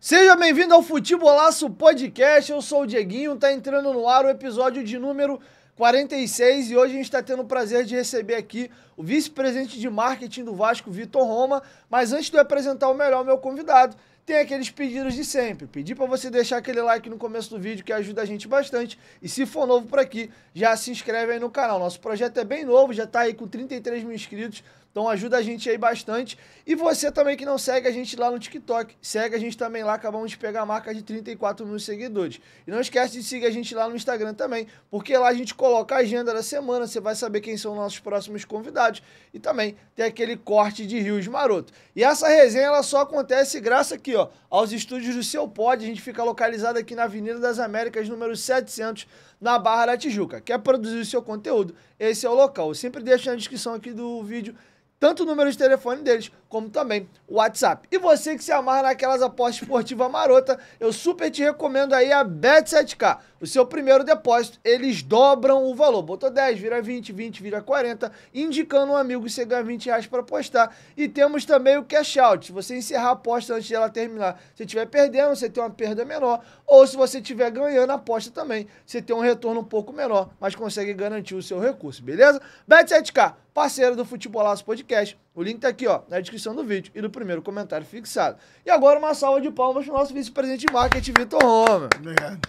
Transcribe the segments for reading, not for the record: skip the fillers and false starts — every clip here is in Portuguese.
Seja bem-vindo ao Futebolaço Podcast, eu sou o Dieguinho, tá entrando no ar o episódio de número 46 e hoje a gente está tendo o prazer de receber aqui o vice-presidente de marketing do Vasco, Vitor Roma, mas antes de eu apresentar o meu convidado, tem aqueles pedidos de sempre. Pedir para você deixar aquele like no começo do vídeo que ajuda a gente bastante. E se for novo por aqui, já se inscreve aí no canal. Nosso projeto é bem novo, já tá aí com 33 mil inscritos. Então ajuda a gente aí bastante. E você também que não segue a gente lá no TikTok, segue a gente também lá, acabamos de pegar a marca de 34 mil seguidores. E não esquece de seguir a gente lá no Instagram também, porque lá a gente coloca a agenda da semana, você vai saber quem são nossos próximos convidados. E também tem aquele corte de rios maroto. E essa resenha ela só acontece graças aqui, ó, aos estúdios do Seu Pod. A gente fica localizado aqui na Avenida das Américas, número 700, na Barra da Tijuca. Quer produzir o seu conteúdo? Esse é o local. Eu sempre deixo na descrição aqui do vídeo tanto o número de telefone deles, como também o WhatsApp. E você que se amarra naquelas apostas esportivas marota, eu super te recomendo aí a Bet7k. O seu primeiro depósito, eles dobram o valor. Botou 10, vira 20, 20, vira 40, indicando um amigo que você ganha 20 reais para apostar. E temos também o cash out. Se você encerrar a aposta antes dela terminar, se estiver perdendo, você tem uma perda menor. Ou se você estiver ganhando a aposta também, você tem um retorno um pouco menor, mas consegue garantir o seu recurso, beleza? Bet7k, parceiro do Futebolaço Podcast. O link tá aqui, ó, na descrição do vídeo e no primeiro comentário fixado. E agora uma salva de palmas pro nosso vice-presidente de marketing, Vitor Roma. Obrigado.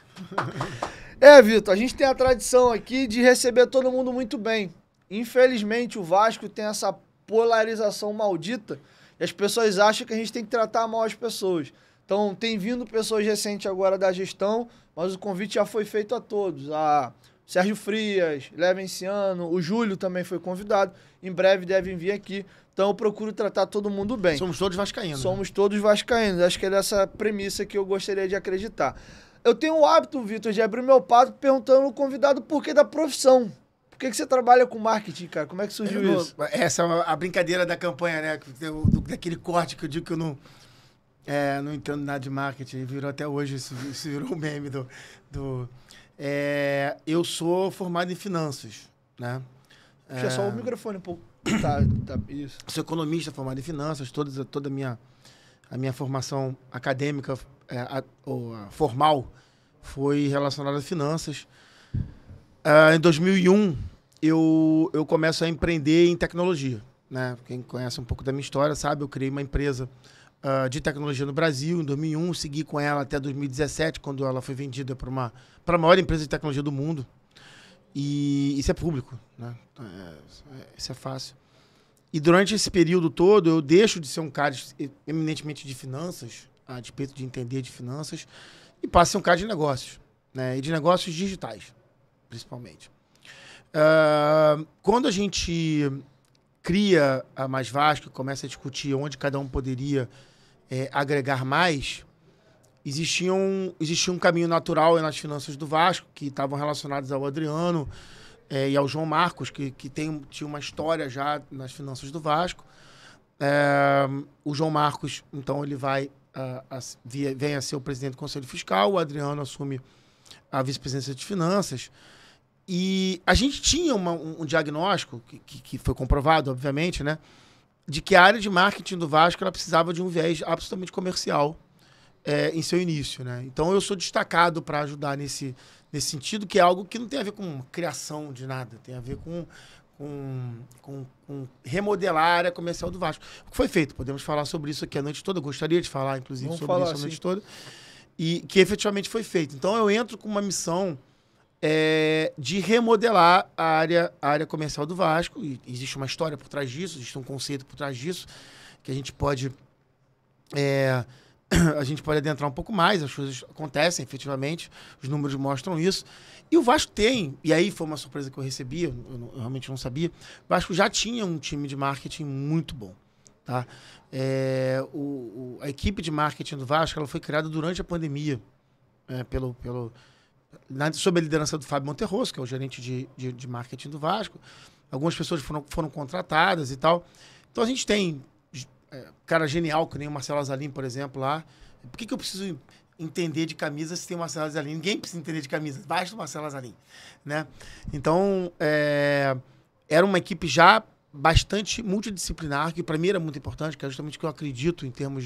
Vitor, a gente tem a tradição aqui de receber todo mundo muito bem. Infelizmente, o Vasco tem essa polarização maldita e as pessoas acham que a gente tem que tratar mal as pessoas. Então, tem vindo pessoas recentes agora da gestão, mas o convite já foi feito a todos. A Sérgio Frias, Levenciano, o Júlio também foi convidado. Em breve devem vir aqui. Então eu procuro tratar todo mundo bem. Somos todos vascaínos. Somos todos vascaínos. Acho que é dessa premissa que eu gostaria de acreditar. Eu tenho o hábito, Vitor, de abrir meu papo perguntando ao convidado por que da profissão. Por que você trabalha com marketing, cara? Como é que surgiu isso? Essa é a brincadeira da campanha, né? Daquele corte que eu digo que eu não entendo nada de marketing. Virou até hoje, isso virou um meme eu sou formado em finanças, né? Puxa só o microfone um pouco. Isso. Sou economista formado em finanças, toda a minha formação acadêmica formal foi relacionada a finanças. Em 2001, eu começo a empreender em tecnologia, né? Quem conhece um pouco da minha história sabe, eu criei uma empresa de tecnologia no Brasil em 2001, segui com ela até 2017, quando ela foi vendida para a maior empresa de tecnologia do mundo. E isso é público, né? Isso é fácil. E durante esse período todo, eu deixo de ser um cara eminentemente de finanças, a despeito de entender de finanças, e passo a ser um cara de negócios, né? E de negócios digitais, principalmente. Quando a gente cria a Mais Vasco e começa a discutir onde cada um poderia agregar mais, existia um caminho natural nas finanças do Vasco, que estavam relacionados ao Adriano e ao João Marcos, que tinha uma história já nas finanças do Vasco. O João Marcos, então, ele vem a ser o presidente do Conselho Fiscal, o Adriano assume a vice-presidência de finanças. E a gente tinha um diagnóstico, que foi comprovado, obviamente, né, de que a área de marketing do Vasco ela precisava de um viés absolutamente comercial em seu início, né? Então eu sou destacado para ajudar nesse sentido, que é algo que não tem a ver com criação de nada, tem a ver com remodelar a área comercial do Vasco. O que foi feito? Podemos falar sobre isso aqui a noite toda, eu gostaria de falar, inclusive, sobre isso a noite toda, e que efetivamente foi feito. Então eu entro com uma missão de remodelar a área comercial do Vasco, e existe uma história por trás disso, existe um conceito por trás disso, que a gente pode adentrar um pouco mais, as coisas acontecem efetivamente, os números mostram isso. E o Vasco tem, e aí foi uma surpresa que eu recebi, eu realmente não sabia, o Vasco já tinha um time de marketing muito bom. Tá? A equipe de marketing do Vasco ela foi criada durante a pandemia, sob a liderança do Fábio Monterroso, que é o gerente de marketing do Vasco. Algumas pessoas foram contratadas e tal. Então a gente tem cara genial, que nem o Marcelo Azzalim, por exemplo, lá. Por que eu preciso entender de camisa se tem o Marcelo Azzalim? Ninguém precisa entender de camisa, basta o Marcelo Azzalim, né? Então, era uma equipe já bastante multidisciplinar, que para mim era muito importante, que é justamente o que eu acredito em termos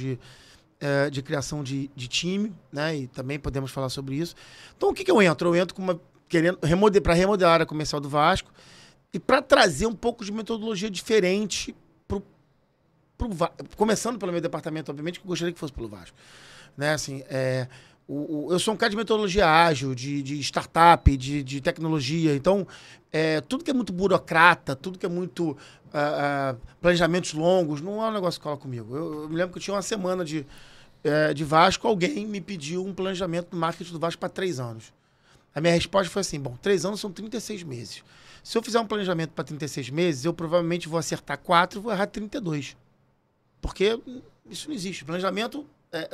de criação de time, né? E também podemos falar sobre isso. Então, o que eu entro? Eu entro querendo para remodelar a área comercial do Vasco e para trazer um pouco de metodologia diferente começando pelo meu departamento, obviamente, que eu gostaria que fosse pelo Vasco. Né? Assim, eu sou um cara de metodologia ágil, de startup, de tecnologia. Então, tudo que é muito burocrata, tudo que é muito planejamentos longos, não é um negócio que cola comigo. Eu me lembro que eu tinha uma semana de Vasco, alguém me pediu um planejamento do marketing do Vasco para 3 anos. A minha resposta foi assim, 3 anos são 36 meses. Se eu fizer um planejamento para 36 meses, eu provavelmente vou acertar 4 e vou errar 32. Porque isso não existe. Planejamento,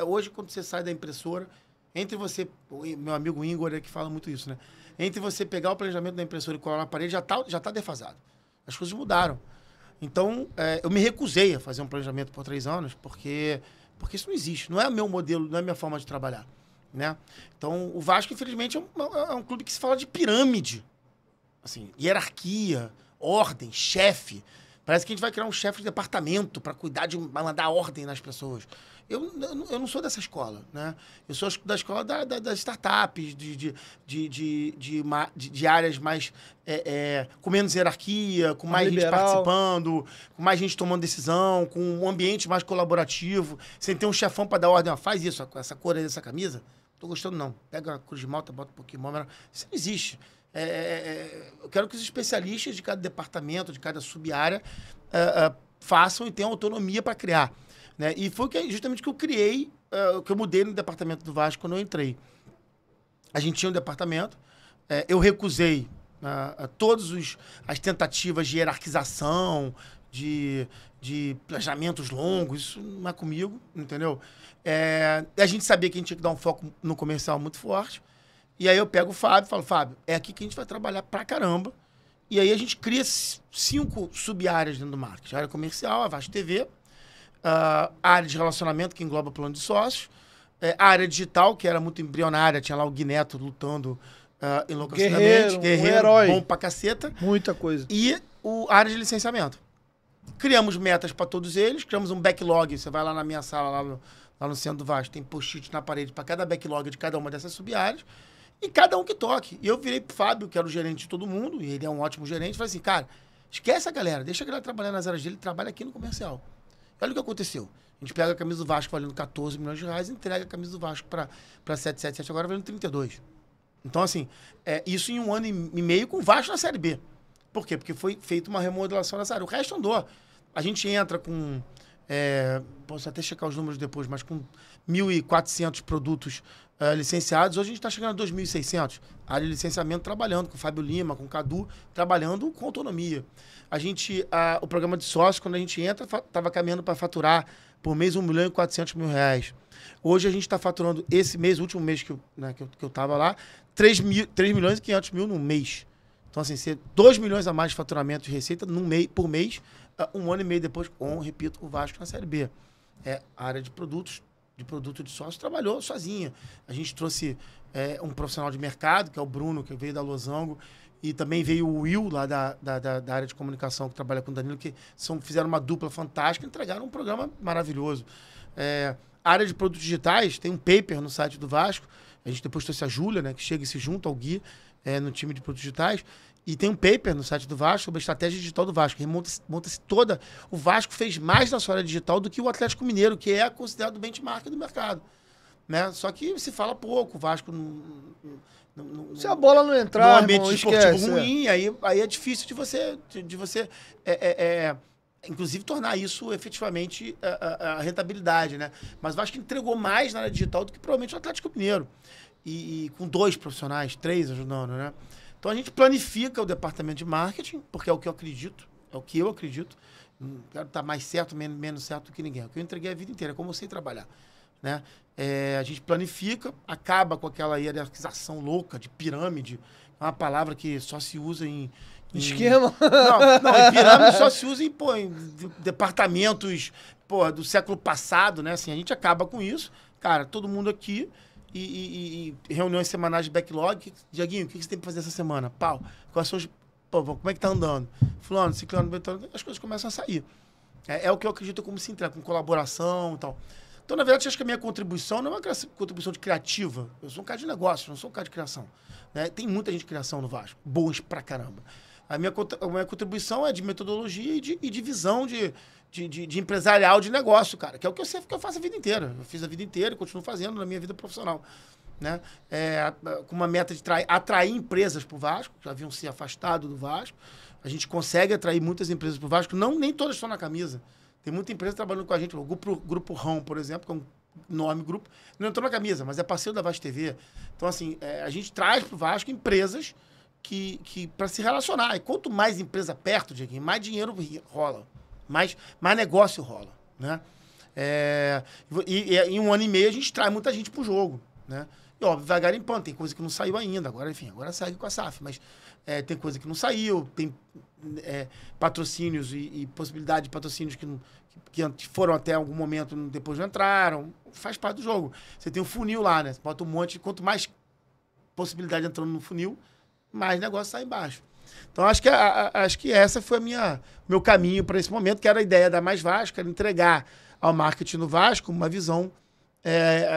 hoje, quando você sai da impressora, entre você, meu amigo Ingor que fala muito isso, né? Entre você pegar o planejamento da impressora e colar na parede, já tá defasado. As coisas mudaram. Então, eu me recusei a fazer um planejamento por 3 anos, porque isso não existe. Não é o meu modelo, não é a minha forma de trabalhar. Né? Então, o Vasco, infelizmente, é um clube que se fala de pirâmide. Assim, hierarquia, ordem, chefe. Parece que a gente vai criar um chefe de departamento para cuidar vai mandar ordem nas pessoas. Eu não sou dessa escola, né? Eu sou da escola das startups, de áreas mais com menos hierarquia, com mais gente participando, com mais gente tomando decisão, com um ambiente mais colaborativo, sem ter um chefão para dar ordem. Faz isso, essa cor aí dessa camisa. Tô gostando, não. Pega a cruz de malta, bota um pouquinho mais. Isso não existe. Eu quero que os especialistas de cada departamento, de cada sub-área, façam e tenham autonomia para criar. Né? E foi justamente o que eu criei, que eu mudei no departamento do Vasco quando eu entrei. A gente tinha um departamento, eu recusei todas as tentativas de hierarquização, de planejamentos longos, isso não é comigo, entendeu? A gente sabia que a gente tinha que dar um foco no comercial muito forte. E aí eu pego o Fábio e falo, Fábio, é aqui que a gente vai trabalhar pra caramba. E aí a gente cria 5 sub-áreas dentro do marketing. A área comercial, a Vasco TV, a área de relacionamento, que engloba plano de sócios, a área digital, que era muito embrionária, tinha lá o Gui Neto lutando enlouquecidamente. Guerreiro, um herói. Bom pra caceta. Muita coisa. E a área de licenciamento. Criamos metas para todos eles, criamos um backlog. Você vai lá na minha sala, lá no centro do Vasco, tem post-it na parede para cada backlog de cada uma dessas sub-áreas. E cada um que toque. E eu virei pro Fábio, que era o gerente de todo mundo, e ele é um ótimo gerente, e falei assim, cara, esquece a galera, deixa a galera trabalhar nas áreas dele, trabalha aqui no comercial. E olha o que aconteceu. A gente pega a camisa do Vasco valendo 14 milhões de reais e entrega a camisa do Vasco para 777, agora valendo 32. Então, assim, isso em 1 ano e meio com o Vasco na Série B. Por quê? Porque foi feita uma remodelação nessa área. O resto andou. A gente entra com... posso até checar os números depois, mas com 1.400 produtos licenciados. Hoje a gente está chegando a 2.600. A área de licenciamento trabalhando com o Fábio Lima, com o Cadu, trabalhando com autonomia. O programa de sócio, quando a gente entra, estava caminhando para faturar por mês 1.400.000 reais. Hoje a gente está faturando esse mês, o último mês que eu estava lá, 3.500.000 no mês. Então, assim, 2 milhões a mais de faturamento de receita por mês, 1 ano e meio depois, repito, o Vasco na Série B. A área de produto de sócio trabalhou sozinha. A gente trouxe um profissional de mercado, que é o Bruno, que veio da Losango, e também veio o Will, lá da área de comunicação, que trabalha com o Danilo, que fizeram uma dupla fantástica e entregaram um programa maravilhoso. A área de produtos digitais, tem um paper no site do Vasco, a gente depois trouxe a Júlia, né, que chega e se junta ao Gui no time de produtos digitais, e tem um paper no site do Vasco sobre a estratégia digital do Vasco. Monta-se toda... O Vasco fez mais na sua área digital do que o Atlético Mineiro, que é considerado o benchmark do mercado. Né? Só que se fala pouco, o Vasco se a bola não entrar, no ambiente esportivo ruim, aí é difícil de você inclusive tornar isso efetivamente a rentabilidade, né? Mas o Vasco entregou mais na área digital do que provavelmente o Atlético Mineiro. E com 2 profissionais, 3 ajudando, né? Então a gente planifica o departamento de marketing, porque é o que eu acredito, Não quero estar mais certo, menos certo do que ninguém. É o que eu entreguei a vida inteira, é como eu sei trabalhar. Né? A gente planifica, acaba com aquela hierarquização louca de pirâmide, é uma palavra que só se usa em esquema? Não, pirâmide só se usa em departamentos do século passado, né? Assim, a gente acaba com isso. Cara, todo mundo aqui e reuniões semanais de backlog. Diaguinho, o que você tem para fazer essa semana? Pau. Quais são como é que tá andando? Fulano, ciclano, betano, as coisas começam a sair. É o que eu acredito como se entrega, com colaboração e tal. Então, na verdade, acho que a minha contribuição não é uma contribuição de criativa. Eu sou um cara de negócio, não sou um cara de criação. Né? Tem muita gente de criação no Vasco, bons pra caramba. A minha contribuição é de metodologia e de visão de empresarial de negócio, cara, que é o que eu faço a vida inteira. Eu fiz a vida inteira e continuo fazendo na minha vida profissional. Né? Com uma meta de atrair empresas para o Vasco, já haviam se afastado do Vasco. A gente consegue atrair muitas empresas para o Vasco, nem todas estão na camisa. Tem muita empresa trabalhando com a gente. O Grupo Rão, por exemplo, que é um enorme grupo, não entrou na camisa, mas é parceiro da Vasco TV. Então, assim, a gente traz para o Vasco empresas que para se relacionar. E quanto mais empresa perto, Dieguinho, mais dinheiro rola, mais negócio rola. Né? E em 1 ano e meio a gente traz muita gente para o jogo. Né? E, óbvio, vai garimpando. Tem coisa que não saiu ainda. Agora segue com a SAF. Mas tem coisa que não saiu. Tem patrocínios e possibilidade de patrocínios que foram até algum momento, depois não entraram. Faz parte do jogo. Você tem um funil lá, né? Você bota um monte. Quanto mais possibilidade entrando no funil, mais negócio sai embaixo. Então, acho que essa foi meu caminho para esse momento, que era a ideia da Mais Vasco, era entregar ao marketing no Vasco uma visão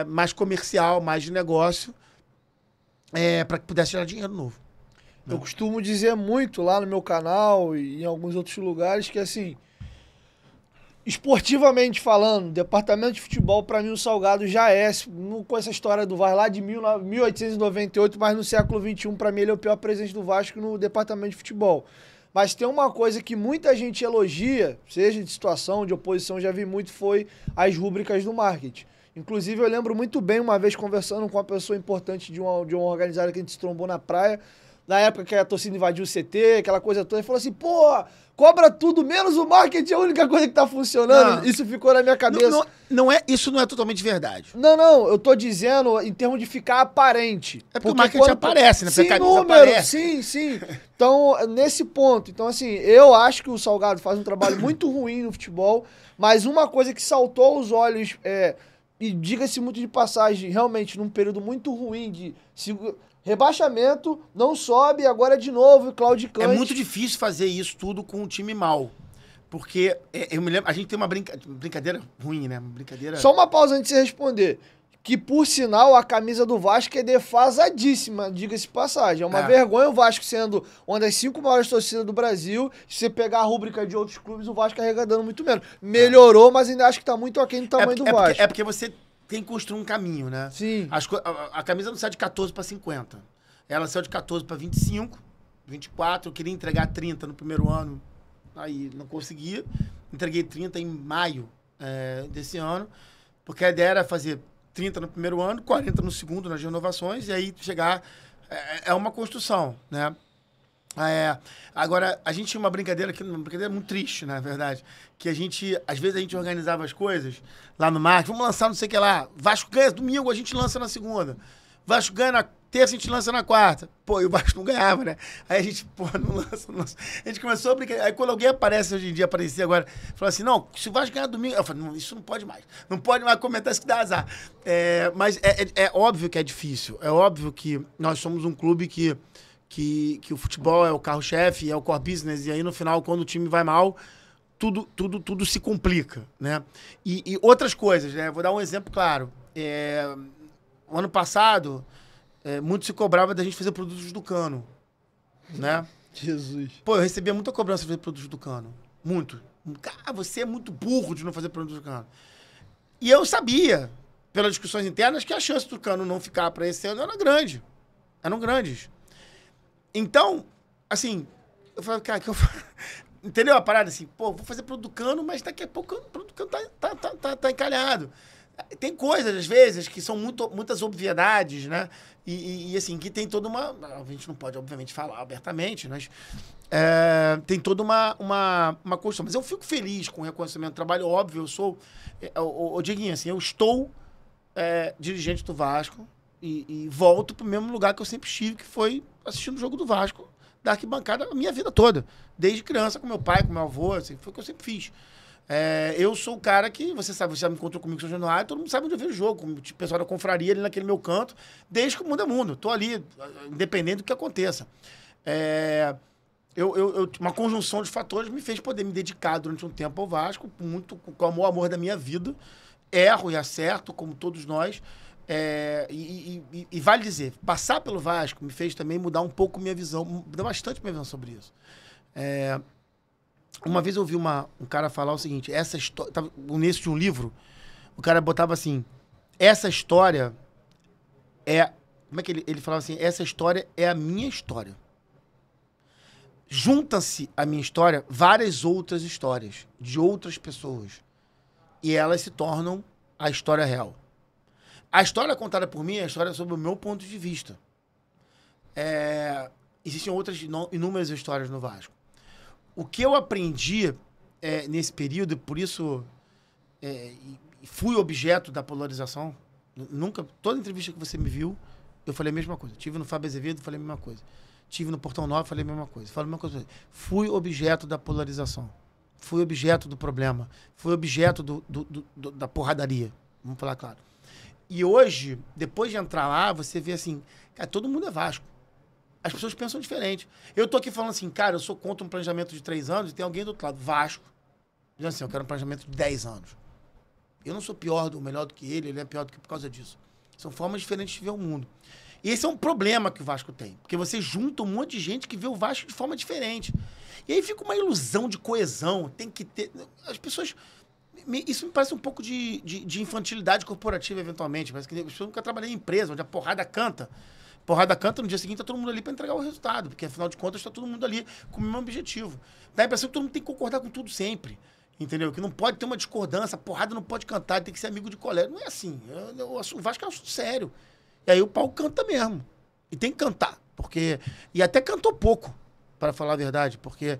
mais comercial, mais de negócio, para que pudesse gerar dinheiro novo. Eu costumo dizer muito lá no meu canal e em alguns outros lugares que, assim, esportivamente falando, departamento de futebol, para mim, o Salgado já com essa história do Vasco lá de 1898, mas no século XXI, para mim, ele é o pior presidente do Vasco no departamento de futebol. Mas tem uma coisa que muita gente elogia, seja de situação, de oposição, já vi muito, foi as rúbricas do marketing. Inclusive, eu lembro muito bem, uma vez conversando com uma pessoa importante de uma organizada que a gente se trombou na praia, na época que a torcida invadiu o CT, aquela coisa toda, ele falou assim, pô, cobra tudo, menos o marketing, é a única coisa que tá funcionando. Não. Isso ficou na minha cabeça. Isso não é totalmente verdade. Não, eu tô dizendo em termos de ficar aparente. É porque o marketing aparece, né? Sim, número, sim. Então, nesse ponto, então assim, eu acho que o Salgado faz um trabalho muito ruim no futebol, mas uma coisa que saltou aos olhos, e diga-se muito de passagem, realmente, num período muito ruim de rebaixamento, não sobe, agora de novo, claudicante. É muito difícil fazer isso tudo com um time mal. Porque, eu me lembro, a gente tem uma brincadeira ruim, né? Só uma pausa antes de você responder. Que, por sinal, a camisa do Vasco é defasadíssima, diga-se de passagem. É uma vergonha o Vasco sendo uma das 5 maiores torcidas do Brasil. Se você pegar a rúbrica de outros clubes, o Vasco arrecadando muito menos. Melhorou, mas ainda acho que tá muito aquém do tamanho do Vasco. É porque você tem que construir um caminho, né? Sim. A camisa não sai de 14 para 50. Ela saiu de 14 para 25, 24. Eu queria entregar 30 no primeiro ano, aí não conseguia. Entreguei 30 em maio desse ano, porque a ideia era fazer 30 no primeiro ano, 40 no segundo, nas renovações, e aí chegar... É uma construção, né? Agora, a gente tinha uma brincadeira muito triste, na verdade, que às vezes a gente organizava as coisas lá no marketing, vamos lançar não sei o que lá, Vasco ganha domingo, a gente lança na segunda, Vasco ganha na terça, a gente lança na quarta, pô, e o Vasco não ganhava, né? Aí a gente, não lança. A gente começou a brincar, aí quando alguém aparece hoje em dia, aparecia agora, falou assim, não, se o Vasco ganhar domingo, eu falei, não, isso não pode mais comentar isso que dá azar. Mas é óbvio que é difícil, é óbvio que nós somos um clube que o futebol é o carro-chefe, é o core business, e aí no final, quando o time vai mal, tudo se complica, né? E outras coisas, né? Vou dar um exemplo claro. O ano passado, muito se cobrava da gente fazer produtos do Cano, né? Jesus. Pô, eu recebia muita cobrança de fazer produtos do Cano. Muito. Cara, você é muito burro de não fazer produtos do Cano. E eu sabia, pelas discussões internas, que a chance do Cano não ficar para esse ano era grande. Eram grandes. Então, assim, eu falei, cara, que eu entendeu a parada assim? Pô, vou fazer produto do Cano, mas daqui a pouco o produto do Cano tá encalhado. Tem coisas, às vezes, que são muitas obviedades, né? E assim, que tem toda uma... A gente não pode, obviamente, falar abertamente, mas tem toda uma construção. Mas eu fico feliz com o reconhecimento do trabalho, óbvio, eu sou... Dieguinho, assim, eu estou dirigente do Vasco e volto para o mesmo lugar que eu sempre estive, que foi assistindo o jogo do Vasco, da arquibancada, a minha vida toda. Desde criança, com meu pai, com meu avô, assim, foi o que eu sempre fiz. Eu sou o cara que, você sabe, você já me encontrou comigo em São Januário, todo mundo sabe onde eu vejo o jogo, o pessoal da confraria ali naquele meu canto, desde que o mundo é mundo. Tô ali, independente do que aconteça. Uma conjunção de fatores me fez poder me dedicar durante um tempo ao Vasco, com o amor da minha vida, erro e acerto, como todos nós. E vale dizer, passar pelo Vasco me fez também mudar um pouco minha visão, mudou bastante minha visão sobre isso. Uma vez eu ouvi um cara falar o seguinte, essa história, no início de um livro, o cara botava assim, essa história como é que ele falava assim, essa história é a minha história. Juntam-se à minha história várias outras histórias de outras pessoas. E elas se tornam a história real. A história contada por mim é a história sobre o meu ponto de vista. Existem outras inúmeras histórias no Vasco. O que eu aprendi nesse período, e por isso fui objeto da polarização, toda entrevista que você me viu, eu falei a mesma coisa. Tive no Fábio Azevedo, falei a mesma coisa. Tive no Portão 9, falei a mesma coisa. Falei a mesma coisa. Fui objeto da polarização. Fui objeto do problema. Fui objeto da porradaria. Vamos falar claro. E hoje, depois de entrar lá, você vê assim, cara, todo mundo é Vasco. As pessoas pensam diferente. Eu tô aqui falando assim, cara, eu sou contra um planejamento de 3 anos e tem alguém do outro lado, Vasco. Dizendo assim, eu quero um planejamento de 10 anos. Eu não sou pior ou melhor do que ele é pior do que por causa disso. São formas diferentes de ver o mundo. E esse é um problema que o Vasco tem. Porque você junta um monte de gente que vê o Vasco de forma diferente. E aí fica uma ilusão de coesão. Tem que ter... As pessoas... Isso me parece um pouco de infantilidade corporativa, eventualmente. Parece que as pessoas nunca trabalham em empresa, onde a porrada canta. Porrada canta, no dia seguinte tá todo mundo ali para entregar o resultado. Porque, afinal de contas, está todo mundo ali com o mesmo objetivo. Dá a impressão que todo mundo tem que concordar com tudo sempre. Entendeu? Que não pode ter uma discordância, a porrada não pode cantar, tem que ser amigo de colega. Não é assim. O Vasco é um assunto sério. E aí o pau canta mesmo. E tem que cantar. Porque... E até cantou pouco, para falar a verdade. Porque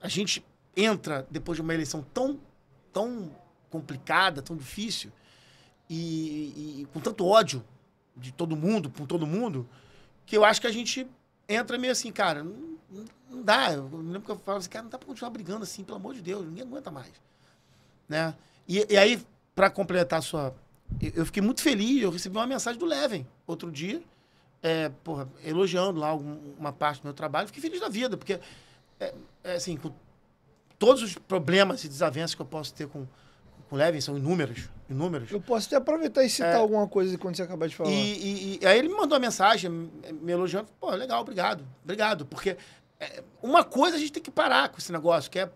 a gente entra depois de uma eleição tão complicada, tão difícil, e com tanto ódio de todo mundo, por todo mundo, que eu acho que a gente entra meio assim, cara, não dá. Eu me lembro que eu falava assim, cara, não dá pra continuar brigando assim, pelo amor de Deus, ninguém aguenta mais. Né? E aí, para completar a sua... Eu fiquei muito feliz, eu recebi uma mensagem do Leven outro dia, elogiando lá uma parte do meu trabalho. Fiquei feliz da vida, porque, assim, com todos os problemas e desavenças que eu posso ter com o Leven, são inúmeros. Eu posso até aproveitar e citar alguma coisa quando você acabar de falar. E aí ele me mandou uma mensagem me elogiando. Pô, legal, obrigado. Porque uma coisa a gente tem que parar com esse negócio, que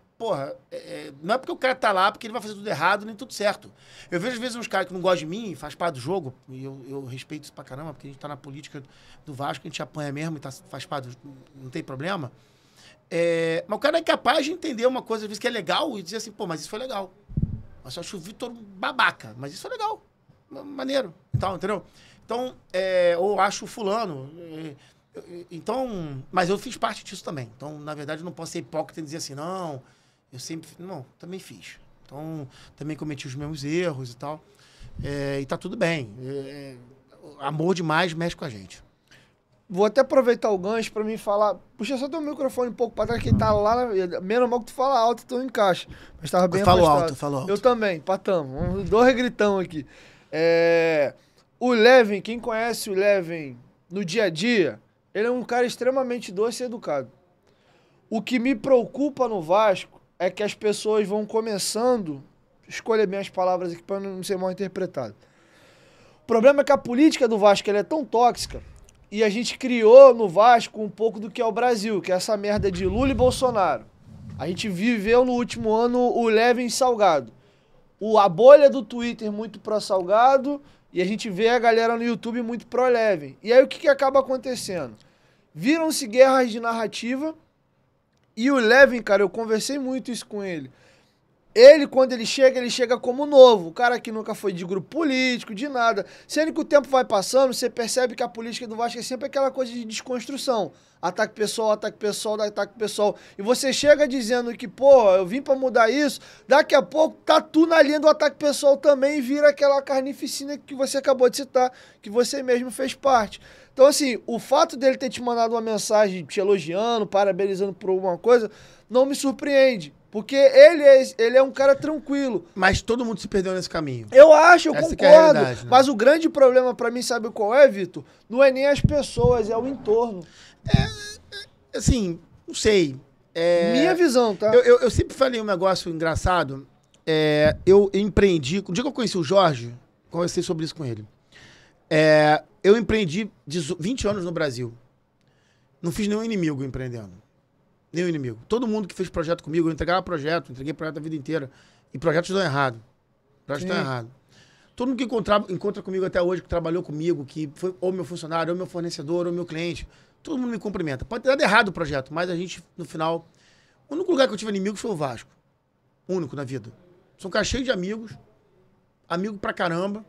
não é porque o cara tá lá porque ele vai fazer tudo errado, nem tudo certo. Eu vejo às vezes uns caras que não gostam de mim, faz parte do jogo, e eu respeito isso pra caramba, porque a gente tá na política do Vasco, a gente apanha mesmo e faz parte, não tem problema. Mas o cara é capaz de entender uma coisa, às vezes, que é legal e dizer assim, pô, mas isso foi legal. Mas eu acho o Vitor babaca, mas isso é legal, maneiro, entendeu? Então, ou acho o fulano... Então, mas eu fiz parte disso também. Então, na verdade, eu não posso ser hipócrita e dizer assim, não, eu sempre... Não, também fiz. Então, também cometi os mesmos erros e tal. E tá tudo bem. Amor demais mexe com a gente. Vou até aproveitar o gancho pra mim falar... Puxa só teu microfone um pouco pra trás, que ele tá lá... Menos mal que tu fala alto, tu encaixa. Mas tava bem afastado. Eu falo alto. Eu também, patamos. 2 gritão aqui. O Leven, quem conhece o Leven no dia a dia... Ele é um cara extremamente doce e educado. O que me preocupa no Vasco é que as pessoas vão começando... Escolher bem as palavras aqui para não ser mal interpretado. O problema é que a política do Vasco ela é tão tóxica e a gente criou no Vasco um pouco do que é o Brasil, que é essa merda de Lula e Bolsonaro. A gente viveu no último ano o Leven Salgado. A bolha do Twitter muito pró-Salgado e a gente vê a galera no YouTube muito pró-Leven. E aí o que acaba acontecendo? Viram-se guerras de narrativa e o Leven, cara, eu conversei muito isso com ele. Ele, quando ele chega como novo. O cara que nunca foi de grupo político, de nada. Sendo que o tempo vai passando, você percebe que a política do Vasco é sempre aquela coisa de desconstrução. Ataque pessoal, ataque pessoal, ataque pessoal. E você chega dizendo que, pô, eu vim pra mudar isso. Daqui a pouco tá tu na linha do ataque pessoal também e vira aquela carnificina que você acabou de citar, que você mesmo fez parte. Então, assim, o fato dele ter te mandado uma mensagem te elogiando, parabenizando por alguma coisa, não me surpreende. Porque ele é um cara tranquilo. Mas todo mundo se perdeu nesse caminho. Eu acho, eu Essa concordo. que é a realidade, né? Mas o grande problema pra mim, sabe qual é, Vitor? Não é nem as pessoas, é o entorno. Assim, não sei. Minha visão, tá? Eu sempre falei um negócio engraçado. eu empreendi... O dia que eu conheci o Jorge, conversei sobre isso com ele. Eu empreendi 20 anos no Brasil. Não fiz nenhum inimigo empreendendo. Nenhum inimigo. Todo mundo que fez projeto comigo, eu entregava projeto, entreguei projeto a vida inteira. E projetos dão errado. Projetos dão errado. Todo mundo que encontra comigo até hoje, que trabalhou comigo, que foi ou meu funcionário, ou meu fornecedor, ou meu cliente, todo mundo me cumprimenta. Pode ter dado errado o projeto, mas a gente, no final... O único lugar que eu tive inimigos foi o Vasco. Único na vida. Sou um cara cheio de amigos. Amigo pra caramba.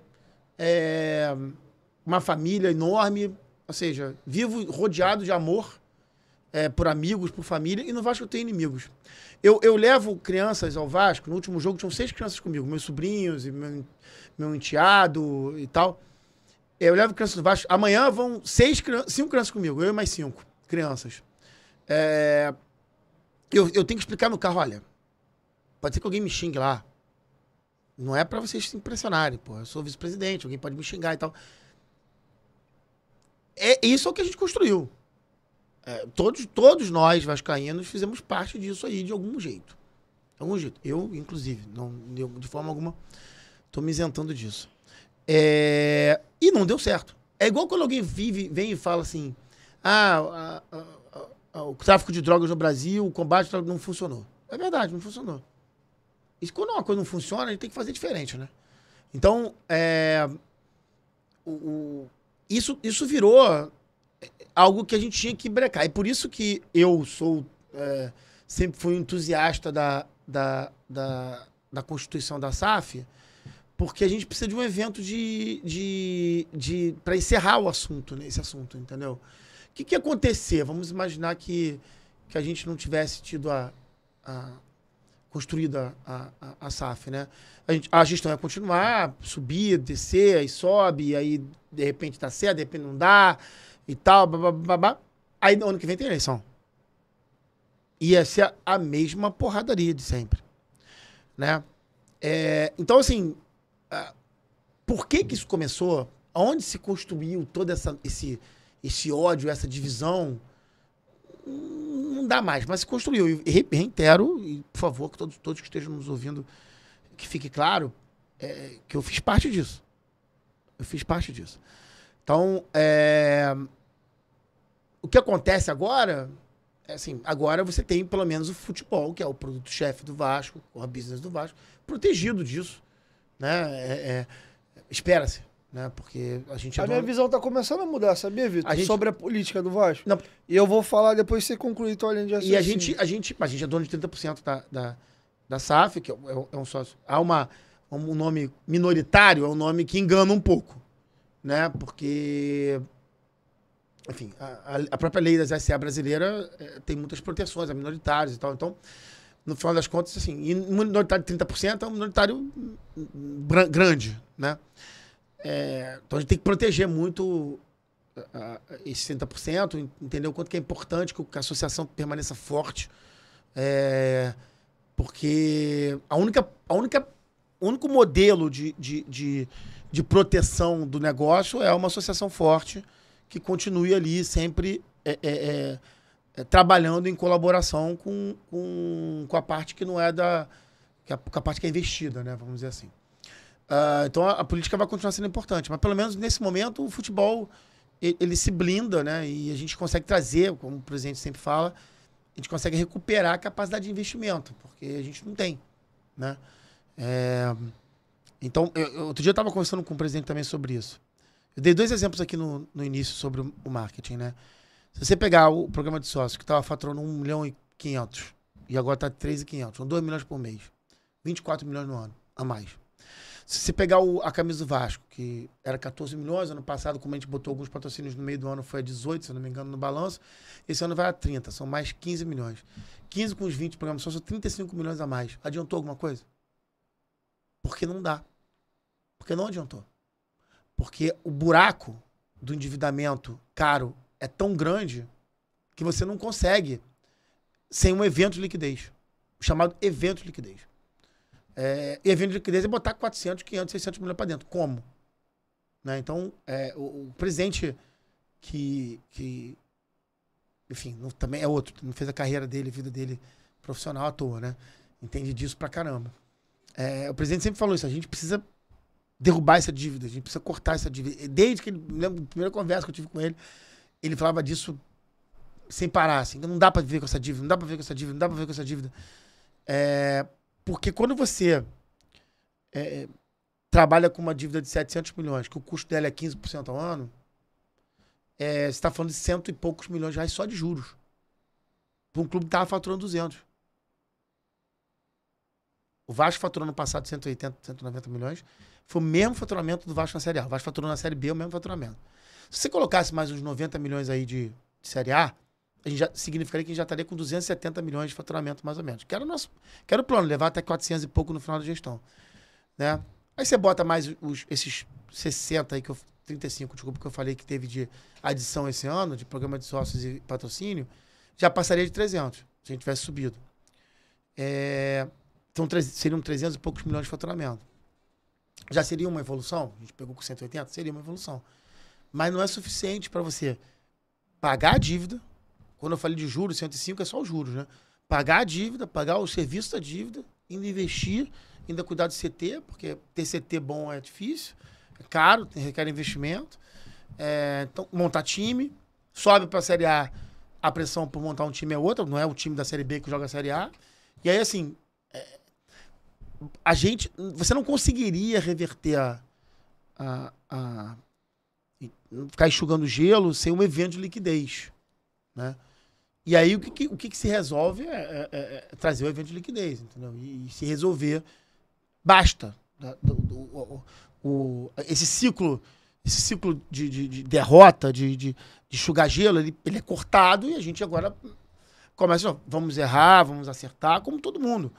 Uma família enorme. Ou seja, vivo rodeado de amor por amigos, por família. E no Vasco eu tenho inimigos. Eu levo crianças ao Vasco. No último jogo tinham 6 crianças comigo. Meus sobrinhos, e meu enteado e tal. Eu levo crianças do Vasco. Amanhã vão 5 crianças comigo. Eu e mais 5 crianças. Eu tenho que explicar no carro, olha, pode ser que alguém me xingue lá. Não é pra vocês se impressionarem, pô. Eu sou vice-presidente, alguém pode me xingar e tal. Isso é o que a gente construiu. Todos nós, vascaínos, fizemos parte disso aí de algum jeito. De algum jeito. Eu, inclusive, não, de forma alguma, tô me isentando disso. E não deu certo. É igual quando alguém vem e fala assim, o tráfico de drogas no Brasil, o combate ao tráfico não funcionou. É verdade, não funcionou. E quando uma coisa não funciona, a gente tem que fazer diferente, né? Então, isso virou algo que a gente tinha que brecar. E por isso que eu sempre fui um entusiasta da Constituição da SAF, porque a gente precisa de um evento para encerrar o assunto, né, esse assunto, entendeu? O que ia acontecer? Vamos imaginar que a gente não tivesse tido construída a SAF, né? A gestão ia continuar, subir, descer, aí sobe, aí de repente dá certo, de repente não dá, e tal, babá. Aí no ano que vem tem eleição. Ia ser a mesma porradaria de sempre, né? Então, assim, por que isso começou? Aonde se construiu todo esse ódio, essa divisão? Não dá mais, mas se construiu. E reitero, e por favor, que todos que estejam nos ouvindo, que fique claro, que eu fiz parte disso. Eu fiz parte disso. Então, o que acontece agora, assim, agora você tem pelo menos o futebol, que é o produto-chefe do Vasco, o business do Vasco, protegido disso, né? Espera-se. Né? Porque a gente minha visão tá começando a mudar, sabia, Vitor? Sobre a política do Vasco. Não. E eu vou falar depois que você concluir tua linha de raciocínio. E a gente é dono de 30% da SAF, que é um sócio. Há um nome minoritário, é um nome que engana um pouco, né? Porque, enfim, a própria lei das SA brasileira tem muitas proteções a minoritários e tal. Então, no final das contas, assim, e um minoritário de 30% é um minoritário grande, né? Então a gente tem que proteger muito esses 30%, entender o quanto que é importante que a associação permaneça forte, porque o único modelo de proteção do negócio é uma associação forte que continue ali sempre trabalhando em colaboração com a parte que não é com a parte que é investida, né? Vamos dizer assim. Então a política vai continuar sendo importante, mas pelo menos nesse momento o futebol ele se blinda, né? E a gente consegue trazer, como o presidente sempre fala, a gente consegue recuperar a capacidade de investimento, porque a gente não tem, né? Então, outro dia eu estava conversando com o presidente também sobre isso. Eu dei 2 exemplos aqui no início sobre o marketing, né? Se você pegar o programa de sócio que estava faturando 1.500.000 e agora está 3.500.000, são 2 milhões por mês, 24 milhões no ano, a mais. Se você pegar a camisa do Vasco, que era 14 milhões, ano passado, como a gente botou alguns patrocínios no meio do ano, foi a 18, se eu não me engano, no balanço, esse ano vai a 30, são mais 15 milhões. 15 com os 20 programas só são 35 milhões a mais. Adiantou alguma coisa? Porque não dá. Porque não adiantou. Porque o buraco do endividamento caro é tão grande que você não consegue sem um evento de liquidez. O chamado evento de liquidez. E evento de liquidez é botar 400, 500, 600 milhões para dentro. Como? Né? Então, o presidente que enfim, também é outro, não fez a carreira dele, a vida dele profissional à toa, né? Entende disso pra caramba. O presidente sempre falou isso, a gente precisa derrubar essa dívida, a gente precisa cortar essa dívida. Desde que me lembro da primeira conversa que eu tive com ele, ele falava disso sem parar, assim, não dá pra viver com essa dívida, não dá pra viver com essa dívida, não dá pra viver com essa dívida. Porque quando você trabalha com uma dívida de 700 milhões, que o custo dela é 15% ao ano, você está falando de 100 e poucos milhões de reais só de juros. Para um clube que estava faturando 200. O Vasco faturou no passado 180, 190 milhões. Foi o mesmo faturamento do Vasco na Série A. O Vasco faturou na Série B o mesmo faturamento. Se você colocasse mais uns 90 milhões aí de Série A, a gente significaria que a gente já estaria com 270 milhões de faturamento, mais ou menos. Que era o plano, levar até 400 e pouco no final da gestão. Né? Aí você bota mais esses 60 aí, 35, desculpa, que eu falei que teve de adição esse ano, de programa de sócios e patrocínio, já passaria de 300, se a gente tivesse subido. Então seriam 300 e poucos milhões de faturamento. Já seria uma evolução? A gente pegou com 180? Seria uma evolução. Mas não é suficiente para você pagar a dívida. Quando eu falei de juros, 105 é só os juros, né? Pagar a dívida, pagar o serviço da dívida, ainda investir, ainda cuidar do CT, porque ter CT bom é difícil, é caro, requer investimento. Então, montar time, sobe para a Série A, a pressão por montar um time é outra, não é o time da Série B que joga a Série A. E aí, assim, você não conseguiria reverter ficar enxugando gelo sem um evento de liquidez, né? E aí o que se resolve é trazer o evento de liquidez, entendeu? E se resolver, basta. Esse ciclo de derrota, de enxugar gelo, ele é cortado e a gente agora começa, vamos errar, vamos acertar, como todo mundo.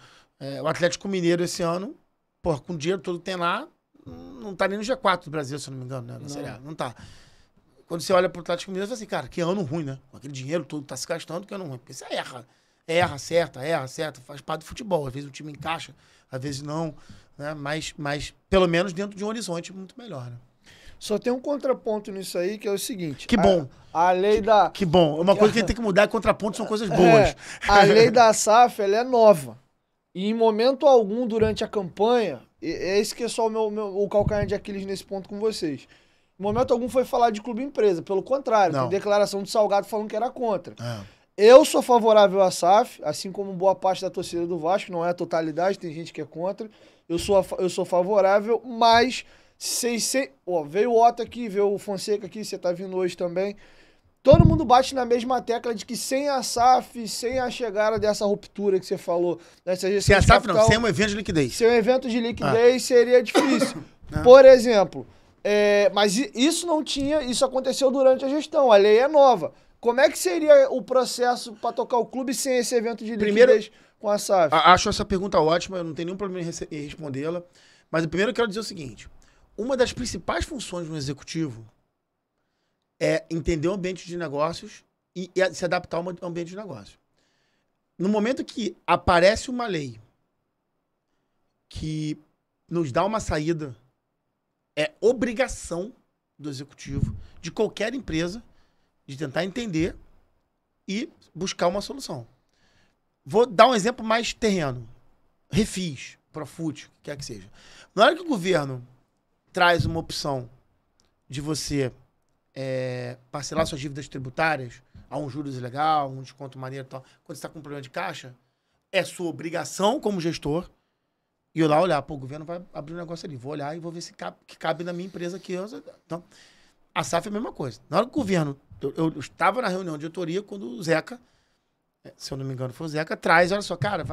O Atlético Mineiro esse ano, com o dinheiro todo que tem lá, não tá nem no G4 do Brasil, se eu não me engano, né? Na Série A, não tá. Quando você olha pro Atlético Mineiro, você fala assim, cara, que ano ruim, né? Com aquele dinheiro todo tá se gastando, que ano ruim. Porque você erra, acerta, faz parte do futebol. Às vezes o time encaixa, às vezes não, né? Mas pelo menos dentro de um horizonte muito melhor, né? Só tem um contraponto nisso aí, que é o seguinte. Que bom. A lei da... Que bom. Uma coisa que tem que mudar é contrapontos, são coisas boas. A lei da SAF, ela é nova. E em momento algum, durante a campanha, esse que é só o calcanhar de Aquiles nesse ponto com vocês. Em momento algum foi falar de clube-empresa. Pelo contrário, tem declaração do Salgado falando que era contra. Eu sou favorável à SAF, assim como boa parte da torcida do Vasco, não é a totalidade, tem gente que é contra. Eu sou favorável, mas... veio o Otto aqui, veio o Fonseca aqui, você tá vindo hoje também. Todo mundo bate na mesma tecla de que sem a SAF, sem a chegada dessa ruptura que você falou, sem a SAF não, sem um evento de liquidez. Sem um evento de liquidez seria difícil. Por exemplo, mas isso não tinha, isso aconteceu durante a gestão, a lei é nova. Como é que seria o processo para tocar o clube sem esse evento de liquidez com a SAF? Acho essa pergunta ótima, eu não tenho nenhum problema em respondê-la, mas primeiro eu quero dizer o seguinte: uma das principais funções de um executivo é entender o ambiente de negócios e se adaptar ao ambiente de negócios. No momento que aparece uma lei que nos dá uma saída, é obrigação do executivo, de qualquer empresa, de tentar entender e buscar uma solução. Vou dar um exemplo mais terreno. Refis, Profut, o que quer que seja. Na hora que o governo traz uma opção de você parcelar suas dívidas tributárias a um juros ilegal, um desconto maneiro e tal, quando você está com um problema de caixa, é sua obrigação como gestor e eu lá olhar, o governo vai abrir um negócio ali, vou olhar e vou ver se cabe na minha empresa aqui. Então, a SAF é a mesma coisa. Na hora que o governo, eu estava na reunião de diretoria quando o Zeca, se eu não me engano foi o Zeca, olha só, cara,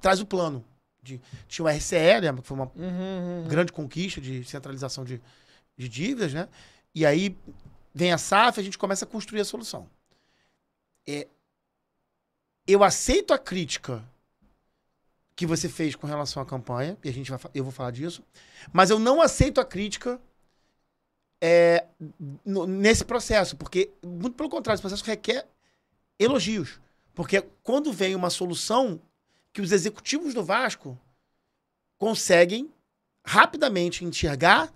traz o plano. Tinha o RCE, lembra? Que foi uma grande conquista de centralização de dívidas, né? E aí vem a SAF e a gente começa a construir a solução. Eu aceito a crítica que você fez com relação à campanha, e eu vou falar disso, mas eu não aceito a crítica nesse processo, porque, muito pelo contrário, esse processo requer elogios. Porque quando vem uma solução que os executivos do Vasco conseguem rapidamente enxergar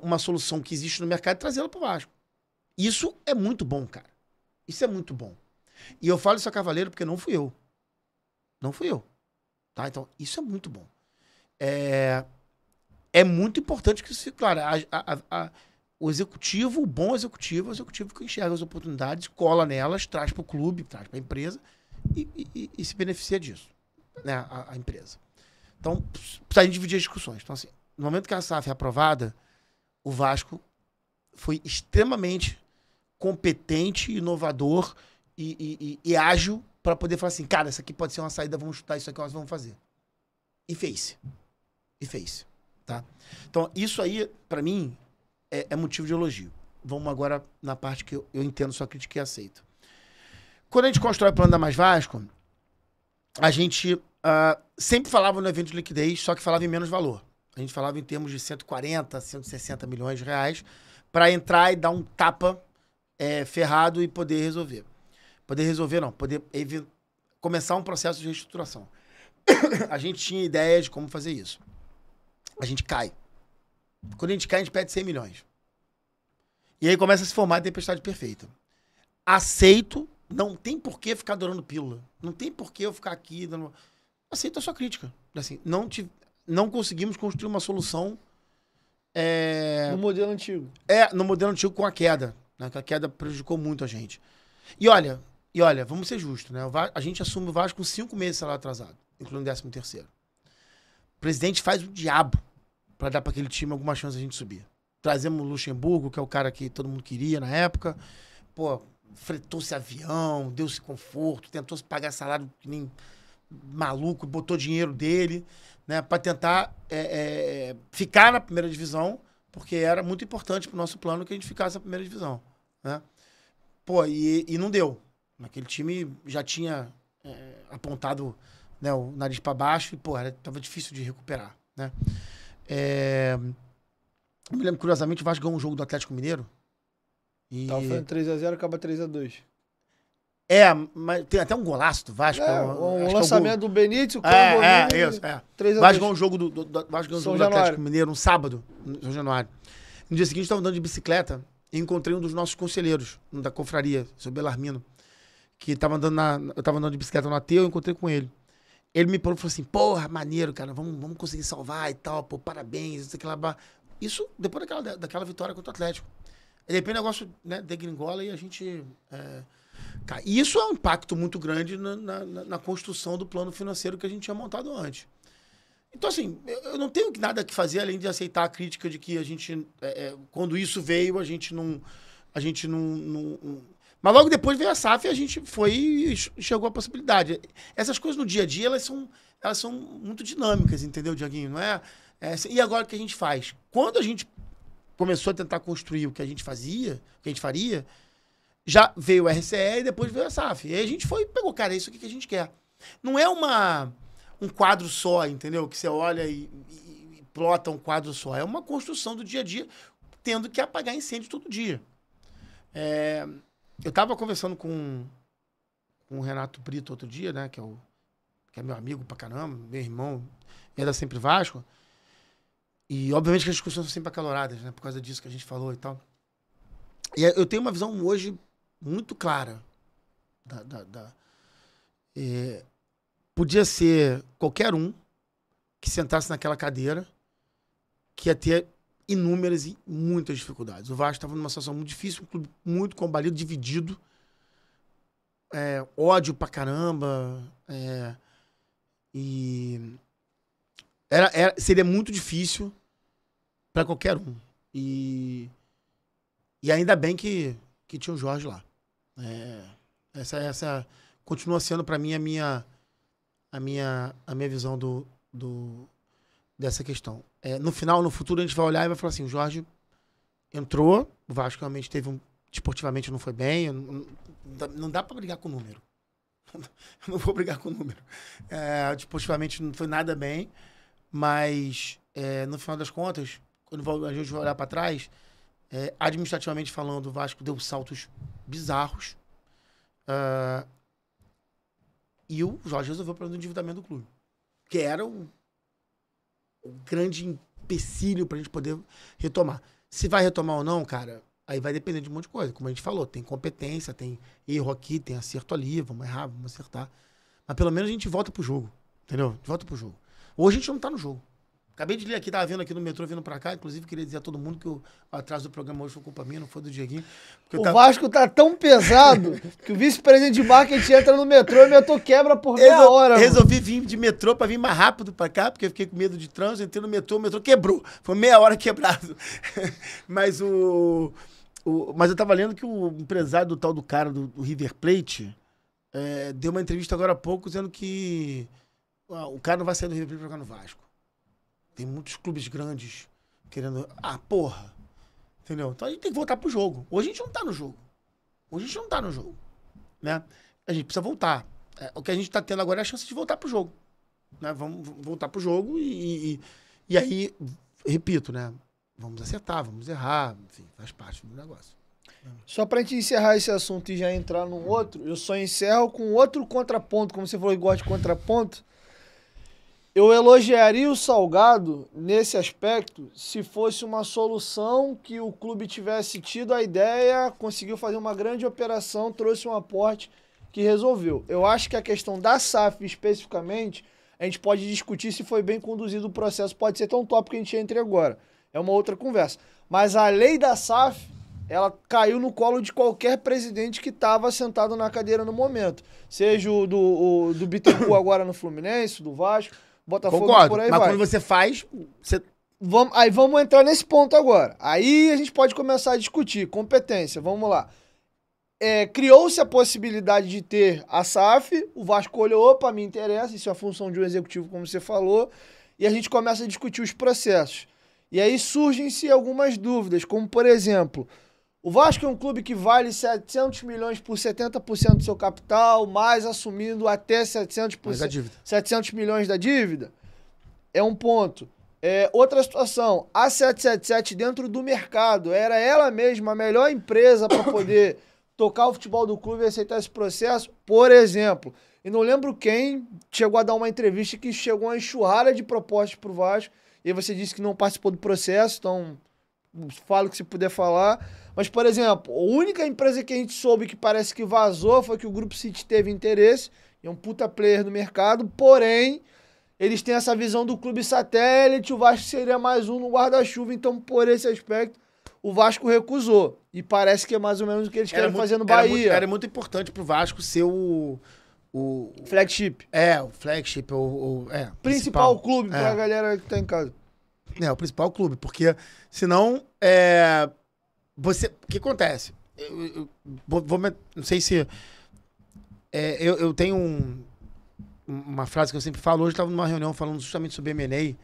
uma solução que existe no mercado e trazê-la para o Vasco. Isso é muito bom, cara. Isso é muito bom. E eu falo isso a cavaleiro porque não fui eu. Não fui eu. Tá? Então, isso é muito bom. é muito importante que isso fique claro. O executivo, o bom executivo, é o executivo que enxerga as oportunidades, cola nelas, traz para o clube, traz para a empresa e se beneficia disso, né, a empresa. Então, precisa dividir as discussões. Então, assim, no momento que a SAF é aprovada, o Vasco foi extremamente competente, inovador e ágil para poder falar assim, cara, essa aqui pode ser uma saída, vamos chutar isso aqui, nós vamos fazer. E fez. Tá? Então, isso aí, para mim, é motivo de elogio. Vamos agora na parte que eu entendo sua crítica e aceito. Quando a gente constrói o plano da Mais Vasco, a gente sempre falava no evento de liquidez, só que falava em menos valor. A gente falava em termos de 140, 160 milhões de reais para entrar e dar um tapa ferrado e poder resolver. Poder resolver, não. Poder começar um processo de reestruturação. A gente tinha ideia de como fazer isso. A gente cai. Quando a gente cai, a gente pede 100 milhões. E aí começa a se formar a tempestade perfeita. Aceito, não tem por que ficar adorando pílula. Não tem por que eu ficar aqui dando... Aceito a sua crítica. Assim, não conseguimos construir uma solução... No modelo antigo. No modelo antigo com a queda. Né? Que a queda prejudicou muito a gente. E olha, vamos ser justos, né? A gente assume o Vasco com 5 meses de salário atrasado, incluindo o 13º. O presidente faz o diabo para dar para aquele time alguma chance de a gente subir. Trazemos o Luxemburgo, que é o cara que todo mundo queria na época. Pô, fretou-se avião, deu-se conforto, tentou se pagar salário que nem maluco, botou dinheiro dele, né, para tentar ficar na primeira divisão, porque era muito importante pro nosso plano que a gente ficasse na primeira divisão, né? Pô, e não deu. Aquele time já tinha apontado, né, o nariz para baixo e, pô, tava difícil de recuperar, né? Eu me lembro, curiosamente, o Vasco ganhou um jogo do Atlético Mineiro. Tava falando 3x0, acaba 3x2. Mas tem até um golaço do Vasco. O lançamento do Benítez, o isso. 3x2. O Vasco ganhou um jogo Vasco ganhou um jogo do Januário. Atlético Mineiro, um sábado, em São Januário. No dia seguinte, eu estava andando de bicicleta e encontrei um dos nossos conselheiros, da confraria, o seu Belarmino, que eu tava andando de bicicleta no Ateu, eu encontrei com ele. Ele me falou assim, porra, maneiro, cara, vamos conseguir salvar e tal, pô, parabéns, isso, aquilo lá. Isso depois daquela vitória contra o Atlético. De repente o negócio, né, degringola e a gente... E isso é um impacto muito grande na construção do plano financeiro que a gente tinha montado antes. Então, assim, eu não tenho nada que fazer além de aceitar a crítica de que a gente, quando isso veio, a gente não... Mas logo depois veio a SAF e a gente foi e chegou a possibilidade. Essas coisas no dia a dia, elas são muito dinâmicas, entendeu, Diaguinho? Não é? E agora o que a gente faz? Quando a gente começou a tentar construir o que a gente fazia, o que a gente faria, já veio o RCE e depois veio a SAF. E aí a gente foi e pegou, cara, é isso aqui que a gente quer. Não é um quadro só, entendeu? Que você olha e plota um quadro só. É uma construção do dia a dia, tendo que apagar incêndio todo dia. Eu estava conversando com o Renato Brito outro dia, né? Que é meu amigo pra caramba, meu irmão, é da Sempre Vasco. E, obviamente, que as discussões são sempre acaloradas, né? Por causa disso que a gente falou e tal. E eu tenho uma visão hoje muito clara. Podia ser qualquer um que sentasse naquela cadeira que ia ter inúmeras e muitas dificuldades. O Vasco estava numa situação muito difícil, um clube muito combalido, dividido. Ódio pra caramba. E seria muito difícil para qualquer um. E ainda bem que tinha o Jorge lá. Essa continua sendo para mim a minha visão dessa questão. No futuro a gente vai olhar e vai falar assim, o Jorge entrou, o Vasco realmente esportivamente não foi bem, não dá para brigar com o número. Eu não vou brigar com o número. Esportivamente não foi nada bem, mas no final das contas, quando a gente vai olhar para trás, administrativamente falando, o Vasco deu saltos bizarros. E o Jorge resolveu o problema do endividamento do clube, que era o grande empecilho pra gente poder retomar. Se vai retomar ou não, cara, aí vai depender de um monte de coisa. Como a gente falou, tem competência, tem erro aqui, tem acerto ali, vamos errar, vamos acertar. Mas pelo menos a gente volta pro jogo, entendeu? Volta pro jogo. Hoje a gente não tá no jogo. Acabei de ler aqui, tava vendo aqui no metrô, vindo pra cá. Inclusive, queria dizer a todo mundo que o atraso do programa hoje foi culpa minha, não foi do Dieguinho. O Vasco tá tão pesado que o vice-presidente de marketing entra no metrô e o metrô quebra por meia hora. Resolvi vir de metrô pra vir mais rápido pra cá, porque eu fiquei com medo de trânsito. Entrei no metrô, o metrô quebrou. Foi meia hora quebrado. Mas mas eu tava lendo que o empresário do tal do cara do River Plate deu uma entrevista agora há pouco dizendo que o cara não vai sair do River Plate pra jogar no Vasco. Tem muitos clubes grandes querendo... porra. Entendeu? Então a gente tem que voltar pro jogo. Hoje a gente não tá no jogo. Né? A gente precisa voltar. O que a gente tá tendo agora é a chance de voltar pro jogo. Né? Vamos voltar pro jogo e aí, repito, né? Vamos acertar, vamos errar. Enfim, faz parte do negócio. Só pra gente encerrar esse assunto e já entrar num outro, eu só encerro com outro contraponto. Como você falou que gosta de contraponto, eu elogiaria o Salgado nesse aspecto se fosse uma solução que o clube tivesse tido a ideia, conseguiu fazer uma grande operação, trouxe um aporte que resolveu. Eu acho que a questão da SAF especificamente, a gente pode discutir se foi bem conduzido o processo, pode ser tão top que a gente entre agora. É uma outra conversa. Mas a lei da SAF, ela caiu no colo de qualquer presidente que estava sentado na cadeira no momento. Seja o do Bittencourt agora no Fluminense, do Vasco, Botafogo, concordo, por aí mas vai. quando você faz... Aí vamos entrar nesse ponto agora. Aí a gente pode começar a discutir. Competência, vamos lá. Criou-se a possibilidade de ter a SAF, o Vasco olhou, opa, me interessa, isso é a função de um executivo, como você falou, e a gente começa a discutir os processos. E aí surgem-se algumas dúvidas, como por exemplo, o Vasco é um clube que vale 700 milhões por 70% do seu capital, mais assumindo até 700 milhões da dívida. É um ponto. Outra situação, a 777 dentro do mercado, era ela mesma a melhor empresa para poder tocar o futebol do clube e aceitar esse processo? Por exemplo, e não lembro quem chegou a dar uma entrevista que chegou uma enxurrada de propostas para o Vasco, e aí você disse que não participou do processo, então falo que se puder falar. Mas, por exemplo, a única empresa que a gente soube que parece que vazou foi que o Grupo City teve interesse, é um puta player no mercado, porém, eles têm essa visão do clube satélite, o Vasco seria mais um no guarda-chuva, então, por esse aspecto, o Vasco recusou. E parece que é mais ou menos o que eles querem fazer no Bahia. Era muito importante pro Vasco ser o flagship. O flagship, principal clube pra galera que tá em casa. O principal clube, porque senão, o que acontece? Não sei se... eu tenho uma frase que eu sempre falo. Hoje eu estava numa reunião falando justamente sobre M&A.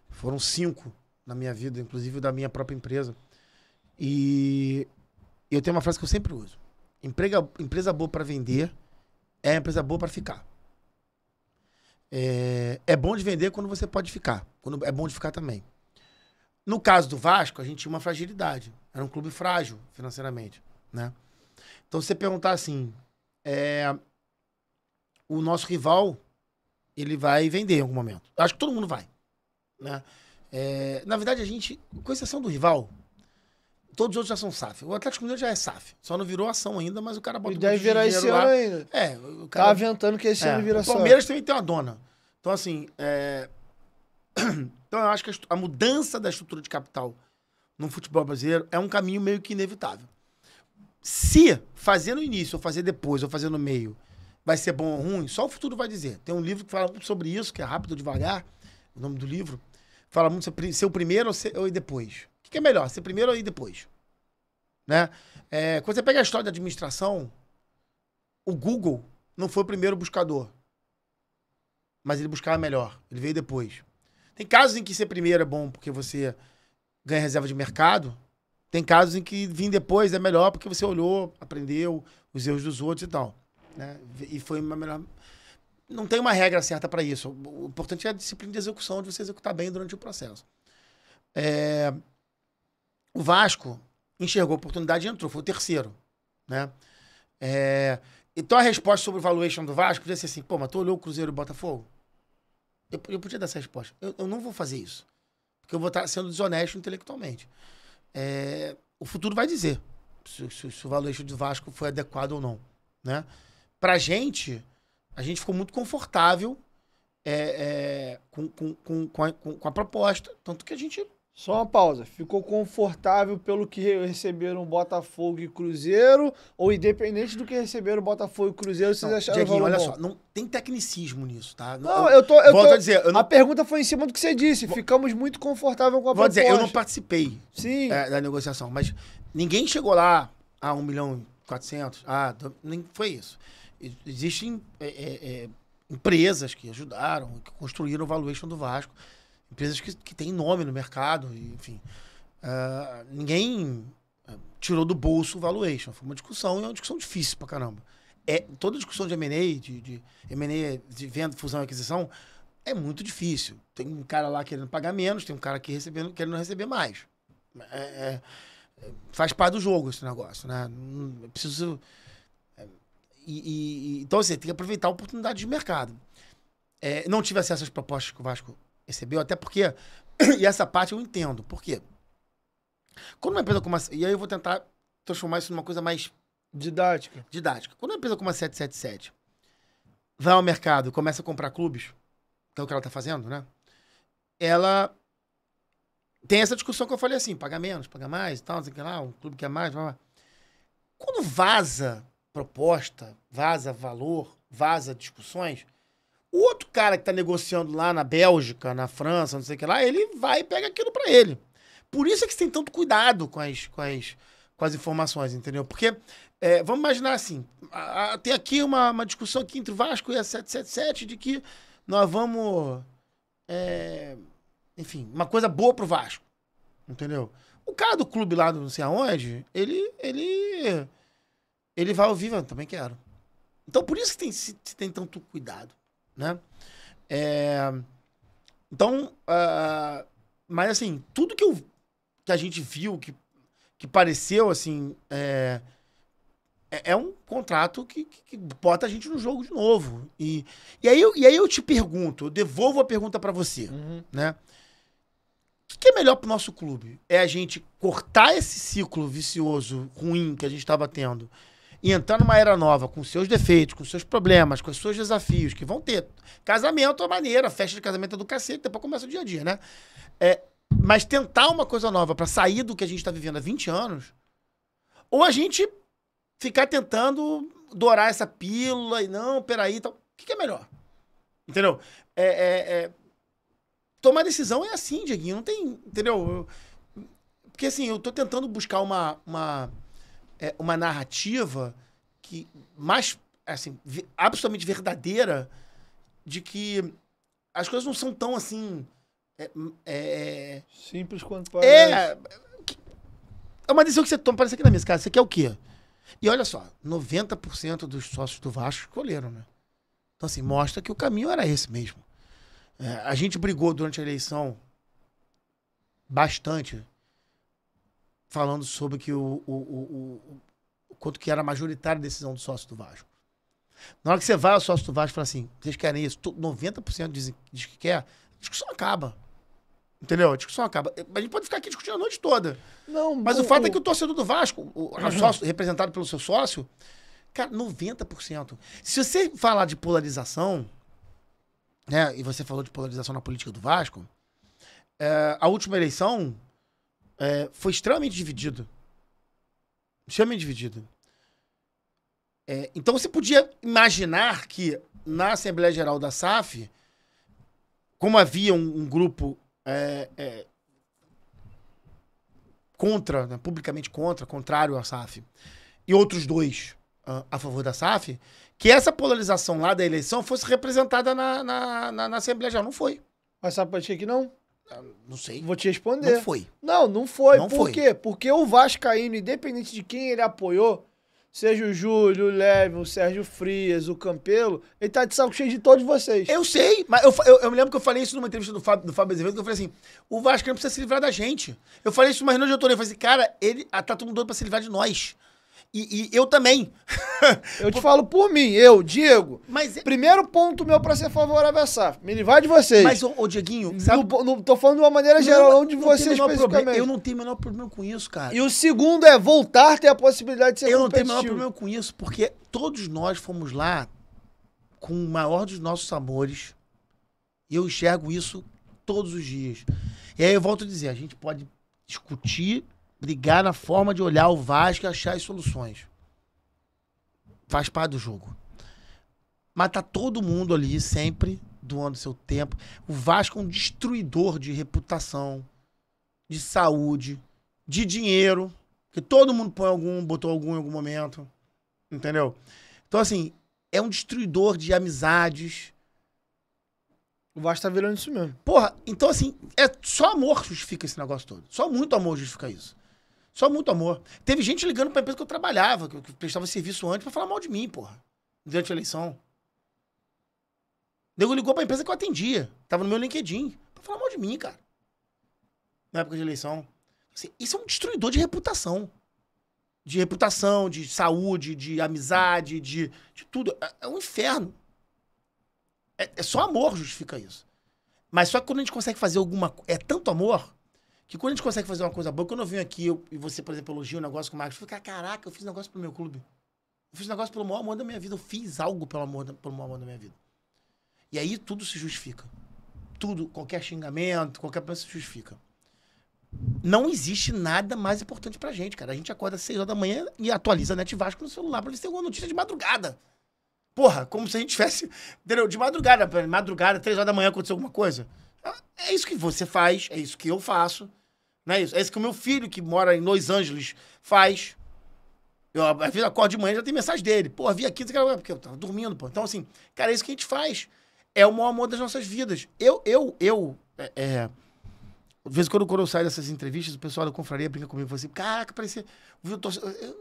Foram 5 na minha vida, inclusive da minha própria empresa. E eu tenho uma frase que eu sempre uso. Empresa boa para vender é empresa boa para ficar. É bom de vender quando você pode ficar. É bom de ficar também. No caso do Vasco, a gente tinha uma fragilidade. Era um clube frágil financeiramente, né? Então, se você perguntar assim, o nosso rival, ele vai vender em algum momento. Eu acho que todo mundo vai, né? Na verdade, a gente, com exceção do rival, todos os outros já são SAF. O Atlético Mineiro já é SAF. Só não virou ação ainda, mas o cara bota e deve virar esse ano ainda. O cara... Tá aventando que esse ano vira SAF. O Palmeiras também tem uma dona. Então, assim, então eu acho que a mudança da estrutura de capital no futebol brasileiro é um caminho meio que inevitável. Se fazer no início, ou fazer depois, ou fazer no meio, vai ser bom ou ruim, só o futuro vai dizer. Tem um livro que fala muito sobre isso, que é Rápido Devagar, o nome do livro. Fala muito sobre ser o primeiro ou ir depois. O que é melhor, ser primeiro ou ir depois? Né? Quando você pega a história da administração, o Google não foi o primeiro buscador, mas ele buscava melhor, ele veio depois. Tem casos em que ser primeiro é bom porque você ganha reserva de mercado, tem casos em que vir depois é melhor porque você olhou, aprendeu os erros dos outros e tal. Né? E foi uma melhor... Não tem uma regra certa para isso. O importante é a disciplina de execução, de você executar bem durante o processo. O Vasco enxergou a oportunidade e entrou, foi o terceiro. Né? Então a resposta sobre o valuation do Vasco podia ser assim, mas tu olhou o Cruzeiro e o Botafogo? Eu podia dar essa resposta. Eu não vou fazer isso. Porque eu vou estar sendo desonesto intelectualmente. O futuro vai dizer se o valuation do Vasco foi adequado ou não. Né? Pra gente, a gente ficou muito confortável com a proposta. Tanto que a gente... Só uma pausa. Ficou confortável pelo que receberam Botafogo e Cruzeiro? Ou independente do que receberam Botafogo e Cruzeiro, vocês acharam o valor olha bom? só, não tem tecnicismo nisso, tá? Não, Volto a dizer... A pergunta foi em cima do que você disse. Ficamos muito confortáveis com a proposta. Vou dizer, eu não participei Sim. Da negociação, mas ninguém chegou lá a 1.400.000. Nem foi isso. Existem empresas que ajudaram, que construíram o valuation do Vasco. Empresas que têm nome no mercado, enfim. Ninguém tirou do bolso o valuation. Foi uma discussão, e é uma discussão difícil pra caramba. Toda discussão de M&A, de venda, fusão e aquisição, é muito difícil. Tem um cara lá querendo pagar menos, tem um cara aqui querendo receber mais. Faz parte do jogo esse negócio, né? Preciso... Então, assim, tem que aproveitar a oportunidade de mercado. Não tive acesso às propostas que o Vasco recebeu, até porque... E essa parte eu entendo. Por quê? Quando uma empresa como e aí eu vou tentar transformar isso numa coisa mais... Didática. Quando uma empresa como a 777 vai ao mercado e começa a comprar clubes, que é o que ela tá fazendo, né? Ela tem essa discussão que eu falei assim, pagar menos, pagar mais e tal, não sei o que lá, um clube quer mais, blá, blá. Quando vaza proposta, vaza valor, vaza discussões, o outro cara que tá negociando lá na Bélgica, na França, não sei o que lá, ele vai e pega aquilo pra ele. Por isso é que você tem tanto cuidado com as informações, entendeu? Porque, vamos imaginar assim, tem aqui uma discussão aqui entre o Vasco e a 777 de que nós vamos, enfim, uma coisa boa pro Vasco, entendeu? O cara do clube lá, não sei aonde, ele vai ao vivo, eu também quero. Então, por isso que se tem tanto cuidado, né? Então, mas assim, tudo que a gente viu, que pareceu, assim, um contrato que bota a gente no jogo de novo. E aí eu te pergunto, eu devolvo a pergunta pra você, né? O que é melhor pro nosso clube? É a gente cortar esse ciclo vicioso, ruim que a gente tava tendo e entrar numa era nova, com seus defeitos, com seus problemas, com os seus desafios, que vão ter. Casamento é maneira, festa de casamento é do cacete, depois começa o dia a dia, né? Mas tentar uma coisa nova pra sair do que a gente tá vivendo há 20 anos, ou a gente ficar tentando dourar essa pílula e não, peraí, tal. O que é melhor? Entendeu? Tomar decisão é assim, Dieguinho, não tem, entendeu? Porque assim, eu tô tentando buscar uma narrativa que mais, assim, absolutamente verdadeira de que as coisas não são tão assim... Simples quanto parece. É uma decisão que você toma, parece aqui na mesa, cara, você quer o quê? E olha só, 90% dos sócios do Vasco escolheram, né? Então assim, mostra que o caminho era esse mesmo. A gente brigou durante a eleição bastante falando sobre que o quanto que era majoritária a decisão do sócio do Vasco. Na hora que você vai ao sócio do Vasco e fala assim, vocês querem isso? 90% diz que quer, a discussão acaba. Entendeu? A discussão acaba. A gente pode ficar aqui discutindo a noite toda. Não, mas o fato é que o torcedor do Vasco, o sócio, representado pelo seu sócio, cara, 90%. Se você falar de polarização, né, e você falou de polarização na política do Vasco, a última eleição foi extremamente dividida. Extremamente dividida. Então você podia imaginar que na Assembleia Geral da SAF, como havia um grupo contra, né, publicamente contrário à SAF, e outros dois a favor da SAF, que essa polarização lá da eleição fosse representada na Assembleia Geral. Não foi. Mas sabe por que não? Não sei. Vou te responder. Não foi. Não foi. Não Por foi. quê? Porque o Vascaíno, independente de quem ele apoiou, seja o Júlio, o Leve, o Sérgio Frias, o Campelo, ele tá de saco cheio de todos vocês. Eu sei, mas eu me lembro que eu falei isso numa entrevista do Fábio Azevedo, que eu falei assim, o Vasco não precisa se livrar da gente. Eu falei isso numa reunião de diretoria, eu falei assim, cara, tá todo mundo doido pra se livrar de nós. E eu também. Eu te falo por mim, Diego. Mas primeiro ponto meu pra ser favorável à SAF, me livrar de vocês. Mas, ô Dieguinho, sabe... Não tô falando de uma maneira geral, não de vocês especificamente. Eu não tenho o menor problema com isso, cara. E o segundo é voltar a ter a possibilidade de ser competitivo. Eu não tenho o menor problema com isso, porque todos nós fomos lá com o maior dos nossos amores E eu enxergo isso todos os dias. E aí eu volto a dizer, a gente pode discutir, brigar na forma de olhar o Vasco e achar as soluções. Faz parte do jogo. Mas tá todo mundo ali sempre doando seu tempo. O Vasco é um destruidor de reputação, de saúde, de dinheiro. Porque todo mundo botou algum em algum momento. Entendeu? Então, assim, é um destruidor de amizades. O Vasco tá virando isso mesmo. Porra, então assim, só amor que justifica esse negócio todo. Só muito amor justifica isso. Só muito amor. Teve gente ligando pra empresa que eu trabalhava, que eu prestava serviço antes, pra falar mal de mim, porra. Durante a eleição. Nego ligou pra empresa que eu atendia. Tava no meu LinkedIn. Pra falar mal de mim, cara. Na época de eleição. Assim, isso é um destruidor de reputação. De reputação, de saúde, de amizade, de tudo. É um inferno. É só amor justifica isso. Mas só que quando a gente consegue fazer alguma coisa... É tanto amor que quando a gente consegue fazer uma coisa boa... Quando eu venho aqui e você, por exemplo, elogia um negócio com o Marcos, eu fico, caraca, eu fiz um negócio pro meu clube. Eu fiz um negócio pelo maior amor da minha vida. Eu fiz algo pelo maior amor da minha vida. E aí tudo se justifica. Tudo, qualquer xingamento, qualquer coisa se justifica. Não existe nada mais importante pra gente, cara. A gente acorda às 6 horas da manhã e atualiza a Net Vasco no celular pra ver se tem alguma notícia de madrugada. Porra, como se a gente tivesse, entendeu? De madrugada, 3 horas da manhã aconteceu alguma coisa. É isso que você faz, é isso que eu faço. Não é isso? É isso que o meu filho, que mora em Los Angeles, faz. Eu, às vezes, acordo de manhã e já tem mensagem dele. Porra, vi aqui, porque eu tava dormindo, pô. Então, assim, cara, é isso que a gente faz. É o maior amor das nossas vidas. Às vezes, quando eu saio dessas entrevistas, o pessoal da confraria brinca comigo e fala assim, caraca, parecia...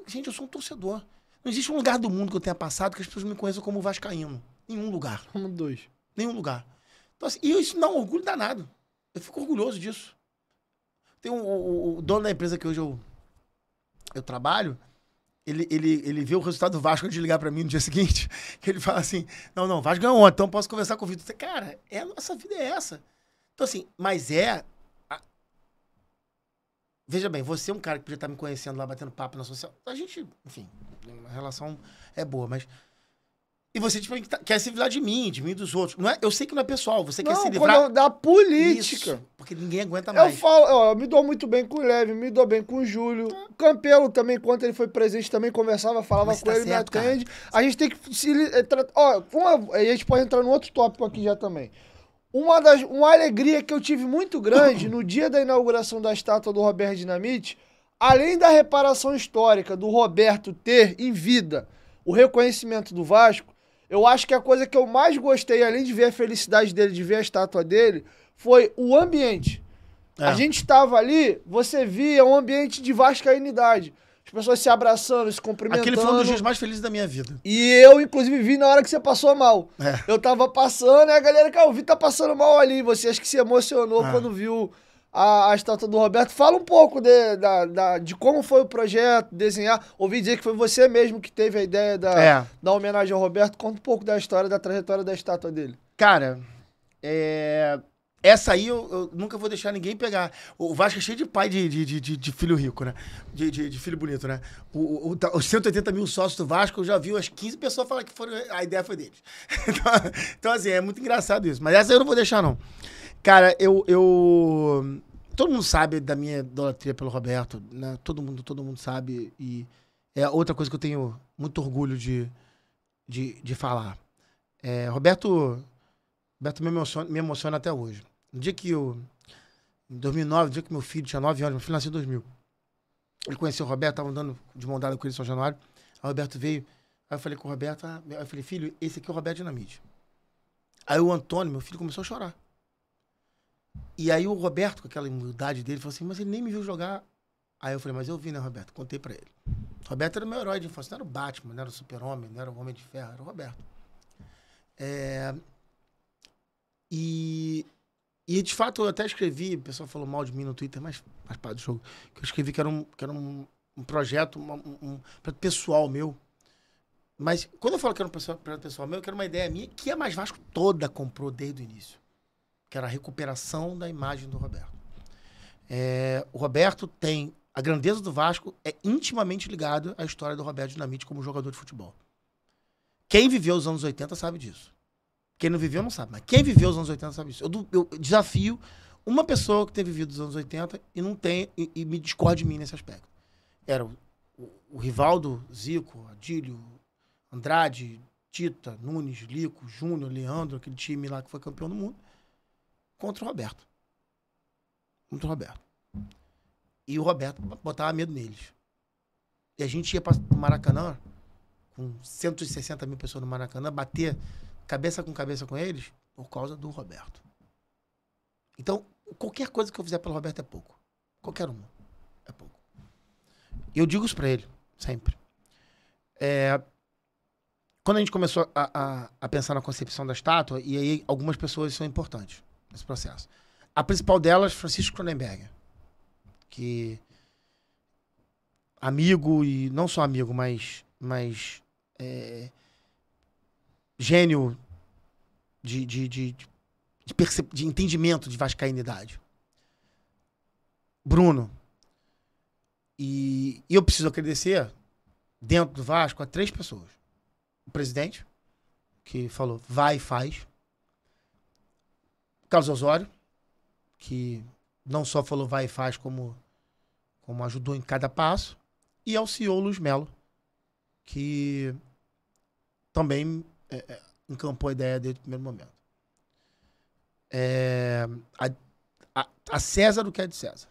Gente, eu sou um torcedor. Não existe um lugar do mundo que eu tenha passado que as pessoas me conheçam como vascaíno. Nenhum lugar. Nenhum lugar. Então, assim, e isso dá um orgulho danado. Eu fico orgulhoso disso. Tem o dono da empresa que hoje eu trabalho, ele vê o resultado do Vasco antes de ligar pra mim no dia seguinte, que ele fala assim, não, o Vasco ganhou ontem, então posso conversar com o Vitor. Cara, a nossa vida é essa. Então, assim, mas veja bem, você é um cara que podia estar me conhecendo lá, batendo papo na social. A gente, enfim, a relação é boa, mas... E você, tipo, quer se livrar de mim e dos outros. Não é, eu sei que não é pessoal, você quer se livrar... da política. Isso, porque ninguém aguenta mais. Eu me dou muito bem com o Leve, me dou bem com o Júlio. O Campelo também, quando ele foi presidente, também conversava, falava com ele, me atende. Cara. A gente tem que se... a gente pode entrar num outro tópico aqui já também. Uma alegria que eu tive muito grande no dia da inauguração da estátua do Roberto Dinamite, além da reparação histórica do Roberto ter em vida o reconhecimento do Vasco, eu acho que a coisa que eu mais gostei, além de ver a felicidade dele, de ver a estátua dele, foi o ambiente. A gente estava ali, você via um ambiente de vascainidade. As pessoas se abraçando, se cumprimentando. Aquele foi um dos dias mais felizes da minha vida. E eu, inclusive, vi na hora que você passou mal. Eu tava passando e a galera que eu vi tá passando mal ali. Você acho que se emocionou quando viu a estátua do Roberto. Fala um pouco de como foi o projeto, desenhar. Ouvi dizer que foi você mesmo que teve a ideia da homenagem ao Roberto. Conta um pouco da história, da trajetória da estátua dele. Cara, essa aí eu nunca vou deixar ninguém pegar. O Vasco é cheio de pai de filho rico, né? De filho bonito, né? Os 180 mil sócios do Vasco, eu já vi umas 15 pessoas falar que a ideia foi deles. Então, assim, é muito engraçado isso. Mas essa eu não vou deixar, não. Cara, todo mundo sabe da minha idolatria pelo Roberto, né? Todo mundo sabe. E é outra coisa que eu tenho muito orgulho de falar. Roberto me emociona até hoje. No dia que em 2009, no dia que meu filho tinha 9 anos, meu filho nasceu em 2000. Ele conheceu o Roberto, tava andando de mão dada com ele em São Januário. Aí o Roberto veio, aí eu falei com o Roberto, aí eu falei, filho, esse aqui é o Roberto Dinamite. Aí o Antônio, meu filho, começou a chorar. E aí o Roberto, com aquela humildade dele, falou assim, mas ele nem me viu jogar. Aí eu falei, mas eu vi, né, Roberto? Contei pra ele. O Roberto era o meu herói de infância, não era o Batman, não era o Super-Homem, não era o Homem de Ferro, era o Roberto. E de fato eu até escrevi, o pessoal falou mal de mim no Twitter, mas faz parte do jogo, que eu escrevi que era um projeto pessoal meu. Mas quando eu falo que era um projeto pessoal meu, eu quero uma ideia minha que a Mais Vasco toda comprou desde o início. Que era a recuperação da imagem do Roberto. O Roberto tem... A grandeza do Vasco é intimamente ligada à história do Roberto Dinamite como jogador de futebol. Quem viveu os anos 80 sabe disso. Quem não viveu não sabe, mas quem viveu os anos 80 sabe isso. Eu desafio uma pessoa que tenha vivido os anos 80 e não tem, e me discorde de mim nesse aspecto. Era o Rivaldo, Zico, Adílio, Andrade, Tita, Nunes, Lico, Júnior, Leandro, aquele time lá que foi campeão do mundo, contra o Roberto. Contra o Roberto. E o Roberto botava medo neles. E a gente ia para o Maracanã, com 160 mil pessoas no Maracanã, bater cabeça com eles por causa do Roberto. Então, qualquer coisa que eu fizer pelo Roberto é pouco. Qualquer uma. É pouco. E eu digo isso pra ele, sempre. Quando a gente começou a pensar na concepção da estátua, e aí algumas pessoas são importantes nesse processo. A principal delas, Francisco Cronenberger, que amigo, e não só amigo, mas gênio de entendimento de vascainidade. Bruno. E eu preciso agradecer, dentro do Vasco, a 3 pessoas. O presidente, que falou, vai e faz. Carlos Osório, que não só falou vai e faz, como ajudou em cada passo. E ao CEO Luiz Melo, que também encampou a ideia desde o primeiro momento. A César o que é de César.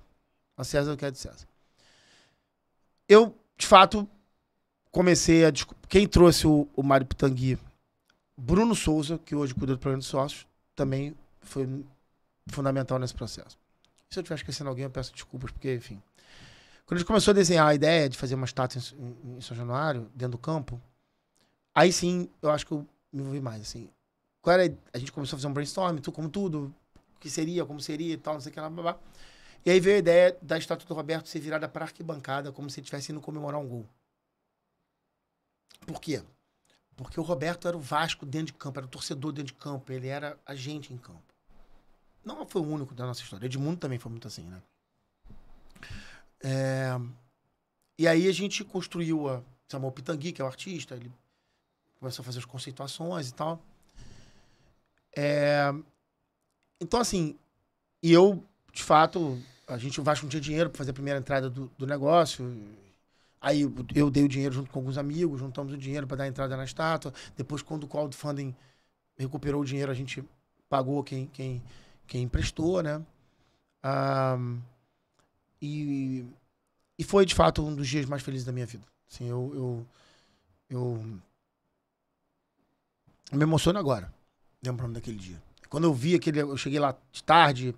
A César o que é de César. Eu, de fato, comecei a... Quem trouxe o Mário Pitangui, Bruno Souza, que hoje cuida do programa de sócios, também foi fundamental nesse processo. Se eu estiver esquecendo alguém, eu peço desculpas, porque, enfim... Quando a gente começou a desenhar a ideia de fazer uma estátua em São Januário, dentro do campo, aí sim, eu acho que eu me envolvi mais, assim. A gente começou a fazer um brainstorm, como tudo, o que seria, como seria e tal, não sei o que lá, blá, blá. E aí veio a ideia da estátua do Roberto ser virada para a arquibancada, como se ele estivesse indo comemorar um gol. Por quê? Porque o Roberto era o Vasco dentro de campo, era o torcedor dentro de campo, ele era a gente em campo. Não foi o único da nossa história, Edmundo também foi muito assim, né? E aí a gente construiu, chamou o Pitangui, que é o artista, ele começou a fazer as conceituações e tal. Então, assim, e eu, de fato, o Vasco não tinha dinheiro para fazer a primeira entrada do negócio. Aí eu dei o dinheiro junto com alguns amigos, juntamos o dinheiro para dar a entrada na estátua. Depois, quando o crowdfunding recuperou o dinheiro, a gente pagou quem emprestou, né? E foi, de fato, um dos dias mais felizes da minha vida. Assim, eu me emociono agora, lembrando daquele dia. Quando eu vi eu cheguei lá de tarde,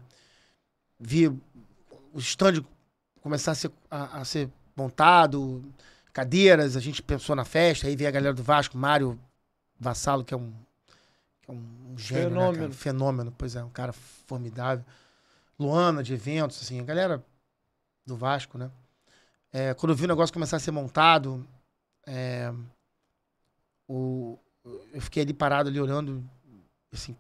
vi o stand começar a ser montado, cadeiras, a gente pensou na festa, aí veio a galera do Vasco, Mário Vassalo, que é um gênio, fenômeno. Né, cara? Fenômeno, pois é, um cara formidável. Luana, de eventos, assim, a galera do Vasco, né? Quando eu vi o negócio começar a ser montado, eu fiquei ali parado, ali olhando, assim...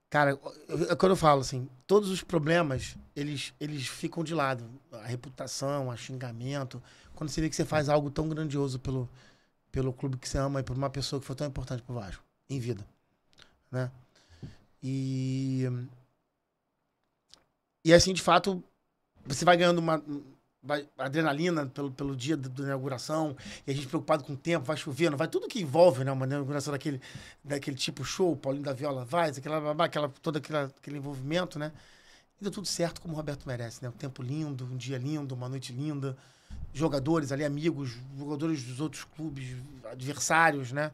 Cara, quando eu falo assim, todos os problemas, eles ficam de lado. A reputação, o xingamento. Quando você vê que você faz algo tão grandioso pelo clube que você ama e por uma pessoa que foi tão importante pro Vasco, em vida, né? E assim, de fato, você vai ganhando uma adrenalina pelo dia da inauguração, e a gente preocupado com o tempo, vai chovendo, vai tudo que envolve, né, uma inauguração daquele tipo show, Paulinho da Viola vai, todo aquele envolvimento, né? E deu tudo certo como o Roberto merece, né? Um tempo lindo, um dia lindo, uma noite linda, jogadores ali, amigos, jogadores dos outros clubes, adversários, né?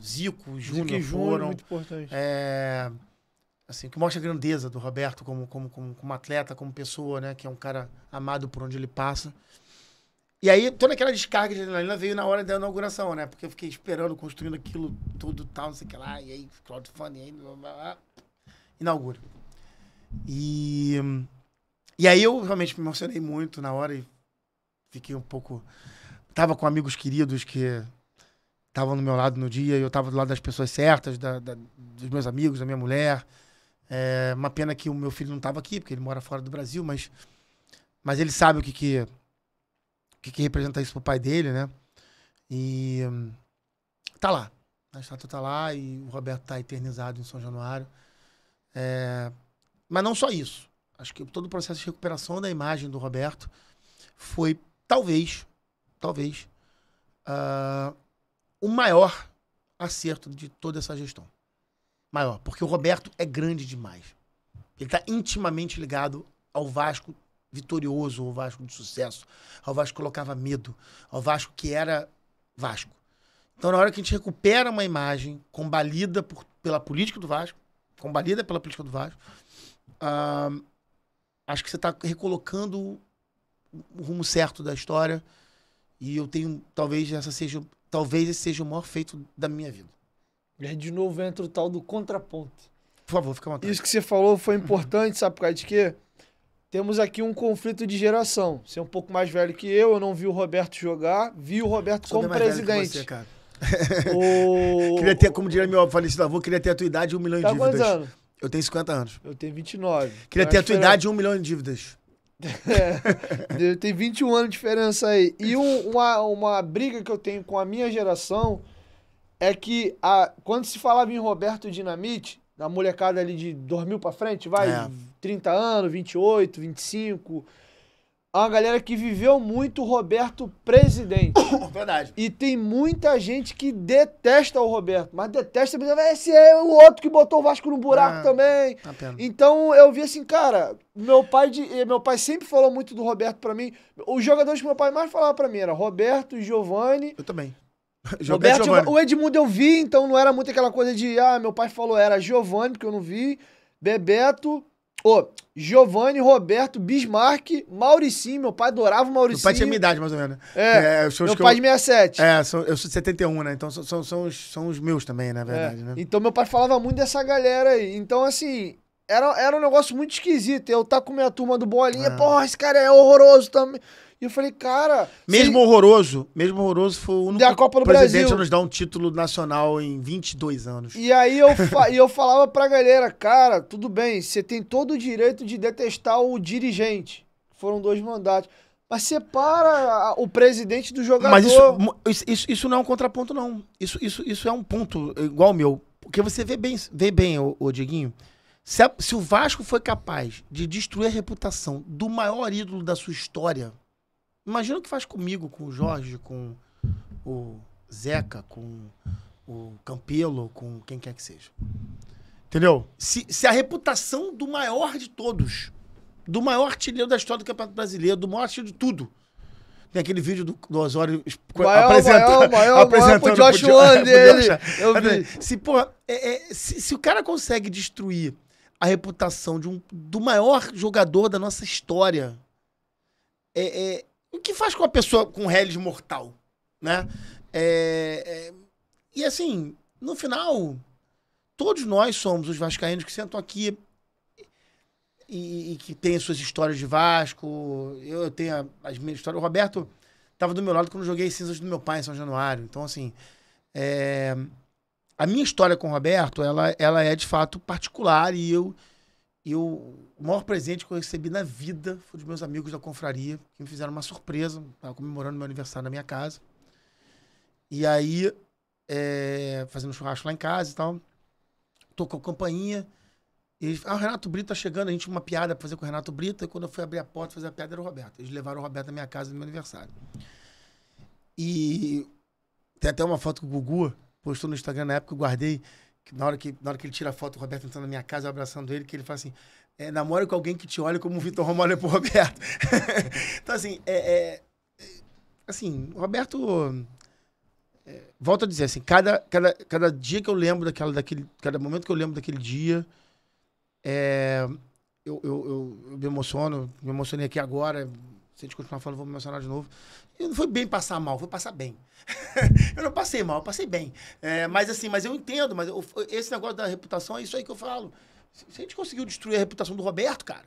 Zico, Júnior foram. Muito importante. Assim, que mostra a grandeza do Roberto como atleta, como pessoa, né? Que é um cara amado por onde ele passa. E aí, toda aquela descarga de adrenalina veio na hora da inauguração, né? Porque eu fiquei esperando, construindo aquilo tudo, tal, não sei o que lá. E aí, crowdfunding, aí, blá, blá, blá, inaugura. E aí eu realmente me emocionei muito na hora e fiquei um pouco... Tava com amigos queridos que estavam do meu lado no dia e eu tava do lado das pessoas certas, dos meus amigos, da minha mulher. Uma pena que o meu filho não estava aqui, porque ele mora fora do Brasil, mas ele sabe o que representa isso pro pai dele, né? E tá lá. A estátua tá lá e o Roberto tá eternizado em São Januário. Mas não só isso. Acho que todo o processo de recuperação da imagem do Roberto foi, talvez, o maior acerto de toda essa gestão. Maior, porque o Roberto é grande demais. Ele está intimamente ligado ao Vasco vitorioso, ao Vasco de sucesso, ao Vasco que colocava medo, ao Vasco que era Vasco. Então, na hora que a gente recupera uma imagem combalida pela política do Vasco, acho que você está recolocando o rumo certo da história e eu tenho, talvez esse seja o maior feito da minha vida. E aí, de novo, entra o tal do contraponto. Por favor, fica à vontade. Isso que você falou foi importante, sabe por causa de quê? Temos aqui um conflito de geração. Você é um pouco mais velho que eu não vi o Roberto jogar, vi o Roberto como presidente. Você, cara. Queria ter, como diria meu falecido avô, queria ter a tua idade e 1 milhão de dívidas. Quantos anos? Eu tenho 50 anos. Eu tenho 29. Queria ter a tua idade e 1 milhão de dívidas. Tem 21 anos de diferença aí. E uma briga que eu tenho com a minha geração é que quando se falava em Roberto Dinamite, na molecada ali de 2000 pra frente, 30 anos, 28, 25... uma galera que viveu muito o Roberto presidente. Verdade. E tem muita gente que detesta o Roberto, mas detesta, esse é o outro que botou o Vasco no buraco também. Então eu vi assim, cara, meu pai sempre falou muito do Roberto pra mim. Os jogadores que meu pai mais falava pra mim era Roberto e Giovani. Eu também. Roberto, o Edmundo eu vi, então não era muito aquela coisa de, meu pai falou, era Giovani, porque eu não vi, Bebeto... Giovani, Roberto, Bismarck, Mauricinho. Meu pai adorava o Mauricinho. Meu pai tinha minha idade, mais ou menos. Meu pai de 67. Eu sou de 71, né? Então são os meus também, na verdade, né? Então meu pai falava muito dessa galera aí. Então, assim, era um negócio muito esquisito. Eu com minha turma do Bolinha, porra, esse cara é horroroso também. E eu falei, cara... Mesmo horroroso foi o único Copa do presidente Brasil a nos dar um título nacional em 22 anos. E aí eu falava pra galera, cara, tudo bem, você tem todo o direito de detestar o dirigente. Foram 2 mandatos. Mas separa o presidente do jogador. Mas isso não é um contraponto, não. Isso é um ponto igual o meu. Porque você vê bem, ô Dieguinho, se o Vasco foi capaz de destruir a reputação do maior ídolo da sua história... Imagina o que faz comigo, com o Jorge, com o Zeca, com o Campelo, com quem quer que seja. Entendeu? Se a reputação do maior de todos, do maior artilheiro da história do Campeonato Brasileiro, do maior artilheiro de tudo. Tem aquele vídeo do Osório apresentando o Josh One dele. Eu vi. Se o cara consegue destruir a reputação do maior jogador da nossa história, o que faz com uma pessoa com reles mortal, né? E assim, no final, todos nós somos os vascaínos que sentam aqui e que têm suas histórias de Vasco. Eu tenho as minhas histórias. O Roberto estava do meu lado quando eu joguei Cinzas do meu pai em São Januário. Então, assim, a minha história com o Roberto, ela é de fato particular e o maior presente que eu recebi na vida foi dos meus amigos da confraria, que me fizeram uma surpresa. Estava comemorando meu aniversário na minha casa. E aí, fazendo churrasco lá em casa e tal, tocou a campainha. E eles, o Renato Brito tá chegando. A gente tinha uma piada pra fazer com o Renato Brito. E quando eu fui abrir a porta fazer a piada, era o Roberto. Eles levaram o Roberto na minha casa no meu aniversário. E tem até uma foto que o Gugu postou no Instagram na época que eu guardei. Que na hora que ele tira a foto, o Roberto entrando na minha casa, eu abraçando ele, que ele fala assim, namora com alguém que te olha como o Vitor Romo olha pro Roberto. Então, assim, o Roberto, volto a dizer, assim, cada dia que eu lembro cada momento que eu lembro daquele dia, eu me emocionei aqui agora, se a gente continuar falando, vou me emocionar de novo. E não foi bem passar mal, foi passar bem. Eu não passei mal, eu passei bem. Mas eu entendo, esse negócio da reputação é isso aí que eu falo. Se a gente conseguiu destruir a reputação do Roberto, cara,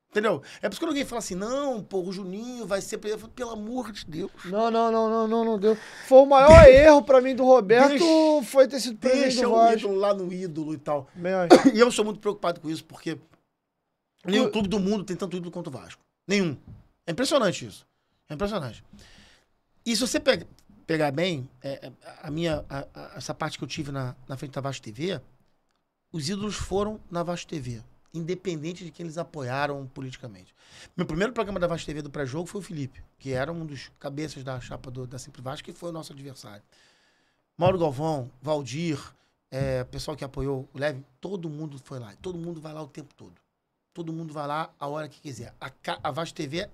entendeu? É por isso que alguém fala assim, não, pô, o Juninho vai ser... Pelo amor de Deus. Não deu. Foi o maior erro pra mim do Roberto, foi ter sido presidente do Vasco. Deixa o ídolo lá no ídolo e tal. E eu sou muito preocupado com isso, porque nenhum clube do mundo tem tanto ídolo quanto o Vasco. Nenhum. É impressionante isso. É impressionante. E se você pegar bem, essa parte que eu tive na frente da Vasco TV, os ídolos foram na Vasco TV, independente de quem eles apoiaram politicamente. Meu primeiro programa da Vasco TV do pré-jogo foi o Felipe, que era um dos cabeças da chapa da Sempre Vasco, que foi o nosso adversário. Mauro Galvão, Valdir, pessoal que apoiou o Leve, todo mundo foi lá. Todo mundo vai lá o tempo todo. Todo mundo vai lá a hora que quiser. A Vasco TV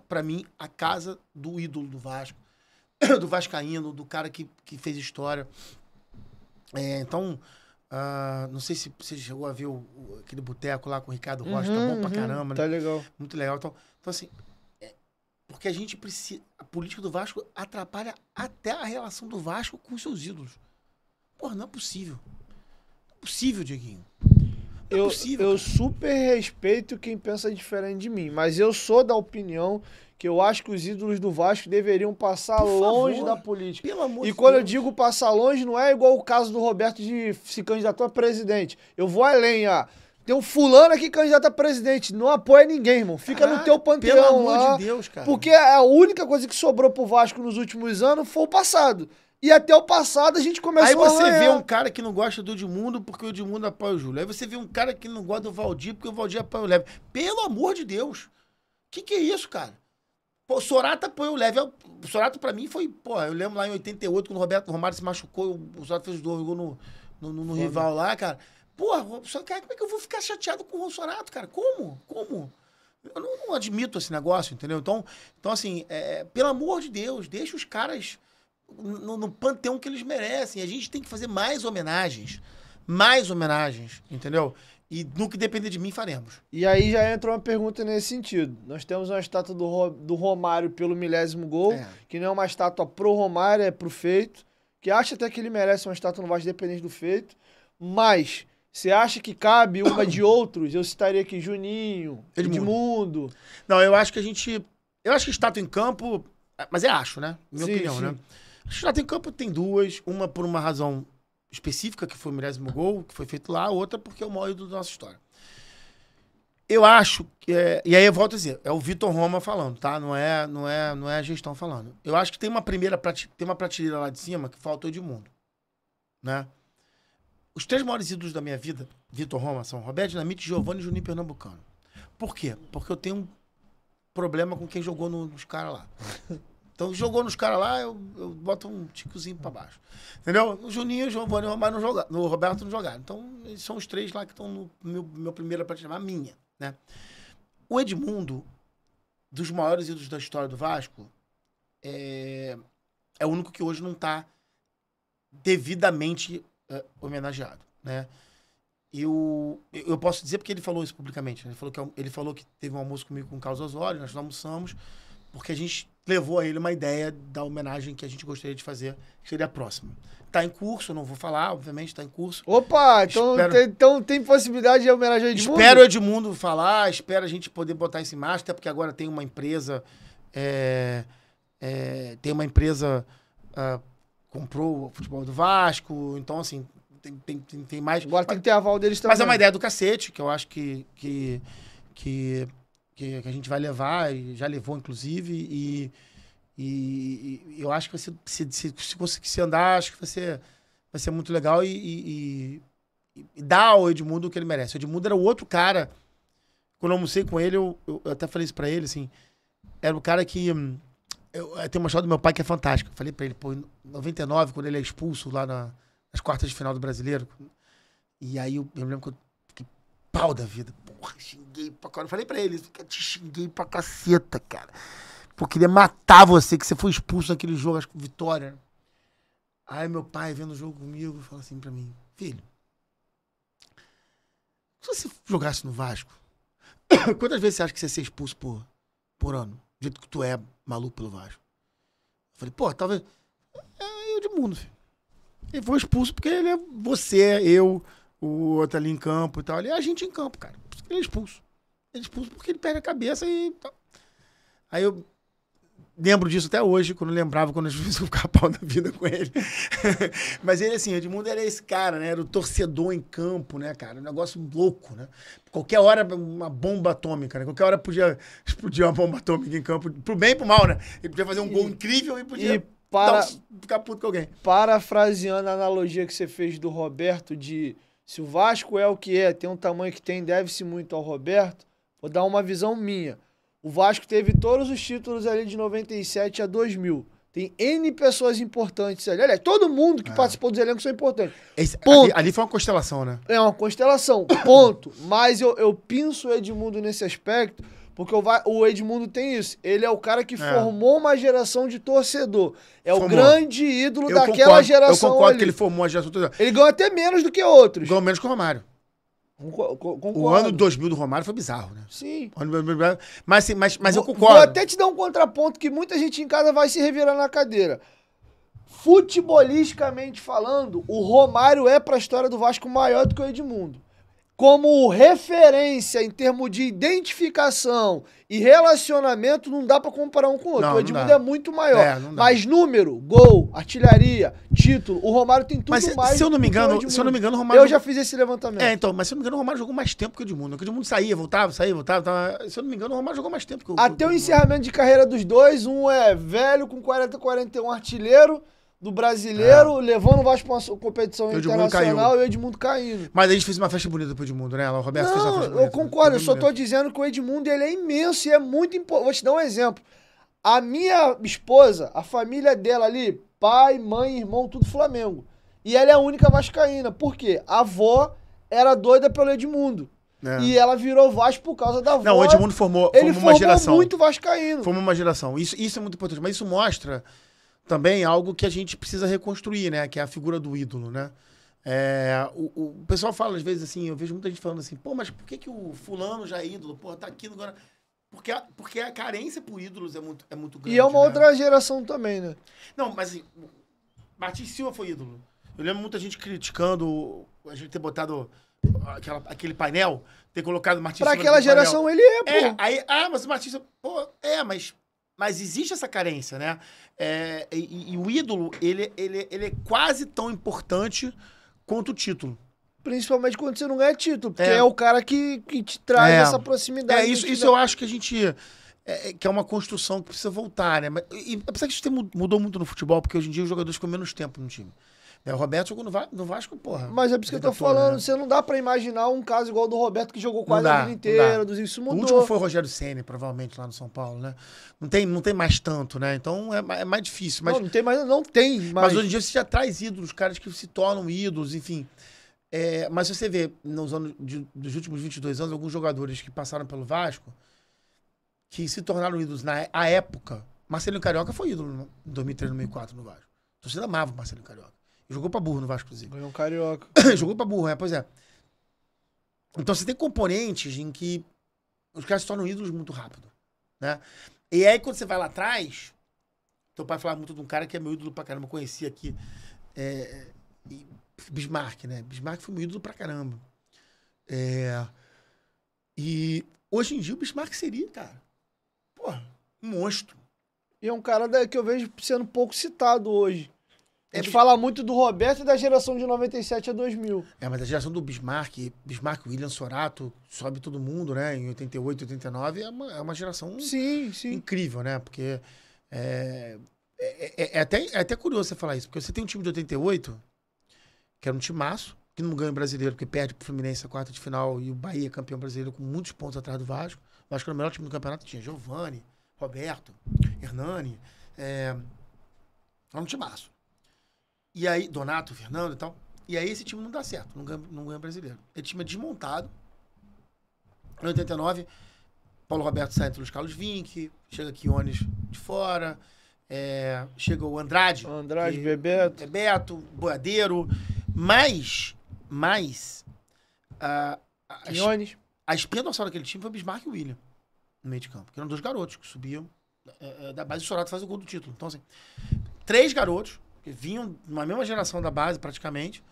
pra mim, a casa do ídolo do Vasco, do vascaíno, do cara que fez história. Então, não sei se você chegou a ver aquele boteco lá com o Ricardo Rocha, tá bom pra caramba, né? Tá legal. Muito legal. Então assim, porque a gente precisa... A política do Vasco atrapalha até a relação do Vasco com os seus ídolos. Porra, não é possível. Não é possível, Dieguinho. Eu super respeito quem pensa diferente de mim, mas eu sou da opinião que eu acho que os ídolos do Vasco deveriam passar longe da política. Pelo amor de Deus. E quando eu digo passar longe, não é igual o caso do Roberto de se candidatar a presidente. Eu vou além, tem um fulano aqui candidato a presidente. Não apoia ninguém, irmão. Fica no teu panteão pelo lá. Pelo amor de Deus, cara. Porque a única coisa que sobrou pro Vasco nos últimos anos foi o passado. E até o passado a gente começou Aí você a vê um cara que não gosta do Edmundo porque o Edmundo apoia o Júlio. Aí você vê um cara que não gosta do Valdir porque o Valdir apoia o Leve. Pelo amor de Deus. Que é isso, cara? Pô, o Sorata apoia o Leve. O Sorata pra mim foi... Pô, eu lembro lá em 88, quando o Roberto Romário se machucou, o Sorata fez 2 gols no rival lá, cara. Porra, como é que eu vou ficar chateado com o Sorata, cara? Como? Eu não admito esse negócio, entendeu? Então assim, pelo amor de Deus, deixa os caras... No panteão que eles merecem. A gente tem que fazer mais homenagens, entendeu? E no que depender de mim, faremos. E aí já entra uma pergunta nesse sentido. Nós temos uma estátua do Romário pelo 1000º gol, que não é uma estátua pro Romário, é pro feito, que acha até que ele merece uma estátua no Vasco dependente do feito, mas você acha que cabe uma de outros? Eu citaria aqui Juninho, Edmundo. Não, eu acho que estátua em campo, mas acho, né? Minha opinião, né? Estátua em campo tem 2, uma por uma razão específica, que foi o 1000º gol, que foi feito lá, outra porque é o maior ídolo da nossa história. Eu acho que... e aí eu volto a dizer, é o Vitor Roma falando, tá? Não é a gestão falando. Eu acho que tem uma prateleira lá de cima que falta o Edmundo, né? Os 3 maiores ídolos da minha vida, Vitor Roma, são Roberto Dinamite, Giovanni e Juninho Pernambucano. Por quê? Porque eu tenho um problema com quem jogou nos caras lá. Então, jogou nos caras lá, eu boto um ticozinho pra baixo. Entendeu? O Juninho, o Giovanni e o Romário não jogaram. O Roberto não jogaram. Então, eles são os 3 lá que estão no meu primeiro prateleira, a minha, né? O Edmundo, dos maiores ídolos da história do Vasco, é o único que hoje não tá devidamente homenageado, né? Eu posso dizer porque ele falou isso publicamente. Né? Ele falou que teve um almoço comigo com o Carlos Osório, nós almoçamos, porque a gente levou a ele uma ideia da homenagem que a gente gostaria de fazer, que seria a próxima. Tá em curso, não vou falar, obviamente, tá em curso. Opa, então tem possibilidade de homenagear o Edmundo? Espero o Edmundo falar, espero a gente poder botar isso em marcha, até porque agora tem uma empresa, comprou o futebol do Vasco, então assim, tem mais... Agora tem que ter aval deles também. Mas é uma ideia do cacete, que eu acho que a gente vai levar, e já levou, inclusive, e eu acho que se conseguir andar, acho que vai ser muito legal e dar ao Edmundo o que ele merece. O Edmundo era o outro cara, quando eu almocei com ele, eu até falei isso pra ele, assim, era o cara que... Tem uma história do meu pai que é fantástica. Eu falei pra ele, pô, em 99, quando ele é expulso lá nas quartas de final do Brasileiro, e aí eu lembro que eu fiquei pau da vida. Porra, xinguei pra caralho. Eu falei pra ele, eu te xinguei pra caceta, cara. Pô, eu queria matar você, que você foi expulso naquele jogo, acho que Vitória. Aí meu pai, vendo o jogo comigo, fala assim pra mim, filho, se você jogasse no Vasco, quantas vezes você acha que você ia ser expulso por ano? Do jeito que tu é maluco pelo Vasco. Eu falei, pô, talvez... É o Edmundo, filho. Ele foi expulso porque ele é você, eu, o outro ali em campo e tal. Ele é a gente em campo, cara. Ele é expulso. Ele é expulso porque ele perde a cabeça e tal. Aí eu lembro disso até hoje, quando eu lembrava, quando eu fiz o capau da vida com ele. Mas ele, assim, o Edmundo era esse cara, né? Era o torcedor em campo, né, cara? Um negócio louco, né? Qualquer hora, uma bomba atômica, né? Qualquer hora podia explodir uma bomba atômica em campo, pro bem e pro mal, né? Ele podia fazer um gol incrível e podia... Ficar puto com alguém. Parafraseando a analogia que você fez do Roberto de se o Vasco é o que é, tem um tamanho que tem, deve-se muito ao Roberto, vou dar uma visão minha. O Vasco teve todos os títulos ali de 97 a 2000. Tem N pessoas importantes ali. Aliás, todo mundo que participou dos elencos são importantes. Ali foi uma constelação, né? É uma constelação, ponto. Mas eu pinço o Edmundo nesse aspecto, porque o Edmundo tem isso. Ele é o cara que formou uma geração de torcedor. O grande ídolo daquela geração. Eu concordo ali. Que ele formou a geração de torcedor. Ele ganhou até menos do que outros. Ganhou menos que o Romário. Concordo. O ano 2000 do Romário foi bizarro, né? Sim. Mas eu concordo. Vou até te dar um contraponto que muita gente em casa vai se revirar na cadeira. Futebolisticamente falando, o Romário é para a história do Vasco maior do que o Edmundo. Como referência em termos de identificação e relacionamento, não dá pra comparar um com o outro. O Edmundo é muito maior. Mas número, gol, artilharia, título, o Romário tem tudo mais. Se eu não me engano, o Romário... Eu já fiz esse levantamento. Então, mas se eu não me engano, o Romário jogou mais tempo que o Edmundo. Porque o Edmundo saía, voltava. Se eu não me engano, o Romário jogou mais tempo que o Edmundo. Até o encerramento de carreira dos dois, um é velho, com 41, artilheiro do brasileiro, levando o Vasco pra uma competição internacional e o Edmundo caindo. Mas a gente fez uma festa bonita pro Edmundo, né? O Roberto fez uma festa bonita. Eu concordo, eu só tô dizendo que o Edmundo ele é imenso e é muito importante. Vou te dar um exemplo. A minha esposa, a família dela ali, pai, mãe, irmão, tudo Flamengo. E ela é a única vascaína. Por quê? A avó era doida pelo Edmundo. E ela virou Vasco por causa da avó. Não, o Edmundo formou uma geração. Ele muito vascaíno. Formou uma geração. Isso é muito importante. Mas isso mostra também algo que a gente precisa reconstruir, né? Que é a figura do ídolo, né? O pessoal fala às vezes assim, eu vejo muita gente falando assim, pô, mas por que o fulano já é ídolo? Pô, tá aqui agora... Porque a carência por ídolos é muito grande. E é uma outra geração também, né? Não, mas assim, Martins Silva foi ídolo. Eu lembro muita gente criticando a gente ter botado aquele painel, ter colocado o Martins Silva. Pra aquela geração painel. ele pô. Mas o Martins Silva... Pô, mas existe essa carência, né? E o ídolo, ele é quase tão importante quanto o título. Principalmente quando você não ganha título, porque é o cara que te traz essa proximidade. Isso eu acho que a gente... que é uma construção que precisa voltar, né? Apesar que isso mudou muito no futebol, porque hoje em dia os jogadores ficam menos tempo no time. O Roberto jogou no Vasco, porra. Mas é por isso que eu tô falando, né? Você não dá pra imaginar um caso igual do Roberto, que jogou quase a vida inteira, isso mudou. O último foi o Rogério Ceni, provavelmente, lá no São Paulo, né? Não tem mais tanto, né? Então é mais difícil. Mas, não tem mais. Mas hoje em dia você já traz ídolos, caras que se tornam ídolos, enfim. Mas você vê, nos anos dos últimos 22 anos, alguns jogadores que passaram pelo Vasco, que se tornaram ídolos na época. Marcelinho Carioca foi ídolo em 2003, 2004 no Vasco. A torcida amava o Marcelinho Carioca. Jogou pra burro no Vasco, inclusive. Ganhou um Carioca. Jogou pra burro, pois é. Então você tem componentes em que os caras se tornam ídolos muito rápido, né? E aí quando você vai lá atrás, teu pai falava muito de um cara que é meu ídolo pra caramba, eu conheci aqui, Bismarck, né? Bismarck foi meu ídolo pra caramba. E hoje em dia o Bismarck seria, cara, porra, um monstro. E é um cara que eu vejo sendo pouco citado hoje. A gente fala muito do Roberto e da geração de 97 a 2000. Mas a geração do Bismarck, William Sorato, sobe todo mundo, né? Em 88, 89, é uma geração incrível, né? Porque é até curioso você falar isso, porque você tem um time de 88, que era um timaço, que não ganha o brasileiro, porque perde pro Fluminense a quarta de final, e o Bahia campeão brasileiro com muitos pontos atrás do Vasco. O Vasco era o melhor time do campeonato, tinha Giovani, Roberto, Hernani, era um timaço. E aí, Donato, Fernando e tal. E aí esse time não dá certo, não ganha brasileiro. Esse time é desmontado. Em 89, Paulo Roberto sai entre os Carlos Vinck, chega Quiones de fora, chega o Andrade. Bebeto, Boiadeiro. Mas a espinha dorsal daquele time foi Bismarck e William, no meio de campo. Que eram dois garotos que subiam da base. O Sorato faz o gol do título. Então, assim, 3 garotos que vinham numa mesma geração da base, praticamente,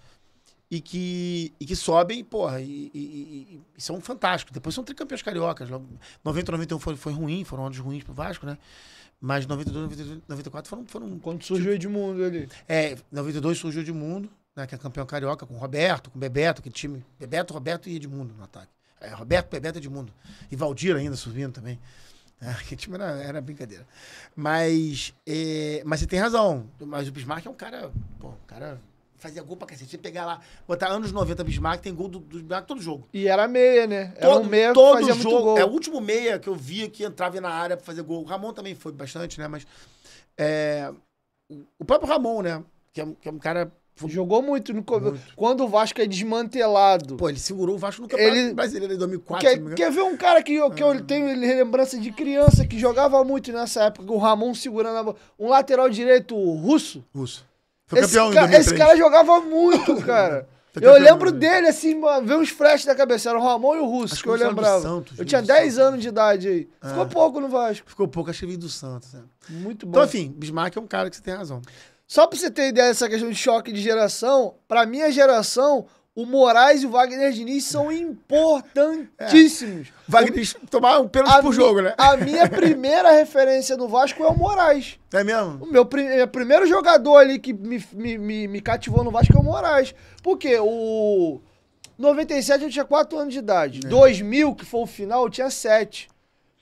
e que sobem, porra, e são fantásticos. Depois são tricampeões cariocas. 90 e 91 foi ruim, foram anos ruins pro Vasco, né? Mas 92, 93, 94 foram... Quando surgiu o Edmundo ali. 92 surgiu o Edmundo, né? Que é campeão carioca, com Roberto, com Bebeto, aquele time. Bebeto, Roberto e Edmundo no ataque. Roberto, Bebeto e Edmundo. E Valdir ainda subindo também. Aquele time era brincadeira. Mas você tem razão. Mas o Bismarck é um cara... Pô, o cara fazia gol pra cacete. Você pegar lá, botar anos 90 Bismarck, tem gol do Bismarck todo jogo. E era meia, né? Era um meia que fazia muito gol. É o último meia que eu via que entrava na área pra fazer gol. O Ramon também foi bastante, né? Mas o próprio Ramon, né? Que é um cara... Jogou muito no começo. Quando o Vasco é desmantelado. Pô, ele segurou o Vasco no Campeonato Brasileiro em 2004. Quer ver um cara que eu tenho lembrança de criança que jogava muito nessa época, o Ramon segurando a bola. Um lateral direito russo. Foi campeão em 2003. Esse cara jogava muito, cara. Eu lembro dele, assim, ver uns flashes da cabeça. Era o Ramon e o Russo, que eu lembrava. Santos, eu tinha 10 anos de idade aí. Ficou pouco no Vasco. Ficou pouco, acho que veio do Santos. Muito bom. Então, enfim, Bismarck é um cara que você tem razão. Só pra você ter ideia dessa questão de choque de geração, pra minha geração, o Moraes e o Wagner Diniz são importantíssimos. Wagner tomar um pênalti por jogo, né? A minha primeira referência no Vasco é o Moraes. É mesmo? O meu primeiro jogador ali que me cativou no Vasco é o Moraes. Por quê? O 97 eu tinha 4 anos de idade. 2000, que foi o final, eu tinha 7.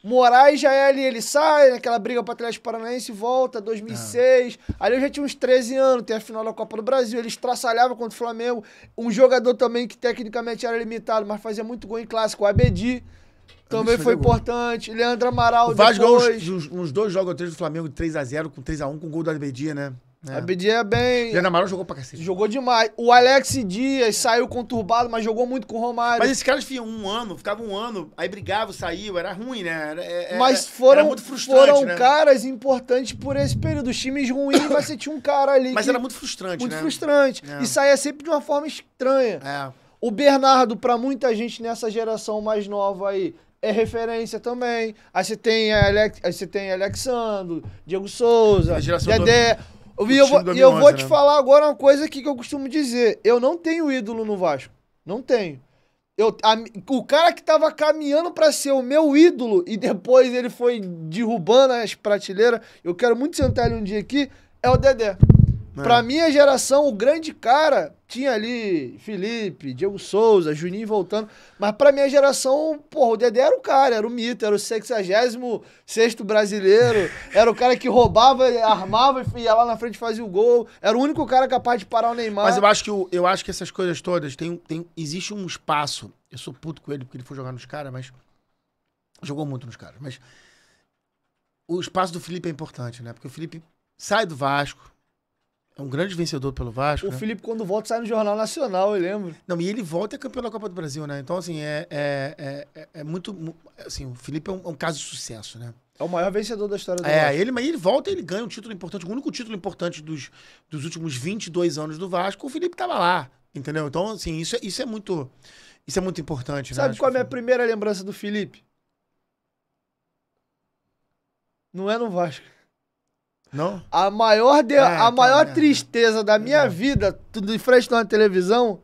Moraes já é ali, ele sai, naquela briga para Atlético Paranaense, volta, 2006. Ali eu já tinha uns 13 anos, tem a final da Copa do Brasil, ele estraçalhava contra o Flamengo. Um jogador também que tecnicamente era limitado, mas fazia muito gol em clássico, o Abedi. Também foi importante. Leandro Amaral, o Vasco ganhou uns 2 jogos ou 3 do Flamengo, 3x0 com 3x1 com o gol do Abedi, né? Abedi é bem... Leandro Amaral jogou pra cacete. Jogou demais. O Alex Dias saiu conturbado, mas jogou muito com o Romário. Mas esses caras ficavam um ano, aí brigavam, saiu, era ruim, né? Mas era muito frustrante, foram caras importantes por esse período. Os times ruins, mas você tinha um cara ali Mas era muito frustrante, muito frustrante. E saía sempre de uma forma estranha. O Bernardo, pra muita gente nessa geração mais nova aí, é referência também. Aí você tem Alexandre, Diego Souza, Dedé... E eu vou te falar agora uma coisa aqui que eu costumo dizer. Eu não tenho ídolo no Vasco. Não tenho. O cara que tava caminhando pra ser o meu ídolo e depois ele foi derrubando as prateleiras, eu quero muito sentar ele um dia aqui, é o Dedé. Pra minha geração, o grande cara tinha ali Felipe, Diego Souza, Juninho voltando, mas pra minha geração, porra, o Dedé era o cara, era o mito, era o 66º brasileiro, era o cara que roubava, armava e ia lá na frente e fazia o gol, era o único cara capaz de parar o Neymar. Mas eu acho que essas coisas todas, existe um espaço, eu sou puto com ele porque ele foi jogar nos caras, mas jogou muito nos caras, mas o espaço do Felipe é importante, né? Porque o Felipe sai do Vasco, é um grande vencedor pelo Vasco. O Felipe, quando volta, sai no Jornal Nacional, eu lembro. Não, e ele volta e é campeão da Copa do Brasil, né? Então, assim, é muito... Assim, o Felipe é um caso de sucesso, né? É o maior vencedor da história do Vasco. Mas ele volta e ele ganha um título importante. O único título importante dos últimos 22 anos do Vasco, o Felipe tava lá, entendeu? Então, assim, isso é muito importante, Sabe né? qual é a minha primeira lembrança do Felipe? Não é no Vasco. Não? A maior tristeza da minha vida, tudo em frente na televisão,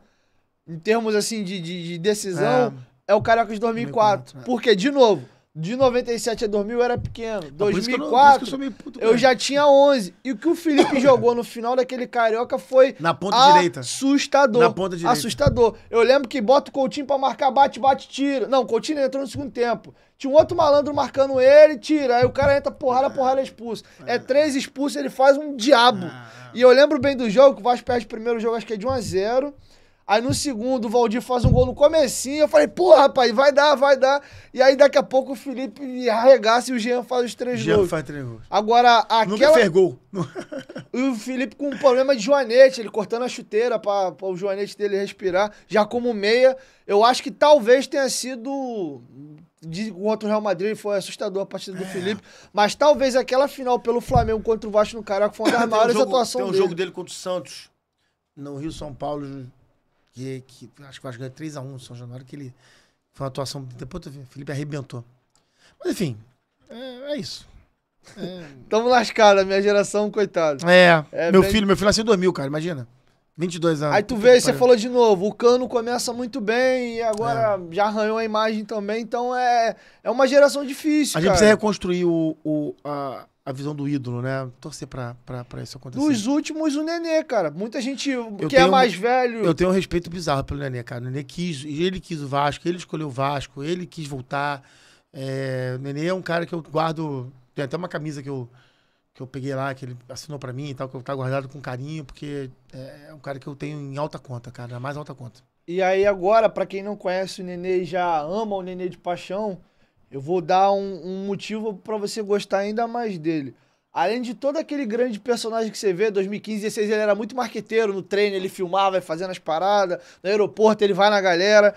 em termos assim de decisão, é o Carioca de 2004. Porque, de novo, de 97 a 2000 eu era pequeno. 2004 eu já tinha 11. E o que o Felipe jogou no final daquele Carioca foi na ponta direita. Assustador. Na ponta direita. Assustador. Eu lembro que bota o Coutinho pra marcar, bate, tira. Não, o Coutinho entrou no segundo tempo. Tinha um outro malandro marcando ele, tira. Aí o cara entra, porrada, é expulso. É 3 expulsos, ele faz um diabo. E eu lembro bem do jogo, que o Vasco perde o primeiro jogo, acho que é de 1-0. Aí no segundo, o Valdir faz um gol no comecinho. Eu falei, porra, rapaz, vai dar. E aí daqui a pouco o Felipe arregaça e o Jean faz os 3 gols. Jean faz 3 gols. Agora, nunca fez gol. E o Felipe com um problema de joanete, ele cortando a chuteira pra o joanete dele respirar. Já como meia, eu acho que talvez tenha sido... Contra o Real Madrid foi assustador a partida do Felipe, mas talvez aquela final pelo Flamengo contra o Vasco no Carioca foi uma das maiores atuações dele. Tem um jogo dele contra o Santos, no Rio São Paulo, que acho que o Vasco ganhou 3x1 no São Januário, que ele foi uma atuação, depois o Felipe arrebentou. Mas enfim, é isso. Tamo lascado, a minha geração, coitado. Meu filho nasceu em 2000, cara, imagina. 22 anos. Aí tu vê, você falou de novo, o Cano começa muito bem e agora já arranhou a imagem também, então é uma geração difícil, A gente precisa reconstruir a visão do ídolo, né? Torcer pra isso acontecer. Dos últimos, o Nenê, cara. Muita gente é mais velho... Eu tenho um respeito bizarro pelo Nenê, cara. O Nenê ele quis o Vasco, ele escolheu o Vasco, ele quis voltar. O Nenê é um cara que eu guardo... Tem até uma camisa que eu peguei lá, que ele assinou pra mim e tal, que eu tá guardado com carinho, porque é um cara que eu tenho em alta conta, cara, a mais alta conta. E aí agora, pra quem não conhece o Nenê e já ama o Nenê de paixão, eu vou dar um motivo pra você gostar ainda mais dele. Além de todo aquele grande personagem que você vê, 2015, 2016, ele era muito marqueteiro no treino, ele filmava, ia fazendo as paradas, no aeroporto ele vai na galera.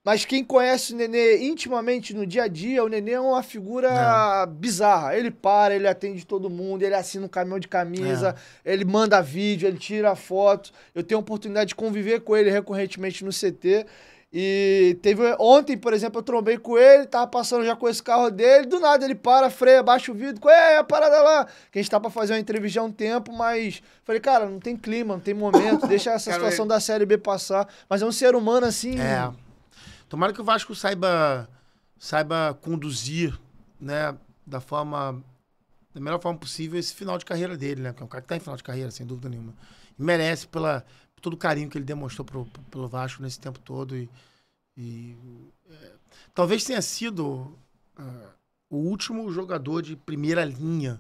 Mas quem conhece o Nenê intimamente no dia a dia, o Nenê é uma figura bizarra. Ele para, ele atende todo mundo, ele assina um caminhão de camisa, ele manda vídeo, ele tira foto. Eu tenho a oportunidade de conviver com ele recorrentemente no CT. E ontem, por exemplo, eu trombei com ele, tava passando já com esse carro dele, do nada ele para, freia, baixa o vidro, é a parada lá. Que a gente tá pra fazer uma entrevista há um tempo, mas falei, cara, não tem clima, não tem momento, deixa essa situação da Série B passar. Mas é um ser humano assim... Tomara que o Vasco saiba conduzir, né, da melhor forma possível esse final de carreira dele, né? Porque é um cara que tá em final de carreira, sem dúvida nenhuma. E merece por todo o carinho que ele demonstrou pelo Vasco nesse tempo todo. Talvez tenha sido o último jogador de primeira linha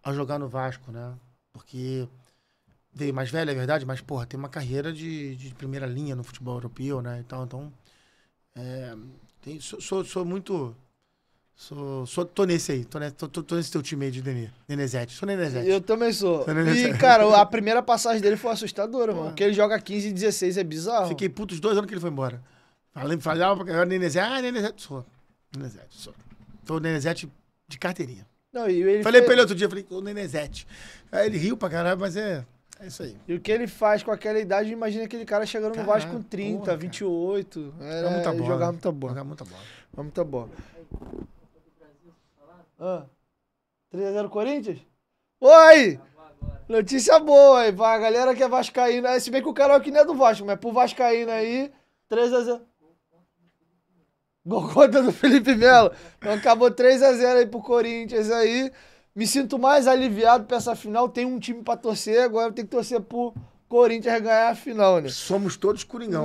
a jogar no Vasco, né? Porque veio mais velho, é verdade, mas, porra, tem uma carreira de primeira linha no futebol europeu, né? Então sou muito... Tô nesse aí, tô nesse teu time aí de Nenezete. Sou Nenezete. Eu também sou. E, cara, a primeira passagem dele foi assustadora, mano. Porque ele joga 15 e 16, é bizarro. Fiquei puto os 2 anos que ele foi embora. Falava pra Nenezete. Nenezete, sou. Nenezete, sou. Tô Nenezete de carteirinha. Não, e ele falei pra ele outro dia, ô Nenezete. Aí ele riu pra caralho, mas é isso aí. E o que ele faz com aquela idade, imagina aquele cara chegando no Vasco com 30, porra, 28. Jogar muita bola. Jogar muita bola. Jogar muita bola. Jogar muita bola. 3x0 Corinthians? Oi! Notícia boa aí, pra galera que é vascaína. Se bem que o cara aqui não é do Vasco, mas pro vascaína aí, 3x0. Gol contra do Felipe Melo. Então acabou 3x0 aí pro Corinthians aí. Me sinto mais aliviado pra essa final. Tem um time pra torcer, agora eu tenho que torcer pro Corinthians ganhar a final, né? Somos todos Coringão.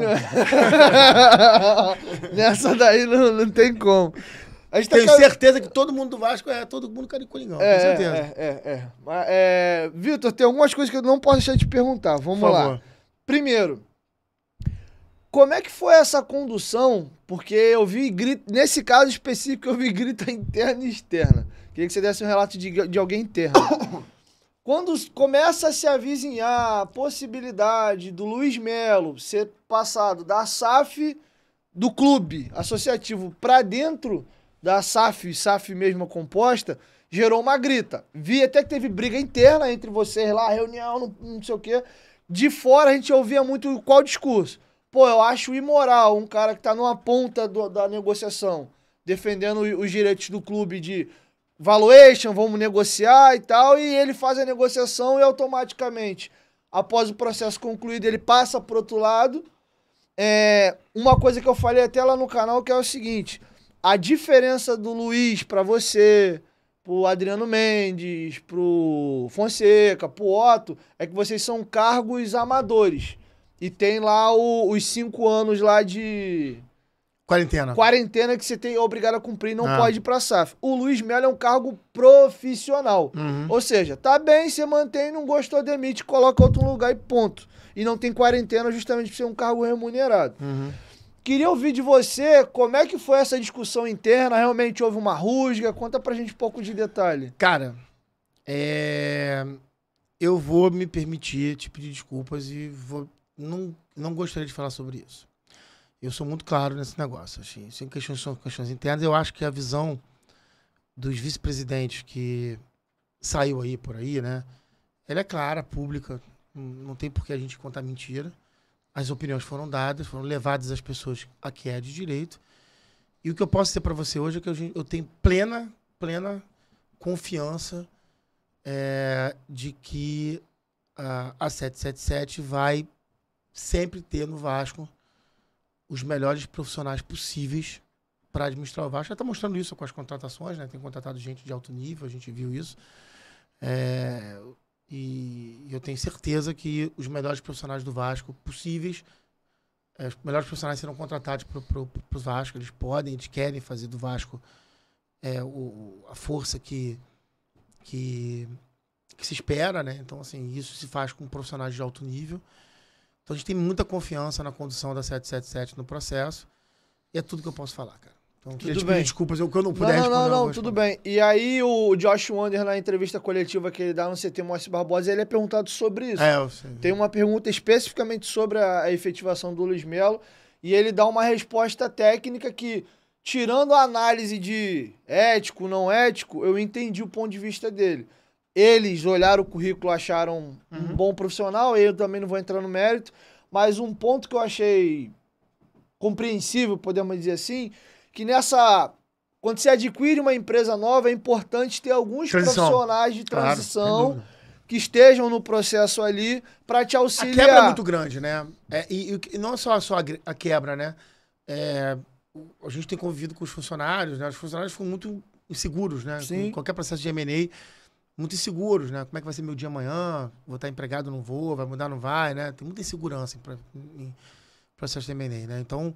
Nessa daí não tem como. Tenho certeza que todo mundo do Vasco todo mundo cara de Coringão. Tenho certeza. Vitor, tem algumas coisas que eu não posso deixar de te perguntar. Vamos lá. Primeiro, como é que foi essa condução? Porque eu vi grito, nesse caso específico, eu vi grita interna e externa. Queria que você desse um relato de alguém interno. Quando começa a se avizinhar a possibilidade do Luiz Melo ser passado da SAF do clube associativo para dentro da SAF mesmo composta, gerou uma grita. Vi até que teve briga interna entre vocês lá, reunião, não sei o quê. De fora a gente ouvia muito qual discurso. Pô, eu acho imoral um cara que tá numa ponta da negociação, defendendo os direitos do clube de valuation, vamos negociar e tal, e ele faz a negociação e automaticamente, após o processo concluído, ele passa pro outro lado. Uma coisa que eu falei até lá no canal, que é o seguinte: a diferença do Luiz pra você, pro Adriano Mendes, pro Fonseca, pro Otto, é que vocês são cargos amadores. E tem lá os 5 anos lá de... Quarentena que você é obrigado a cumprir e não pode ir pra SAF. O Luiz Melo é um cargo profissional. Ou seja, tá bem, você mantém, não gostou, demite, coloca outro lugar e ponto. E não tem quarentena justamente por ser um cargo remunerado. Queria ouvir de você como é que foi essa discussão interna. Realmente houve uma rusga? Conta pra gente um pouco de detalhe. Cara, eu vou me permitir te pedir desculpas e não gostaria de falar sobre isso. Eu sou muito claro nesse negócio. Assim, são questões internas. Eu acho que a visão dos vice-presidentes que saiu aí por aí, né? Ela é clara, pública. Não tem por que a gente contar mentira. As opiniões foram dadas, foram levadas às pessoas a que é de direito. E o que eu posso dizer para você hoje é que eu tenho plena confiança de que a 777 vai sempre ter no Vasco os melhores profissionais possíveis para administrar o Vasco. Já está mostrando isso com as contratações, né? Tem contratado gente de alto nível, a gente viu isso. E eu tenho certeza que os melhores profissionais do Vasco possíveis os melhores profissionais serão contratados pro Vasco. Eles querem fazer do Vasco a força que se espera, né? Então, assim, isso se faz com profissionais de alto nível. Então, a gente tem muita confiança na condução da 777 no processo. E é tudo que eu posso falar, cara. Então, queria te pedir desculpas, o que eu não puder responder. Não, tudo bem. E aí, o Josh Wonder, na entrevista coletiva que ele dá no CT Moacir Barbosa, ele é perguntado sobre isso. Eu sei. Tem uma pergunta especificamente sobre a efetivação do Luiz Melo, e ele dá uma resposta técnica que, tirando a análise de ético, não ético, eu entendi o ponto de vista dele. Eles olharam o currículo, acharam um bom profissional, eu também não vou entrar no mérito, mas um ponto que eu achei compreensível, podemos dizer assim, que quando você adquire uma empresa nova, é importante ter alguns profissionais de transição que estejam no processo ali para te auxiliar. A quebra é muito grande, né? E não é só a quebra, né? A gente tem convivido com os funcionários, né? Os funcionários ficam muito inseguros, né? Sim. Com qualquer processo de M&A, muito inseguros, né? Como é que vai ser meu dia amanhã? Vou estar empregado, não vou? Vai mudar, não vai, né? Tem muita insegurança em processo de M&A, né? Então,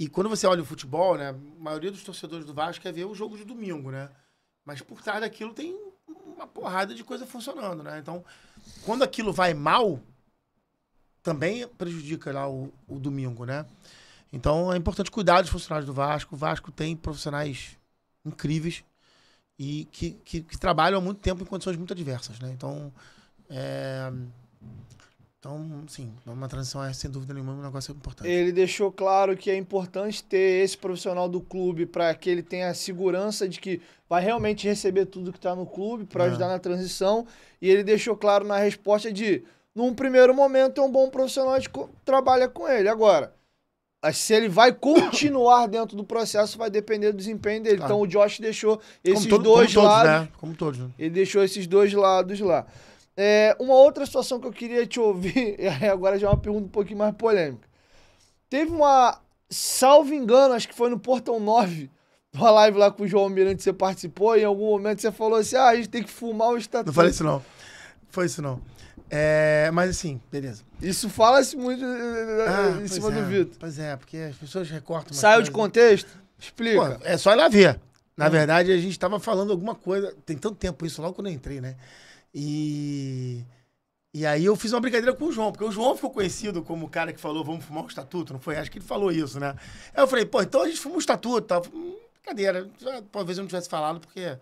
e quando você olha o futebol, né? A maioria dos torcedores do Vasco quer ver o jogo de domingo, né? Mas por trás daquilo tem uma porrada de coisa funcionando, né? Então, quando aquilo vai mal, também prejudica lá o domingo, né? Então, é importante cuidar dos funcionários do Vasco. O Vasco tem profissionais incríveis e que trabalham há muito tempo em condições muito adversas, né? Então, sim, uma transição é, sem dúvida nenhuma, um negócio importante. Ele deixou claro que é importante ter esse profissional do clube para que ele tenha a segurança de que vai realmente receber tudo que está no clube para ajudar na transição. E ele deixou claro na resposta de, num primeiro momento, é um bom profissional que trabalha com ele. Agora, se ele vai continuar dentro do processo, vai depender do desempenho dele. Claro. Então, o Josh deixou esses dois lados. Né? Como todos, né? Ele deixou esses dois lados lá. Uma outra situação que eu queria te ouvir, agora já é uma pergunta um pouquinho mais polêmica. Teve salvo engano, acho que foi no Portão 9, uma live lá com o João Almirante, você participou, e em algum momento você falou assim, a gente tem que fumar o estatuto. Não falei isso não. Foi isso não. Mas assim, beleza. Isso fala-se muito em cima do Vitor. Pois é, porque as pessoas recortam. Saiu de contexto? Explica. Pô, é só ir lá ver. Na verdade, a gente tava falando alguma coisa, tem tanto tempo isso, logo quando eu entrei, né? E aí eu fiz uma brincadeira com o João, porque o João ficou conhecido como o cara que falou, vamos fumar o estatuto, não foi? Acho que ele falou isso, né? Aí eu falei, pô, então a gente fuma o estatuto, tá? Brincadeira. Talvez eu não tivesse falado, porque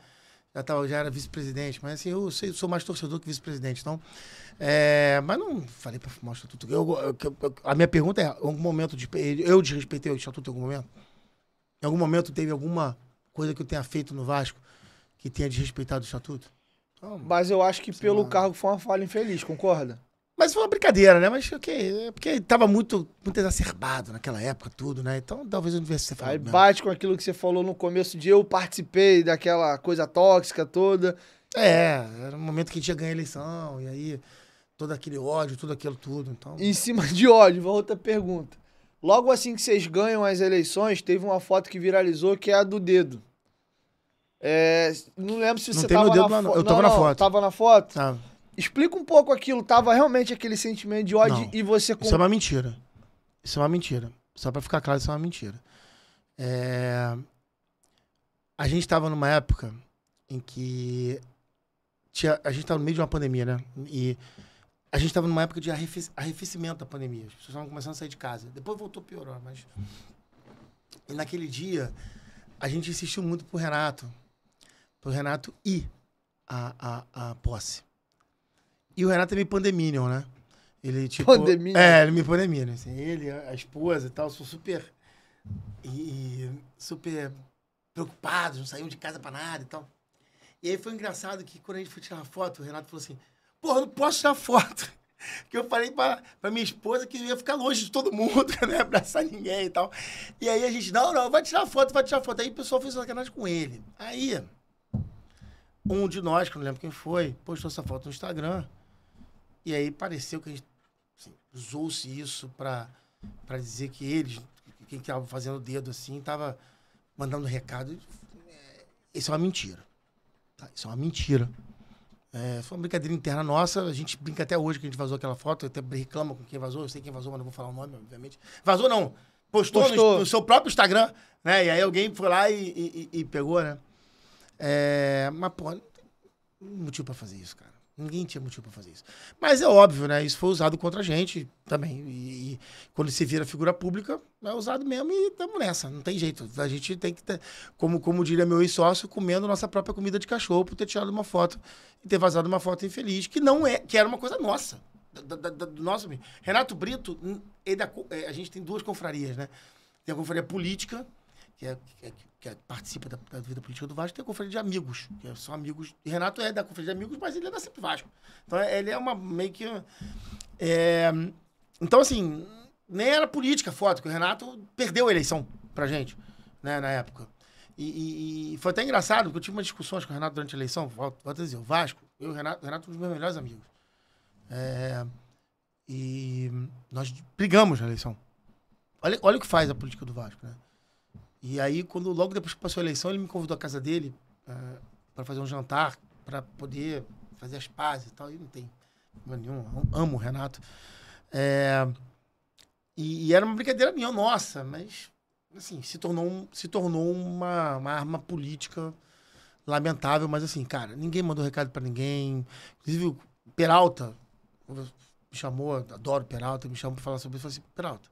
já era vice-presidente, mas assim, eu sou mais torcedor que vice-presidente, então... mas não falei pra fumar o estatuto. A minha pergunta é, em algum momento eu desrespeitei o estatuto em algum momento? Em algum momento teve alguma coisa que eu tenha feito no Vasco que tenha desrespeitado o estatuto? Mas eu acho que pelo cargo foi uma falha infeliz, concorda? Mas foi uma brincadeira, né? Mas porque tava muito exacerbado naquela época, tudo, né? Então talvez eu não tivesse falado. Aí bate com aquilo que você falou no começo de eu participei daquela coisa tóxica toda. Era um momento que a gente ia ganhar a eleição, e aí todo aquele ódio, tudo aquilo, tudo. Então... Em cima de ódio, outra pergunta. Logo assim que vocês ganham as eleições, teve uma foto que viralizou que é a do dedo. Não lembro se você tava na foto. Eu tava na foto. Tava na foto? Tava. Explica um pouco aquilo. Tava realmente aquele sentimento de ódio Não, e você... Isso é uma mentira. Isso é uma mentira. Só pra ficar claro, isso é uma mentira. A gente tava numa época em que... a gente tava no meio de uma pandemia, né? E a gente tava numa época de arrefecimento da pandemia. As pessoas estavam começando a sair de casa. Depois voltou a piorar, mas... E naquele dia, a gente insistiu muito pro Renato ir à posse. E o Renato é meio pandeminion, né? Ele, tipo... Pandeminion? Ele é meio pandeminion, assim. Ele, a esposa e tal, são super preocupados, não saíam de casa pra nada e tal. E aí foi engraçado que quando a gente foi tirar uma foto, o Renato falou assim, porra, eu não posso tirar foto. Porque eu falei pra minha esposa que eu ia ficar longe de todo mundo, não ia abraçar ninguém e tal. E aí a gente, não, vai tirar foto. Aí o pessoal fez sacanagem com ele. Aí, um de nós, que eu não lembro quem foi, postou essa foto no Instagram. E aí pareceu que a gente assim, usou-se isso pra dizer que eles, quem estava fazendo o dedo assim, tava mandando recado. Isso é uma mentira. Tá? Isso é uma mentira. Foi uma brincadeira interna nossa. A gente brinca até hoje que a gente vazou aquela foto. Eu até reclama com quem vazou. Eu sei quem vazou, mas não vou falar o nome, obviamente. Vazou não. Postou. No seu próprio Instagram, né? E aí alguém foi lá e pegou, né? Mas, pô, não tem motivo pra fazer isso, cara. Ninguém tinha motivo pra fazer isso. Mas é óbvio, né? Isso foi usado contra a gente também. E quando se vira figura pública, é usado mesmo e estamos nessa. Não tem jeito. A gente tem que ter, como diria meu ex-sócio, comendo nossa própria comida de cachorro por ter tirado uma foto e ter vazado uma foto infeliz, que era uma coisa nossa. Do nosso amigo. Renato Brito, a gente tem duas confrarias, né? Tem a confraria política, que participa da vida política do Vasco, tem a confraria de amigos, que são amigos. E Renato é da confraria de amigos, mas ele é da Sempre Vasco. Então ele é uma meio que. Então, assim, nem era política a foto, que o Renato perdeu a eleição pra gente, né, na época. E foi até engraçado, porque eu tive umas discussões com o Renato durante a eleição. Volto a dizer, o Vasco, eu e o Renato é um dos meus melhores amigos. E nós brigamos na eleição. Olha o que faz a política do Vasco, né? E aí, logo depois que passou a eleição, ele me convidou à casa dele para fazer um jantar, para poder fazer as pazes e tal. E não tem problema nenhum. Amo o Renato. E era uma brincadeira minha, nossa, mas assim, se tornou uma arma política lamentável, mas assim, cara, ninguém mandou recado para ninguém. Inclusive, o Peralta me chamou, adoro o Peralta, me chamou para falar sobre isso. Eu falei assim, Peralta,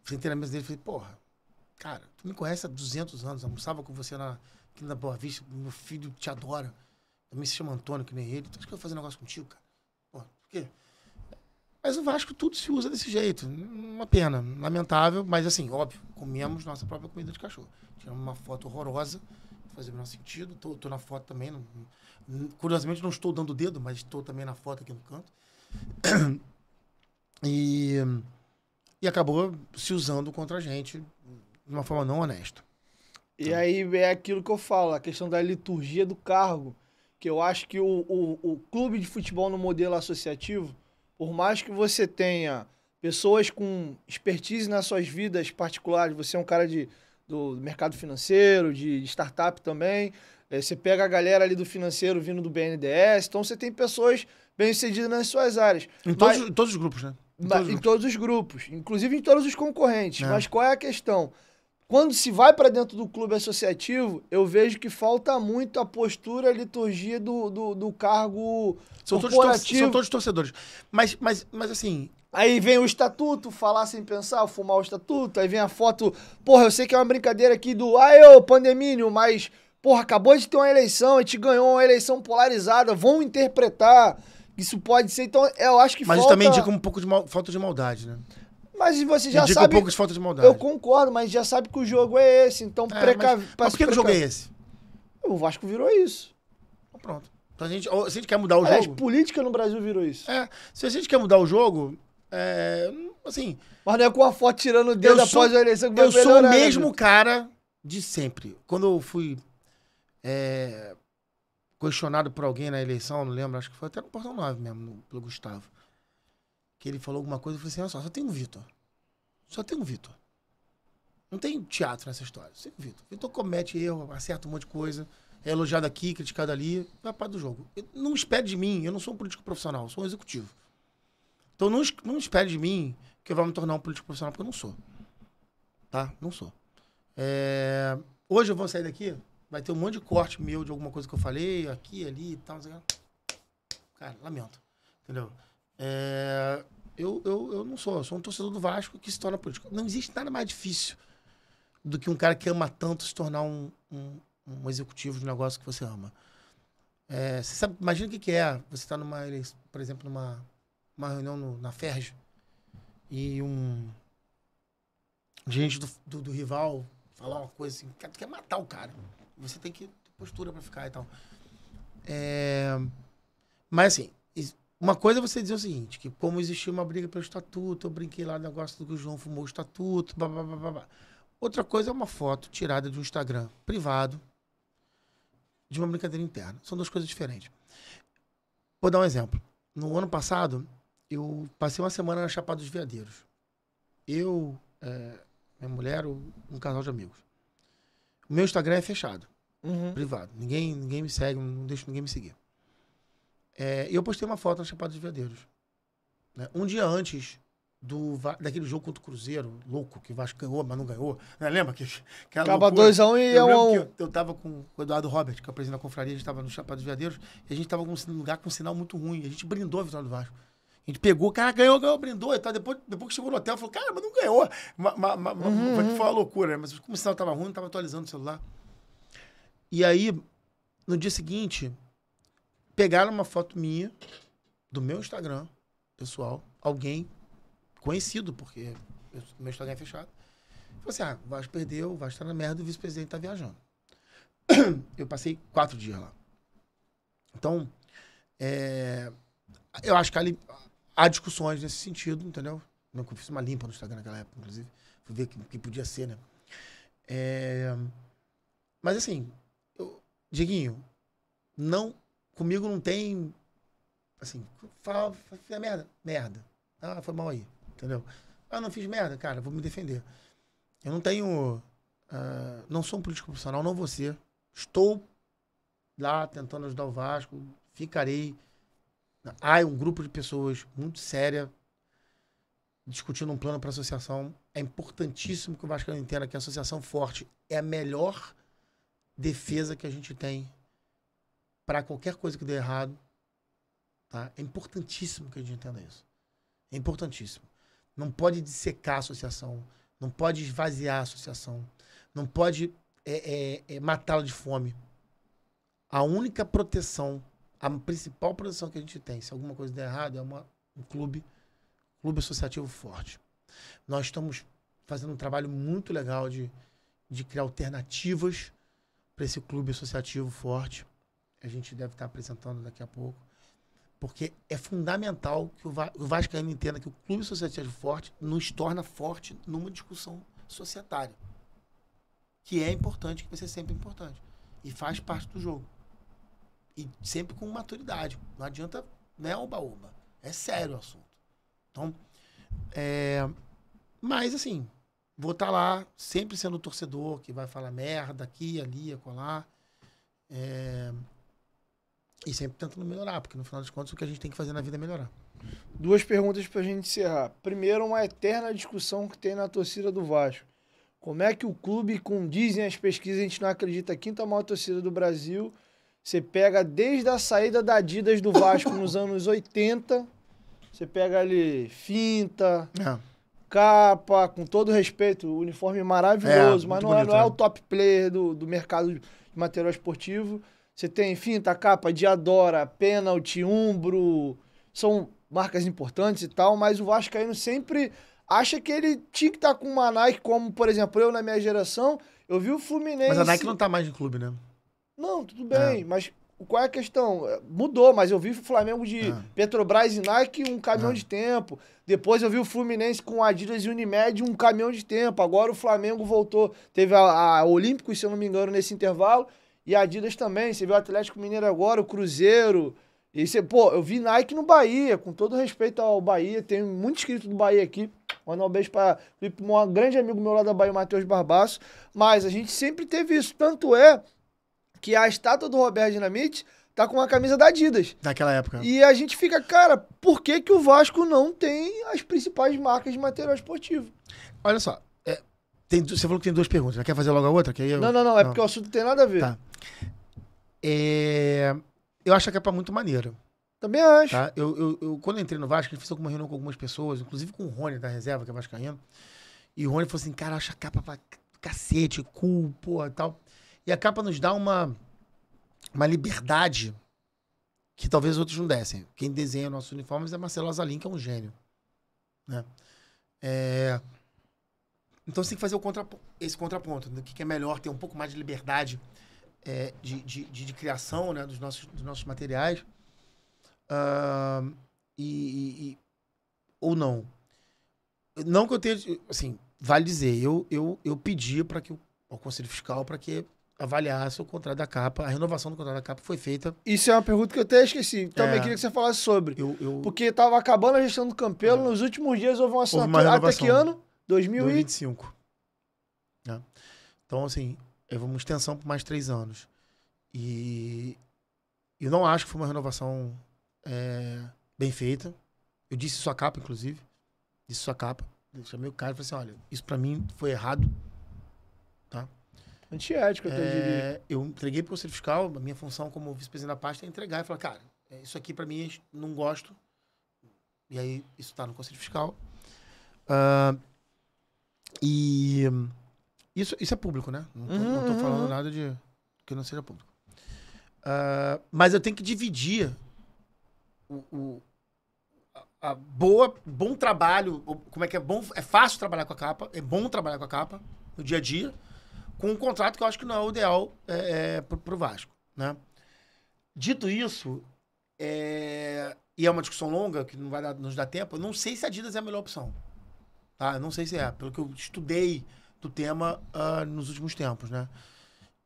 sentei na mesa dele e falei, porra, cara, tu me conhece há 200 anos, almoçava com você aqui na Boa Vista, meu filho te adora. Também se chama Antônio, que nem ele. Tu acha que eu vou fazer um negócio contigo, cara? Pô, por quê? Mas o Vasco tudo se usa desse jeito. Uma pena, lamentável, mas assim, óbvio, comemos nossa própria comida de cachorro. Tiramos uma foto horrorosa, não fazia o menor sentido. Tô na foto também. Curiosamente, não estou dando o dedo, mas estou também na foto aqui no canto. E acabou se usando contra a gente de uma forma não honesta. E aí é aquilo que eu falo, a questão da liturgia do cargo, que eu acho que o clube de futebol no modelo associativo, por mais que você tenha pessoas com expertise nas suas vidas particulares, você é um cara do mercado financeiro, de startup também, você pega a galera ali do financeiro vindo do BNDES, então você tem pessoas bem-sucedidas nas suas áreas. Em todos os grupos, né? Em todos os grupos, inclusive em todos os concorrentes. Mas qual é a questão? Quando se vai para dentro do clube associativo, eu vejo que falta muito a postura, a liturgia do cargo corporativo. São todos torcedores. Mas assim... Aí vem o estatuto, falar sem pensar, fumar o estatuto, aí vem a foto... Porra, eu sei que é uma brincadeira aqui do... Pandemínio, mas... Porra, acabou de ter uma eleição, a gente ganhou uma eleição polarizada, vão interpretar... Isso pode ser, então eu acho que mas isso também indica um pouco de falta de maldade, né? Mas você já indica sabe... um pouco de falta de maldade. Eu concordo, mas já sabe que o jogo é esse, então mas por que o jogo é esse? O Vasco virou isso. Então, pronto. Então, se a gente quer mudar o jogo... jogo... política no Brasil virou isso. Se a gente quer mudar o jogo, assim... Mas não é com a foto tirando o dedo após a eleição que vai melhorar. Eu sou o mesmo cara de sempre. Quando eu fui... questionado por alguém na eleição, não lembro, acho que foi até no Portão 9 mesmo, pelo Gustavo. Que ele falou alguma coisa, eu falei assim, olha só tem um Vitor. Só tem um Vitor. Não tem teatro nessa história. Só tem um Vitor. Vitor comete erro, acerta um monte de coisa, é elogiado aqui, criticado ali, vai para do jogo. Não espere de mim, eu não sou um político profissional, eu sou um executivo. Então não espere de mim que eu vá me tornar um político profissional, porque eu não sou. Tá? Não sou. Hoje eu vou sair daqui... Vai ter um monte de corte meu de alguma coisa que eu falei, aqui, ali e tal. Cara, lamento. Entendeu? Eu não sou. Eu sou um torcedor do Vasco que se torna político. Não existe nada mais difícil do que um cara que ama tanto se tornar um executivo de um negócio que você ama. Você sabe, imagina o que é você estar por exemplo, numa reunião na FERJ e um gente do rival falar uma coisa assim, tu quer matar o cara. Você tem que ter postura pra ficar e tal. Mas assim, uma coisa é você dizer o seguinte, que como existia uma briga pelo estatuto, eu brinquei lá no negócio do que o João fumou o estatuto, blá, blá, blá, blá, blá. Outra coisa é uma foto tirada de um Instagram privado de uma brincadeira interna. São duas coisas diferentes. Vou dar um exemplo. No ano passado, eu passei uma semana na Chapada dos Veadeiros. Eu, minha mulher, um casal de amigos. O meu Instagram é fechado, privado. Ninguém me segue, não deixo ninguém me seguir. E eu postei uma foto na Chapada dos Veadeiros. Né? Um dia antes daquele jogo contra o Cruzeiro, louco, que o Vasco ganhou, mas não ganhou. Né? Lembra? Acaba 2-1 e é 1-1. Eu tava com o Eduardo Robert, que é o presidente da confraria, a gente tava no Chapada dos Veadeiros, e a gente tava num lugar com um sinal muito ruim. A gente brindou a vitória do Vasco. A gente pegou, cara, ganhou, brindou e tal. Depois que chegou no hotel, falou, cara, mas não ganhou. Foi uma loucura, né? Mas como o sinal tava ruim, não tava atualizando o celular. E aí, no dia seguinte, pegaram uma foto minha, do meu Instagram, pessoal, alguém conhecido, porque meu Instagram é fechado. Falou assim, o Vasco perdeu, o Vasco tá na merda e o vice-presidente tá viajando. Eu passei 4 dias lá. Então, eu acho que ali há discussões nesse sentido, entendeu? Eu fiz uma limpa no Instagram naquela época, inclusive. Fui ver o que podia ser, né? Mas assim, Dieguinho, comigo não tem, assim, fiz merda. Foi mal aí, entendeu? Não fiz merda, cara, vou me defender. Eu não tenho, não sou um político profissional, não vou ser. Estou lá tentando ajudar o Vasco, ficarei. Há um grupo de pessoas muito séria discutindo um plano para a associação. É importantíssimo que o Vasco entenda que a associação forte é a melhor defesa que a gente tem para qualquer coisa que dê errado. Tá? É importantíssimo que a gente entenda isso. É importantíssimo. Não pode dissecar a associação, não pode esvaziar a associação, não pode matá-la de fome. A única proteção, a principal proteção que a gente tem, se alguma coisa der errado, é um clube associativo forte. Nós estamos fazendo um trabalho muito legal de criar alternativas para esse clube associativo forte. A gente deve estar apresentando daqui a pouco. Porque é fundamental que o vascaíno entenda que o clube associativo forte nos torna forte numa discussão societária. Que é importante, que vai ser sempre importante. E faz parte do jogo. E sempre com maturidade. Não adianta, não é oba-oba. É sério o assunto. Então, mas assim, vou estar lá, sempre sendo o torcedor que vai falar merda aqui, ali, acolá. E sempre tentando melhorar, porque no final das contas o que a gente tem que fazer na vida é melhorar. 2 perguntas pra gente encerrar. Primeiro, uma eterna discussão que tem na torcida do Vasco. Como é que o clube, dizem as pesquisas, a gente não acredita, a 5ª maior torcida do Brasil, você pega desde a saída da Adidas do Vasco nos anos 80, você pega ali finta, capa, com todo respeito, uniforme maravilhoso, mas não é o top player do mercado de material esportivo. Você tem finta, capa, Diadora, pênalti, Umbro, são marcas importantes e tal, mas o vascaíno sempre acha que ele tinha que estar com uma Nike, como, por exemplo, eu na minha geração, eu vi o Fluminense... Mas a Nike não tá mais no clube, né? Não, tudo bem, mas qual é a questão? Mudou, mas eu vi o Flamengo de Petrobras e Nike um caminhão de tempo. Depois eu vi o Fluminense com Adidas e Unimed um caminhão de tempo. Agora o Flamengo voltou. Teve a Olímpicos, se eu não me engano, nesse intervalo. E a Adidas também. Você viu o Atlético Mineiro agora, o Cruzeiro. E você, eu vi Nike no Bahia, com todo respeito ao Bahia. Tem muito inscrito do Bahia aqui. Mandar um beijo para um grande amigo meu lá da Bahia, o Matheus Barbaço. Mas a gente sempre teve isso. Tanto é que a estátua do Roberto Dinamite tá com a camisa da Adidas. Naquela época. E a gente fica, cara, por que o Vasco não tem as principais marcas de material esportivo? Olha só, você falou que tem 2 perguntas. Quer fazer logo a outra? Que aí não, é porque o assunto não tem nada a ver. Tá. Eu acho a capa muito maneira. Também acho. Tá? Eu, quando eu entrei no Vasco, eu fiz alguma reunião com algumas pessoas, inclusive com o Rony da reserva, que é vascaíno. E o Rony falou assim, cara, acha a capa pra cacete, cool, porra, e tal. E a capa nos dá uma liberdade que talvez outros não dessem. Quem desenha nossos uniformes é Marcelo Azalim, que é um gênio. Né? Então você tem que fazer esse contraponto. Né? O que é melhor, ter um pouco mais de liberdade de criação, né? dos nossos materiais. Ou não. Não que eu tenha... Assim, vale dizer, eu pedi para que o Conselho Fiscal para que avaliasse o contrato da capa. A renovação do contrato da capa foi feita. Isso é uma pergunta que eu até esqueci. Também queria que você falasse sobre. Porque estava acabando a gestão do Campelo. Nos últimos dias houve uma assinatura. Até que ano? 2025. Então, assim, houve uma extensão por mais 3 anos. E eu não acho que foi uma renovação bem feita. Eu disse isso à capa, inclusive. Disse isso à capa. Eu chamei o cara e falei assim, olha, isso pra mim foi errado. Tá? Antiético, eu até diria. Eu entreguei pro Conselho Fiscal, a minha função como vice-presidente da pasta é entregar e falar, cara, isso aqui pra mim não gosto. E aí isso tá no Conselho Fiscal. E isso é público, né? Não tô falando nada de que não seja público. Mas eu tenho que dividir bom trabalho, como é que é fácil trabalhar com a capa, é bom trabalhar com a capa no dia a dia, com um contrato que eu acho que não é o ideal pro Vasco, né? Dito isso, e é uma discussão longa, que não vai nos dar tempo, eu não sei se a Adidas é a melhor opção. Tá? Eu não sei se pelo que eu estudei do tema nos últimos tempos, né?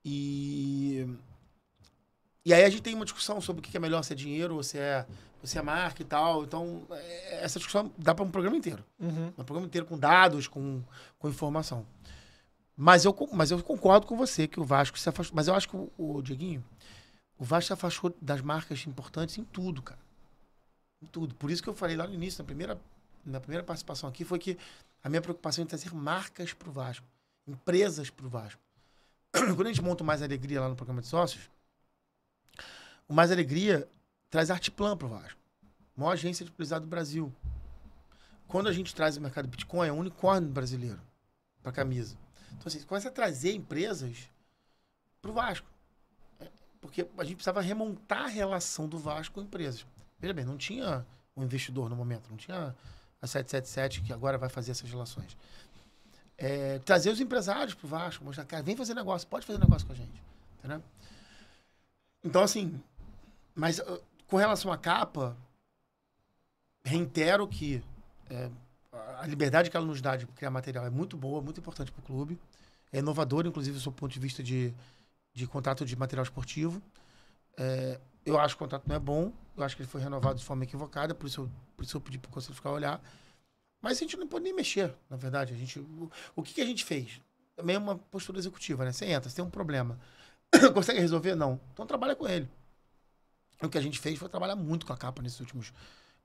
E aí a gente tem uma discussão sobre o que é melhor, se é dinheiro ou se é marca e tal. Então, essa discussão dá para um programa inteiro. Um programa inteiro com dados, com informação. Mas eu concordo com você que o Vasco se afastou. Mas eu acho que o Dieguinho, o Vasco se afastou das marcas importantes em tudo, cara. Em tudo. Por isso que eu falei lá no início, na primeira participação aqui, foi que a minha preocupação é trazer marcas pro Vasco, empresas pro Vasco. Quando a gente monta o Mais Alegria lá no programa de sócios, o Mais Alegria traz Artplan pro Vasco. A maior agência de publicidade do Brasil. Quando a gente traz o mercado Bitcoin, é um unicórnio brasileiro para camisa. Então, assim, começa a trazer empresas pro Vasco. Porque a gente precisava remontar a relação do Vasco com empresas. Veja bem, não tinha um investidor no momento, não tinha a 777 que agora vai fazer essas relações. Trazer os empresários pro Vasco, mostrar, cara, vem fazer negócio, pode fazer negócio com a gente. Entendeu? Então, assim, mas com relação à capa, reitero que a liberdade que ela nos dá de criar material é muito boa, muito importante para o clube. É inovador, inclusive, do seu ponto de vista de contrato de material esportivo. Eu acho que o contrato não é bom. Eu acho que ele foi renovado de forma equivocada, por isso eu pedi para o Conselho Fiscal olhar. Mas a gente não pode nem mexer, na verdade. O que a gente fez? Também é uma postura executiva, né? Você entra, você tem um problema. Consegue resolver? Não. Então trabalha com ele. O que a gente fez foi trabalhar muito com a capa nesses últimos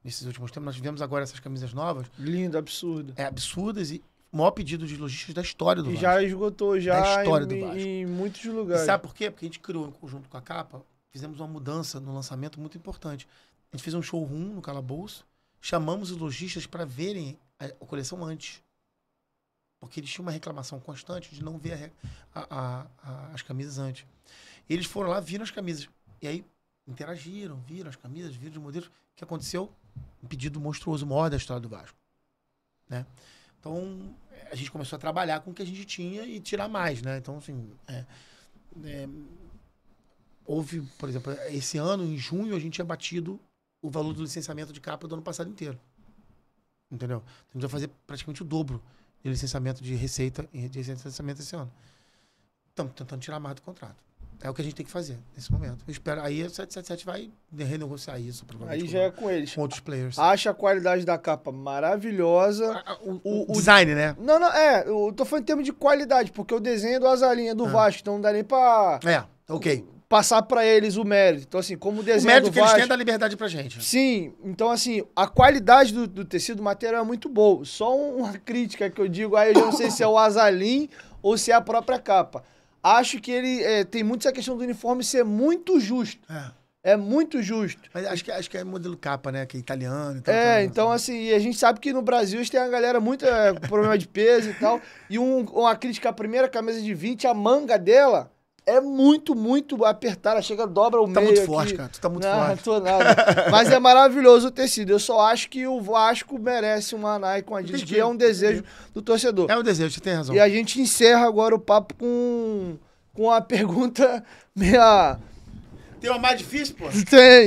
tempos. Nós tivemos agora essas camisas novas. Lindo, absurdo. Absurdas e o maior pedido de logísticos da história do Vasco. E já esgotou, já da história do Vasco. Em muitos lugares. E sabe por quê? Porque a gente criou, em conjunto com a capa, fizemos uma mudança no lançamento muito importante. A gente fez um showroom no Calabouço, chamamos os lojistas para verem a coleção antes. Porque eles tinham uma reclamação constante de não ver as camisas antes. Eles foram lá, viram as camisas. E aí interagiram, viram as camisas, viram os modelos. O que aconteceu? Um pedido monstruoso, o maior da história do Vasco. Né? Então, a gente começou a trabalhar com o que a gente tinha e tirar mais, né? Então, assim, houve, por exemplo, esse ano, em junho, a gente tinha batido o valor do licenciamento de capa do ano passado inteiro. Entendeu? Então, a gente vai fazer praticamente o dobro de licenciamento de receita e de licenciamento esse ano. Estamos tentando tirar mais do contrato. É o que a gente tem que fazer nesse momento. Eu espero. Aí a 777 vai renegociar isso, provavelmente. Aí já é com eles. Com outros players. Acha a qualidade da capa maravilhosa. O design, né? Não, eu tô falando em termos de qualidade, porque o desenho é do Azalinha, do Vasco, então não dá nem pra... ok. Passar pra eles o mérito. Então, assim, como o desenho o mérito do que Vasco, eles têm da liberdade pra gente. Sim. Então, assim, a qualidade do tecido, do material é muito boa. Só uma crítica que eu digo, aí eu já não sei se é o Azalim ou se é a própria capa. Acho que ele tem muito essa questão do uniforme ser muito justo. É muito justo. Mas acho que é modelo capa, né? Que é italiano e tal. Então assim, a gente sabe que no Brasil a gente tem uma galera muito problema de peso e tal. E uma crítica à primeira camisa de 20, a manga dela é muito, muito apertada. Chega, dobra o meio. Tá muito aqui. forte, cara. Tu tá muito forte. Não tô nada. Mas é maravilhoso o tecido. Eu só acho que o Vasco merece uma Nike com a Adidas, que é um desejo do torcedor. É um desejo, você tem razão. E a gente encerra agora o papo com a pergunta meia... Tem uma mais difícil, pô?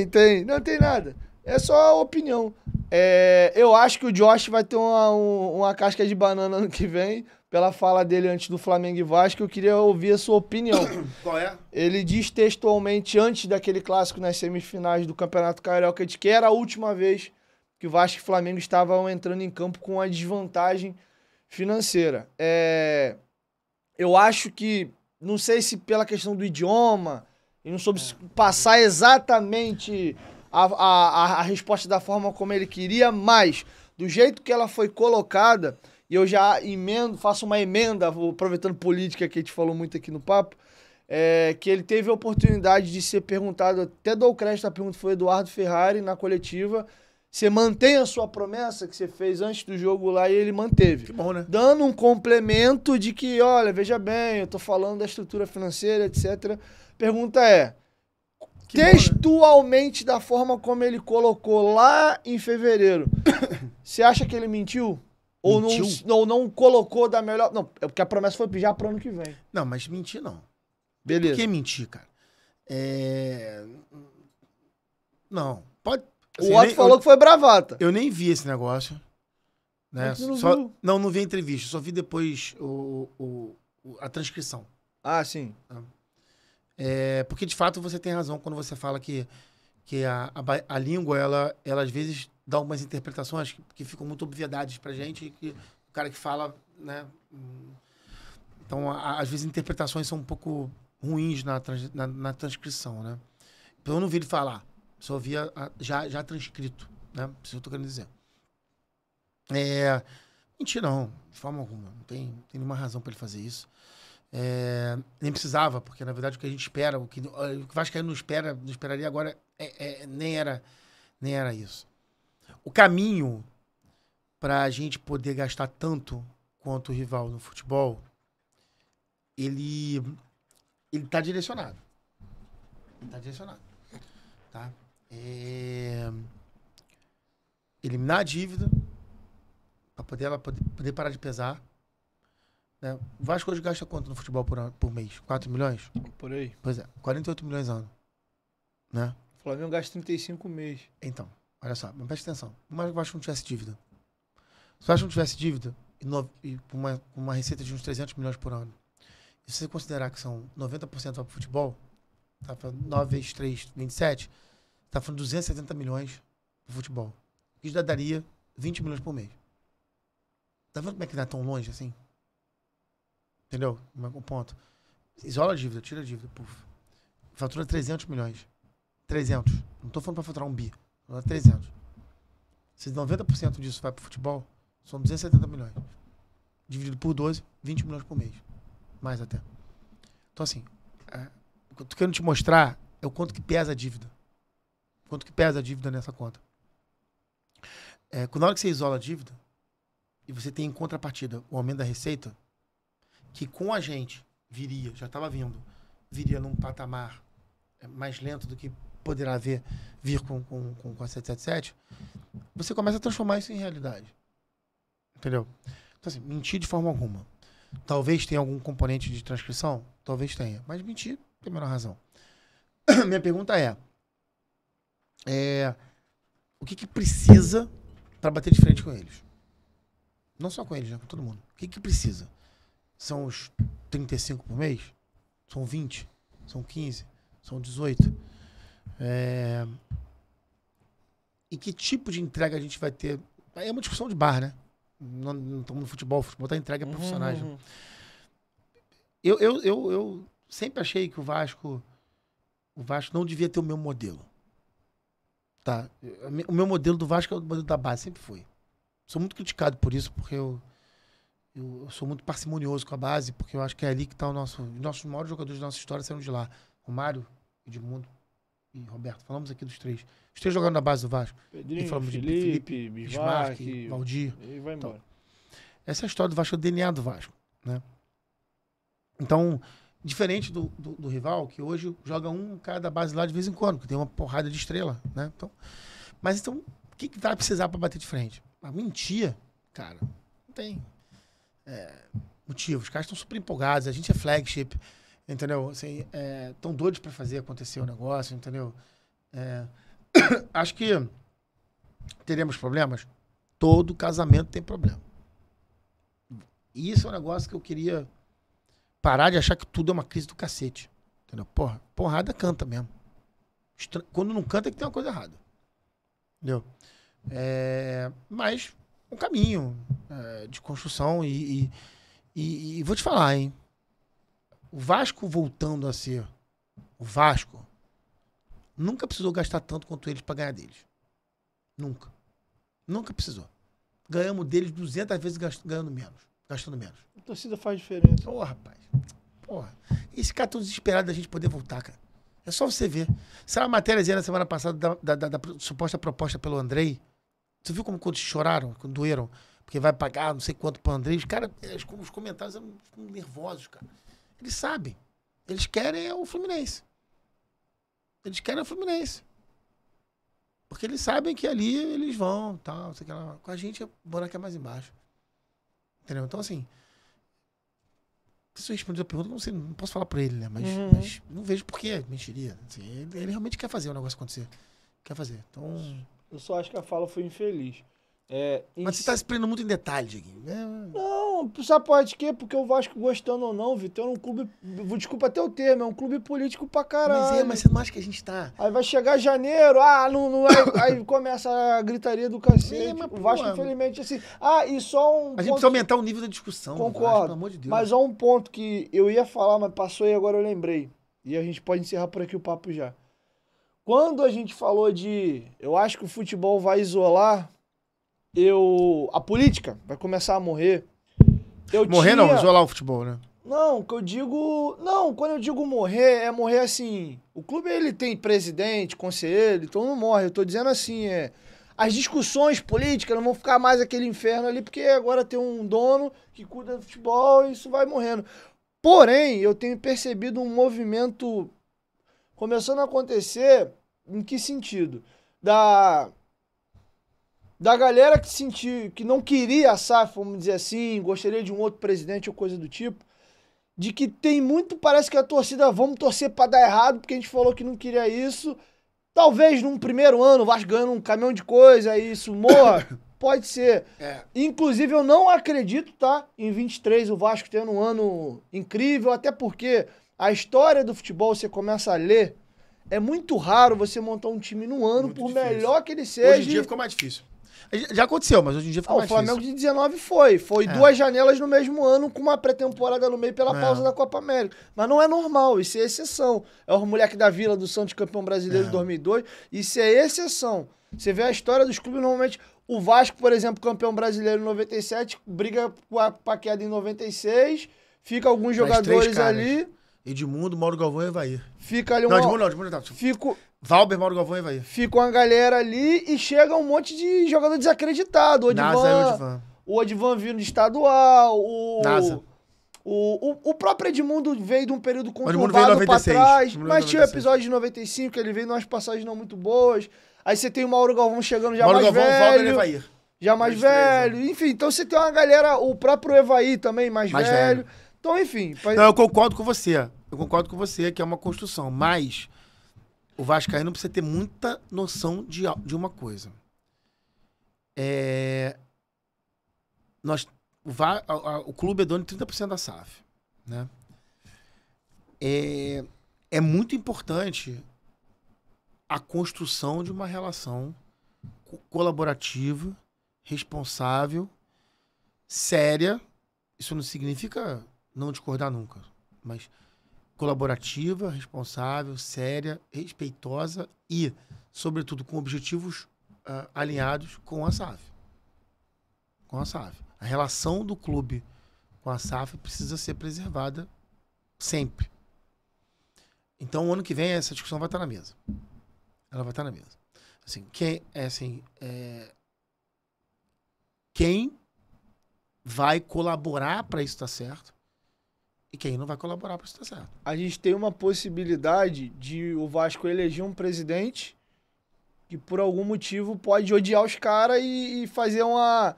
Tem. Não tem nada. É só opinião. Eu acho que o Josh vai ter uma casca de banana ano que vem, pela fala dele antes do Flamengo e Vasco. Eu queria ouvir a sua opinião. Qual é? Ele diz textualmente, antes daquele clássico nas semifinais do Campeonato Carioca, de que era a última vez que o Vasco e o Flamengo estavam entrando em campo com a desvantagem financeira. Eu acho que, não sei se pela questão do idioma, e não soube passar exatamente a resposta da forma como ele queria, mas do jeito que ela foi colocada, e eu já faço uma emenda, aproveitando política que a gente falou muito aqui no papo, que ele teve a oportunidade de ser perguntado, até dou crédito à pergunta, foi o Eduardo Ferrari na coletiva, você mantém a sua promessa que você fez antes do jogo lá, e ele manteve. Que bom, né? Dando um complemento de que, olha, veja bem, eu tô falando da estrutura financeira, etc. Pergunta é, textualmente, da forma como ele colocou lá em fevereiro, você acha que ele mentiu? Ou não colocou da melhor... Não, é porque a promessa foi já pro ano que vem. Não, mas mentir não. Beleza. Por que mentir, cara? Não, pode... Assim, o Otto falou que foi bravata. Eu nem vi esse negócio. Né? Não vi a entrevista, só vi depois a transcrição. Ah, sim. Porque, de fato, você tem razão quando você fala que a língua, ela às vezes dá algumas interpretações que ficam muito obviedades pra gente, e que o cara que fala, né? Então, às vezes, interpretações são um pouco ruins na transcrição, né? Então, eu não vi ele falar, só via já transcrito, né? Isso eu tô querendo dizer. Mentira, não, de forma alguma. Não tem nenhuma razão para ele fazer isso. Nem precisava, porque na verdade o que a gente espera, o que o Vascaíno não esperaria agora, nem era isso. O caminho para a gente poder gastar tanto quanto o rival no futebol, ele tá direcionado. Ele tá direcionado. Tá? Eliminar a dívida, para ela poder parar de pesar. Né? O Vasco hoje gasta quanto no futebol por mês? 4 milhões? Por aí. Pois é, 48 milhões ano. Né? O Flamengo gasta 35 mês. Então, olha só, mas presta atenção. Como é que o Vasco não tivesse dívida? Se o Vasco não tivesse dívida, e com uma receita de uns 300 milhões por ano, e se você considerar que são 90% para o futebol, tá falando 9 vezes 3, 27, tá falando 270 milhões para o futebol. Isso já daria 20 milhões por mês. Tá vendo como é que não é tão longe assim? Entendeu? O ponto. Isola a dívida, tira a dívida. Puf. Fatura 300 milhões. 300. Não tô falando pra faturar 1 bi. Fatura 300. Se 90% disso vai pro futebol, são 270 milhões. Dividido por 12, 20 milhões por mês. Mais até. Então, assim, o que eu tô querendo te mostrar é o quanto que pesa a dívida. Quanto que pesa a dívida nessa conta. Na hora que você isola a dívida, e você tem em contrapartida o aumento da receita, que com a gente já estava viria num patamar mais lento do que poderá vir com a 777, você começa a transformar isso em realidade. Entendeu? Então, assim, mentir de forma alguma. Talvez tenha algum componente de transcrição? Talvez tenha. Mas mentir tem a menor razão. Minha pergunta o que precisa para bater de frente com eles? Não só com eles, né? Com todo mundo. O que precisa? São os 35 por mês? São 20? São 15? São 18? E que tipo de entrega a gente vai ter? Aí é uma discussão de bar, né? Não estamos no futebol. O futebol tá entregue a profissionais. Né? Eu sempre achei que o Vasco não devia ter o meu modelo. Tá? O meu modelo do Vasco é o modelo da base, sempre foi. Sou muito criticado por isso, porque eu sou muito parcimonioso com a base, porque eu acho que é ali que está os nossos maiores jogadores da nossa história saíram de lá. Romário, Edmundo e Roberto. Falamos aqui dos três. Os três jogando na base do Vasco. Pedrinho, e falamos Felipe, de Bismarck, Valdir. E vai embora. Então, essa é a história do Vasco, é o DNA do Vasco. Né? Então, diferente do rival, que hoje joga um cara da base lá de vez em quando, que tem uma porrada de estrela. Né? Mas o que vai precisar para bater de frente? A mentir, cara, não tem motivo. Os caras estão super empolgados, a gente é flagship, entendeu? Assim, tão doidos para fazer acontecer o negócio, entendeu? Acho que teremos problemas. Todo casamento tem problema. E isso é um negócio que eu queria parar de achar que tudo é uma crise do cacete. Entendeu? Porrada canta mesmo. Quando não canta é que tem uma coisa errada. Entendeu? Mas um caminho de construção e vou te falar, hein? O Vasco voltando a ser o Vasco nunca precisou gastar tanto quanto eles para ganhar deles. Nunca. Nunca precisou. Ganhamos deles 200 vezes gastando menos. A torcida faz diferença. Ô, rapaz. Porra. Esse cara tão desesperado da gente poder voltar, cara. É só você ver. Saiu uma matéria na semana passada da suposta proposta pelo Andrei. Você viu como quando choraram, quando doeram? Porque vai pagar não sei quanto pro Andrei. Os caras, os comentários ficam nervosos, cara. Eles sabem. Eles querem o Fluminense. Eles querem o Fluminense. Porque eles sabem que ali eles vão, tal, sei lá. Com a gente, o buraco é mais embaixo. Entendeu? Então, assim... Se eu responder a pergunta, não posso falar pra ele, né? Mas não vejo por que mentiria. Assim, ele realmente quer fazer o negócio acontecer. Quer fazer. Então... Eu só acho que a fala foi infeliz. Mas você tá se prendendo muito em detalhe, Dieguinho. Não, sabe pode quê? Porque o Vasco, gostando ou não, Vitor, é um clube... Desculpa até o termo, é um clube político pra caralho. Mas você não acha que a gente tá... Aí vai chegar janeiro, aí começa a gritaria do cacete. Mas, o Vasco, infelizmente, assim... E só um A gente precisa aumentar o nível da discussão. Concordo. Vasco, pelo amor de Deus. Mas há um ponto que eu ia falar, mas passou e agora eu lembrei. E a gente pode encerrar por aqui o papo já. Quando a gente falou de... Eu acho que o futebol vai isolar... A política vai começar a morrer. Não, isolar o futebol, né? Não, que eu digo... Não, quando eu digo morrer, é morrer assim... O clube, ele tem presidente, conselheiro, então não morre. Eu tô dizendo assim, as discussões políticas não vão ficar mais aquele inferno ali, porque agora tem um dono que cuida do futebol e isso vai morrendo. Porém, eu tenho percebido um movimento começando a acontecer, em que sentido? Da galera que não queria a SAF, vamos dizer assim, gostaria de um outro presidente ou coisa do tipo, de que tem muito, parece que a torcida, vamos torcer pra dar errado, porque a gente falou que não queria isso. Talvez num primeiro ano o Vasco ganhando um caminhão de coisa e isso morra, pode ser. Inclusive eu não acredito, tá, em 23 o Vasco tendo um ano incrível, até porque a história do futebol você começa a ler, é muito raro você montar um time num ano, muito por difícil. Melhor que ele seja. Hoje em dia ficou mais difícil. Já aconteceu, mas hoje em dia ficou mais difícil. O Flamengo de 19 foi 2 janelas no mesmo ano, com uma pré-temporada no meio pela pausa da Copa América. Mas não é normal, isso é exceção. É o moleque da Vila do Santos, campeão brasileiro de 2002, isso é exceção. Você vê a história dos clubes, normalmente, o Vasco, por exemplo, campeão brasileiro em 97, briga pra queda em 96, fica alguns jogadores ali... Edmundo, Mauro Galvão e Evair. Fica ali Edmundo não. Valber, Mauro Galvão e Evair. Fica uma galera ali e chega um monte de jogador desacreditado. O Odivan vindo de estadual, o próprio Edmundo veio de um período conturbado pra trás, mas tinha o episódio de 95, que ele veio umas passagens não muito boas. Aí você tem o Mauro Galvão chegando já mais velho. Valber e Evair. Já mais velho. Enfim, então você tem uma galera, o próprio Evair também mais velho. Então, enfim... Não, eu concordo com você. Eu concordo com você que é uma construção, mas o vascaíno precisa ter muita noção de uma coisa. O clube é dono de 30% da SAF, né? É muito importante a construção de uma relação colaborativa, responsável, séria. Isso não significa não discordar nunca, mas colaborativa, responsável, séria, respeitosa e, sobretudo, com objetivos alinhados com a SAF. Com a SAF. A relação do clube com a SAF precisa ser preservada sempre. Então, o ano que vem, essa discussão vai estar na mesa. Ela vai estar na mesa. Assim, quem vai colaborar para isso estar certo e quem não vai colaborar para isso estar certo. A gente tem uma possibilidade de o Vasco eleger um presidente que por algum motivo pode odiar os caras e fazer uma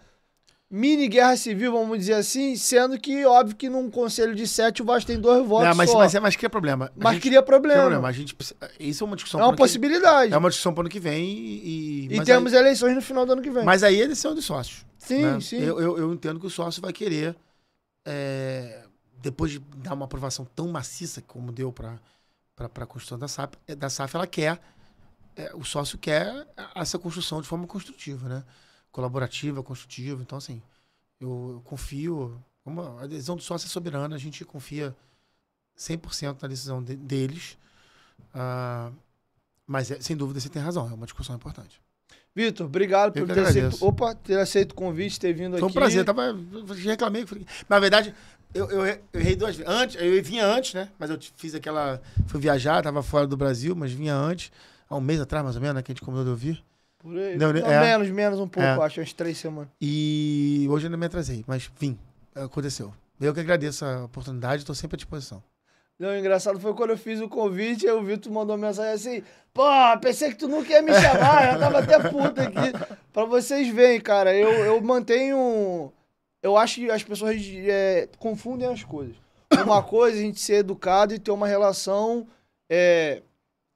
mini guerra civil, vamos dizer assim, sendo que, óbvio que num conselho de 7 o Vasco tem 2 votos só. Mas cria problema. Cria problema. Isso é uma discussão. É uma possibilidade. É uma discussão para o ano que vem e temos eleições no final do ano que vem. Mas aí é eleição dos sócios. Sim, né? sim. Eu entendo que o sócio vai querer, depois de dar uma aprovação tão maciça como deu para a construção da SAF, ela quer, o sócio quer essa construção de forma construtiva, né? Colaborativa, construtiva. Então, assim, eu confio, como a decisão do sócio é soberana, a gente confia 100% na decisão deles. Mas, sem dúvida, você tem razão. É uma discussão importante. Vitor, obrigado por ter aceito o convite, ter vindo aqui. Foi um prazer. Reclamei. Na verdade, eu errei 2 vezes. Eu vinha antes, né? Mas eu fiz aquela... Fui viajar, tava fora do Brasil, mas vinha antes. Há um mês atrás, mais ou menos, né? Que a gente combinou de ouvir. Por aí. Não, menos um pouco, acho. Umas 3 semanas. E hoje eu ainda me atrasei, mas vim. Aconteceu. Eu que agradeço a oportunidade, estou sempre à disposição. Não, o engraçado foi quando eu fiz o convite, aí o Vitor mandou uma mensagem assim, pô, pensei que tu nunca ia me chamar, eu tava até puto aqui. Pra vocês verem, cara, eu mantenho... Eu acho que as pessoas confundem as coisas. Uma coisa é a gente ser educado e ter uma relação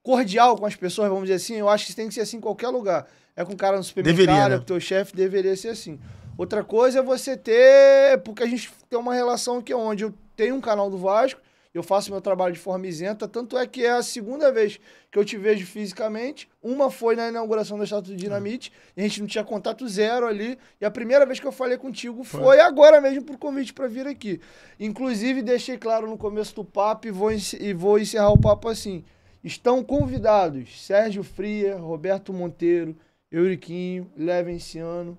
cordial com as pessoas, vamos dizer assim. Eu acho que tem que ser assim em qualquer lugar. É com o cara no supermercado, né? Com o teu chefe, deveria ser assim. Outra coisa é você ter... Porque a gente tem uma relação que é onde eu tenho um canal do Vasco, eu faço meu trabalho de forma isenta, tanto é que é a segunda vez que eu te vejo fisicamente. Uma foi na inauguração da Estátua do Dinamite, e a gente não tinha contato zero ali. E a primeira vez que eu falei contigo foi agora mesmo por convite para vir aqui. Inclusive, deixei claro no começo do papo e vou encerrar o papo assim. Estão convidados Sérgio Fria, Roberto Monteiro, Euriquinho, Levenciano.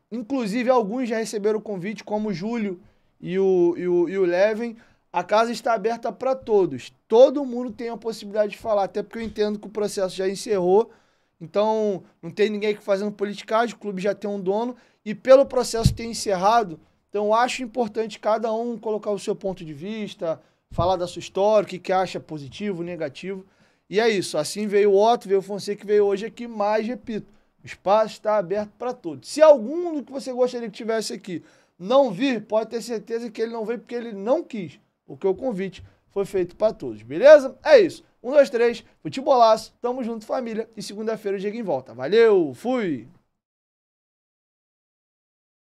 Inclusive, alguns já receberam o convite, como o Júlio e o Leven. A casa está aberta para todos. Todo mundo tem a possibilidade de falar, até porque eu entendo que o processo já encerrou. Então, não tem ninguém aqui fazendo politicagem, o clube já tem um dono. E pelo processo ter encerrado, então eu acho importante cada um colocar o seu ponto de vista, falar da sua história, o que acha positivo, negativo. E é isso. Assim veio o Otto, veio o Fonseca, que veio hoje aqui, mas, repito, o espaço está aberto para todos. Se algum do que você gostaria que tivesse aqui não vir, pode ter certeza que ele não veio porque ele não quis. Porque o convite foi feito para todos, beleza? É isso. 1, 2, 3, futebolaço, tamo junto, família. E segunda-feira o Dieguinho volta. Valeu, fui!